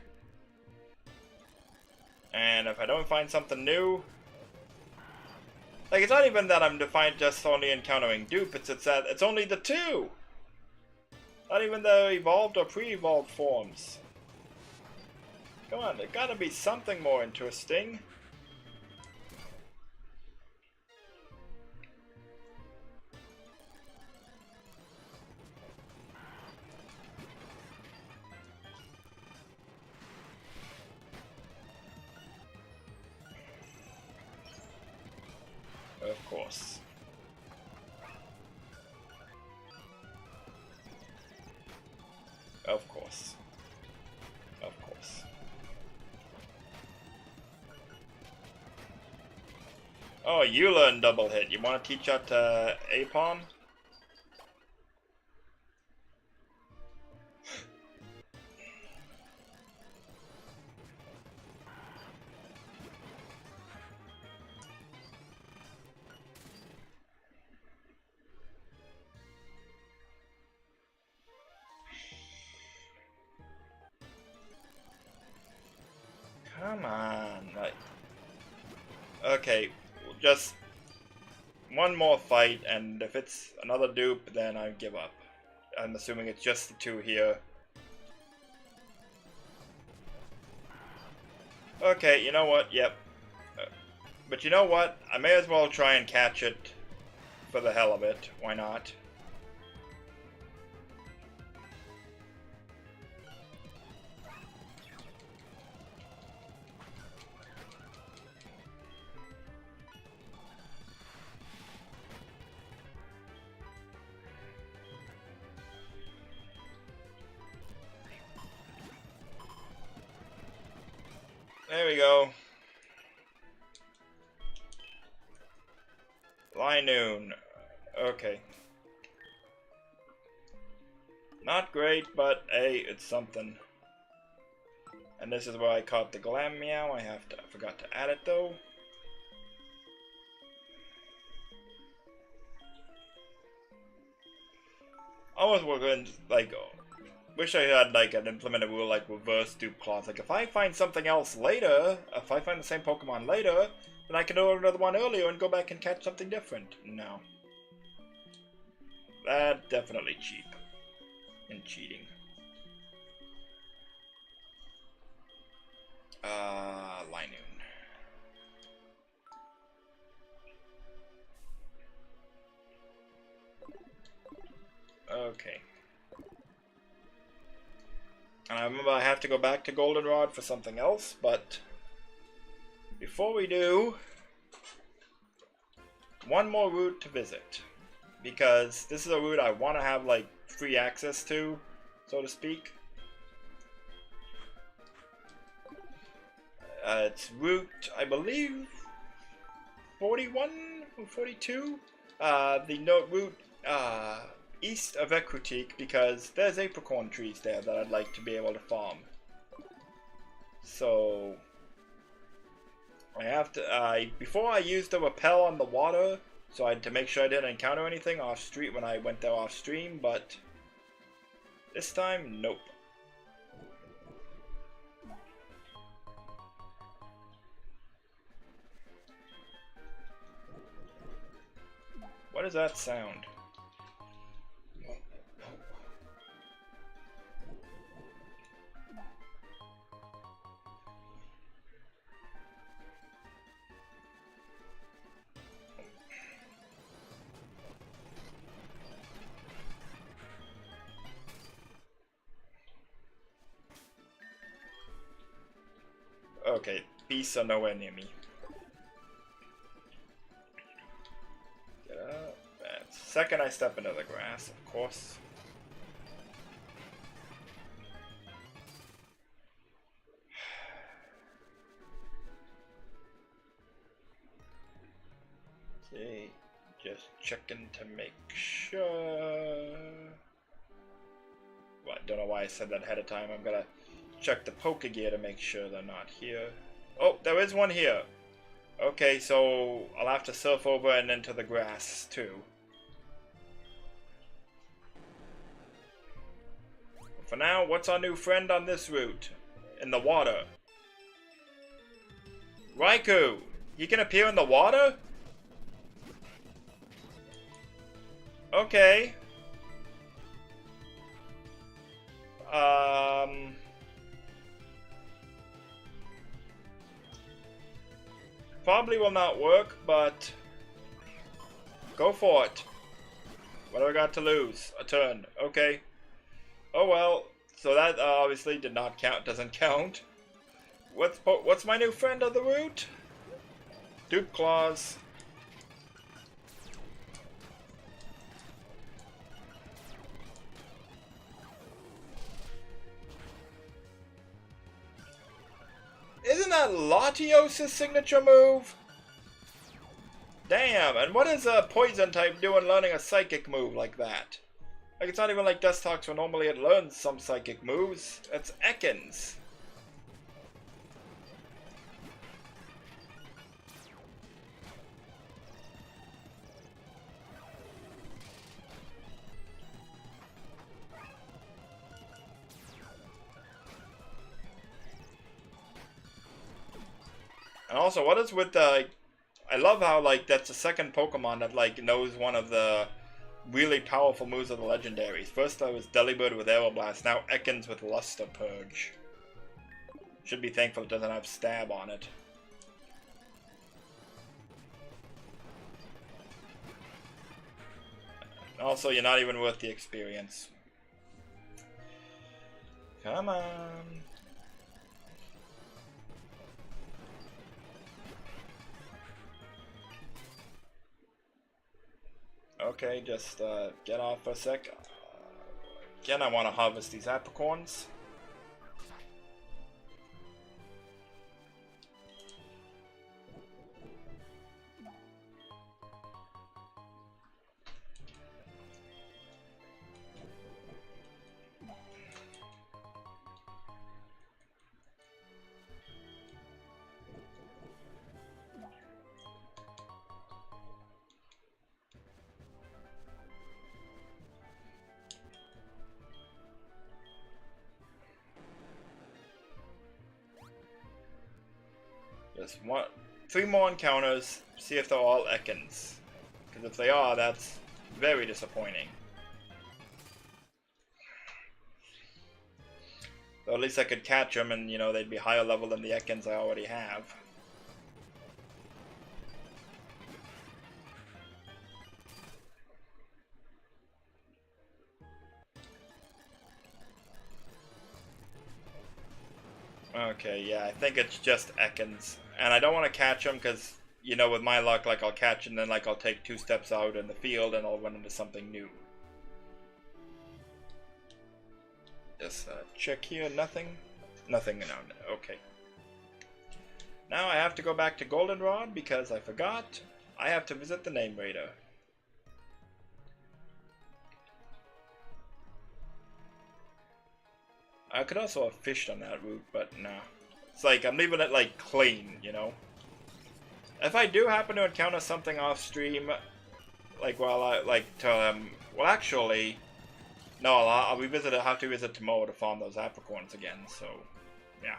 And if I don't find something new... Like, it's not even that I'm just only encountering dupe, it's that it's only the 2! Not even the evolved or pre-evolved forms. Come on, there gotta be something more interesting. Of course. Of course. Of course. Oh, you learn double hit. You want to teach that to Apon? Come on, like... Okay, just one more fight, and if it's another dupe, then I give up. I'm assuming it's just the 2 here. Okay, you know what? Yep. But you know what? I may as well try and catch it for the hell of it. Why not? There we go. Linoon. Okay. Not great, but hey, it's something. And this is where I caught the Glam Meow. I forgot to add it though. Almost we're going to, like, wish I had like an implemented rule like reverse dupe clause. Like if I find something else later, if I find the same Pokemon later, then I can order another one earlier and go back and catch something different. No. That's definitely cheap. And cheating. Linoon. Okay. And I remember I have to go back to Goldenrod for something else, but before we do, one more route to visit. Because this is a route I want to have like free access to, so to speak. It's route, I believe, 41 or 42? The route east of Ecruteak, because there's apricorn trees there that I'd like to be able to farm. So I have to, before I used the rappel on the water, so to make sure I didn't encounter anything off street when I went there off stream, but this time, nope. What is that sound? Okay, beasts are nowhere near me. Get up. And second I step into the grass, of course. Okay, just checking to make sure. Well, I don't know why I said that ahead of time. I'm gonna check the poker gear to make sure they're not here. Oh, there is one here. Okay, so I'll have to surf over and into the grass too. For now, what's our new friend on this route? In the water. Raikou! He can appear in the water? Okay. Probably will not work, but go for it. What do I got to lose? A turn. Okay. Oh well. So that obviously did not count. Doesn't count. What's my new friend on the route? Duke Claws. Isn't that Latios' signature move? Damn, and what is a poison type doing learning a psychic move like that? Like, it's not even like Dustox where normally it learns some psychic moves. It's Ekans. And also, what is with the... I love how, like, that's the second Pokemon that, like, knows one of the really powerful moves of the legendaries. First I was Delibird with Aeroblast, now Ekans with Luster Purge. Should be thankful it doesn't have Stab on it. Also, you're not even worth the experience. Come on. Okay, just get off for a sec. Again, I want to harvest these apricorns. Just three more encounters, see if they're all Ekans. Because if they are, that's very disappointing. Though at least I could catch them and, you know, they'd be higher level than the Ekans I already have. Okay, yeah, I think it's just Ekans. And I don't want to catch them because, you know, with my luck, like, I'll catch and then, like, I'll take 2 steps out in the field and I'll run into something new. Just check here, nothing? Nothing, no, okay. Now I have to go back to Goldenrod because I forgot. I have to visit the Name Raider. I could also have fished on that route, but no. It's like I'm leaving it like clean, you know. If I do happen to encounter something off stream, like while I well actually, no, I'll revisit it. Have to visit tomorrow to farm those apricorns again. So, yeah.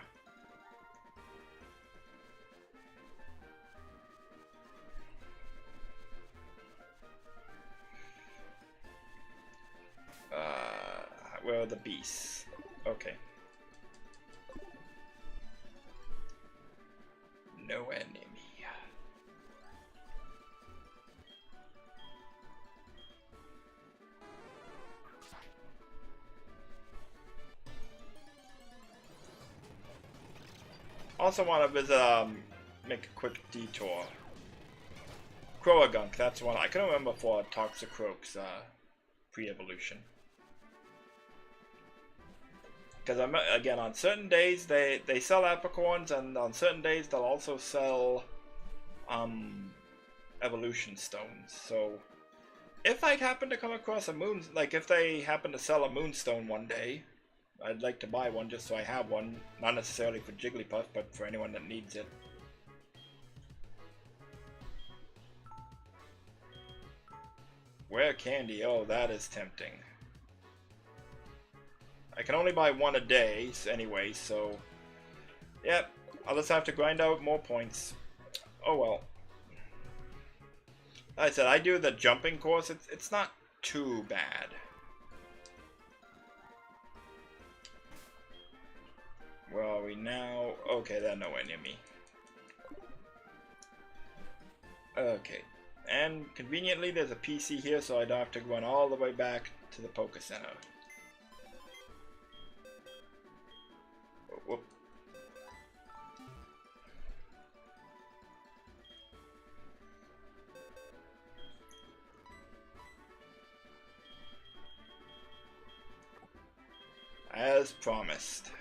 Where are the beasts? Okay. No enemy. Also want to visit, make a quick detour. Croagunk, that's one. I couldn't remember for Toxicroak's, pre-evolution. Because again, on certain days they sell apricorns, and on certain days they'll also sell evolution stones. So if I happen to come across a moon, like if they happen to sell a moonstone one day, I'd like to buy one just so I have one, not necessarily for Jigglypuff, but for anyone that needs it. Rare candy, oh that is tempting. I can only buy one a day anyway, so yep, I'll just have to grind out more points. Oh well. Like I said, I do the jumping course, it's not too bad. Where are we now? Okay, they're nowhere near me. Okay, and conveniently there's a PC here, so I don't have to run all the way back to the Poké Center. Whoop. As promised.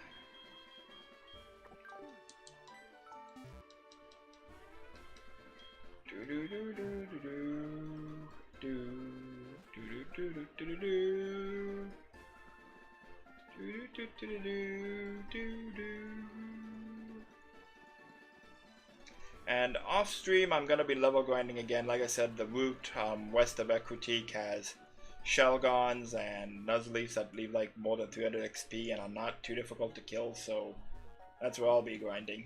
And off stream, I'm gonna be level grinding again. Like I said, the route west of Ekritique has Shelgons and Nuzleafs that leave like more than 300 XP and are not too difficult to kill, so that's where I'll be grinding.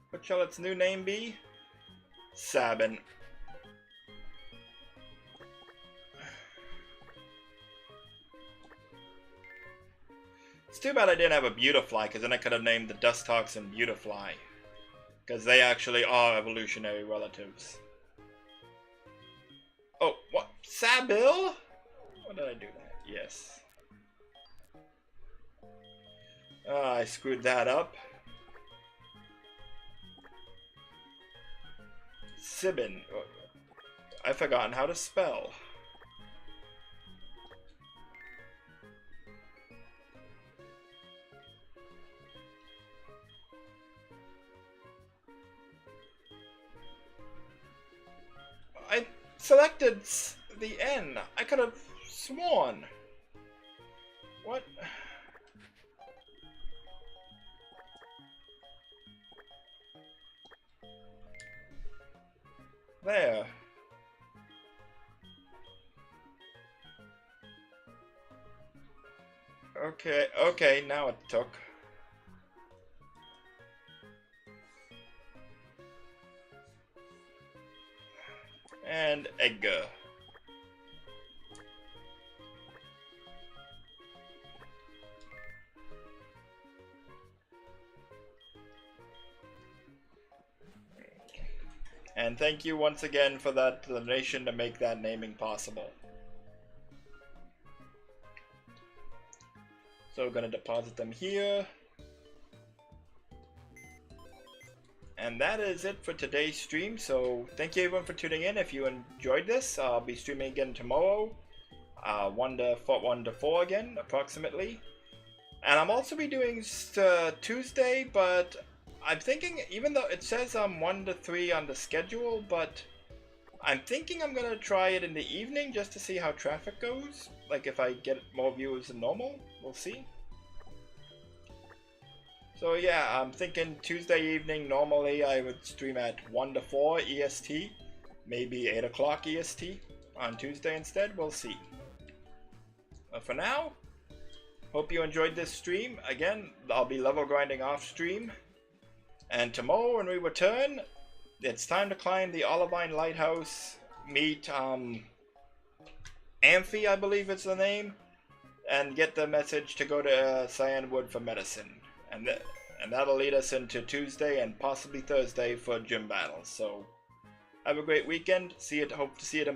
What shall its new name be? Sabin. It's too bad I didn't have a Beautifly, because then I could have named the Dustoxin Beautifly. Because they actually are evolutionary relatives. Oh, what? Sabil? Why did I do that? Yes. I screwed that up. Sibin. I've forgotten how to spell. I selected the N. I could have sworn. What? There. Okay, now it took. And Edgar. And thank you once again for that donation to make that naming possible. So we're going to deposit them here. And that is it for today's stream. So thank you everyone for tuning in. If you enjoyed this, I'll be streaming again tomorrow. 1 to 4 again, approximately. And I'm also be doing Tuesday, but I'm thinking, even though it says 1 to 3 on the schedule, but I'm thinking I'm gonna try it in the evening just to see how traffic goes. Like if I get more viewers than normal, we'll see. So yeah, I'm thinking Tuesday evening. Normally I would stream at 1 to 4 EST, maybe 8 o'clock EST on Tuesday instead. We'll see. But for now, hope you enjoyed this stream. Again, I'll be level grinding off stream. And tomorrow when we return, it's time to climb the Olivine Lighthouse, meet Amphi, I believe it's the name, and get the message to go to Cyanwood for medicine. And that'll lead us into Tuesday and possibly Thursday for gym battles. So have a great weekend. Hope to see you tomorrow.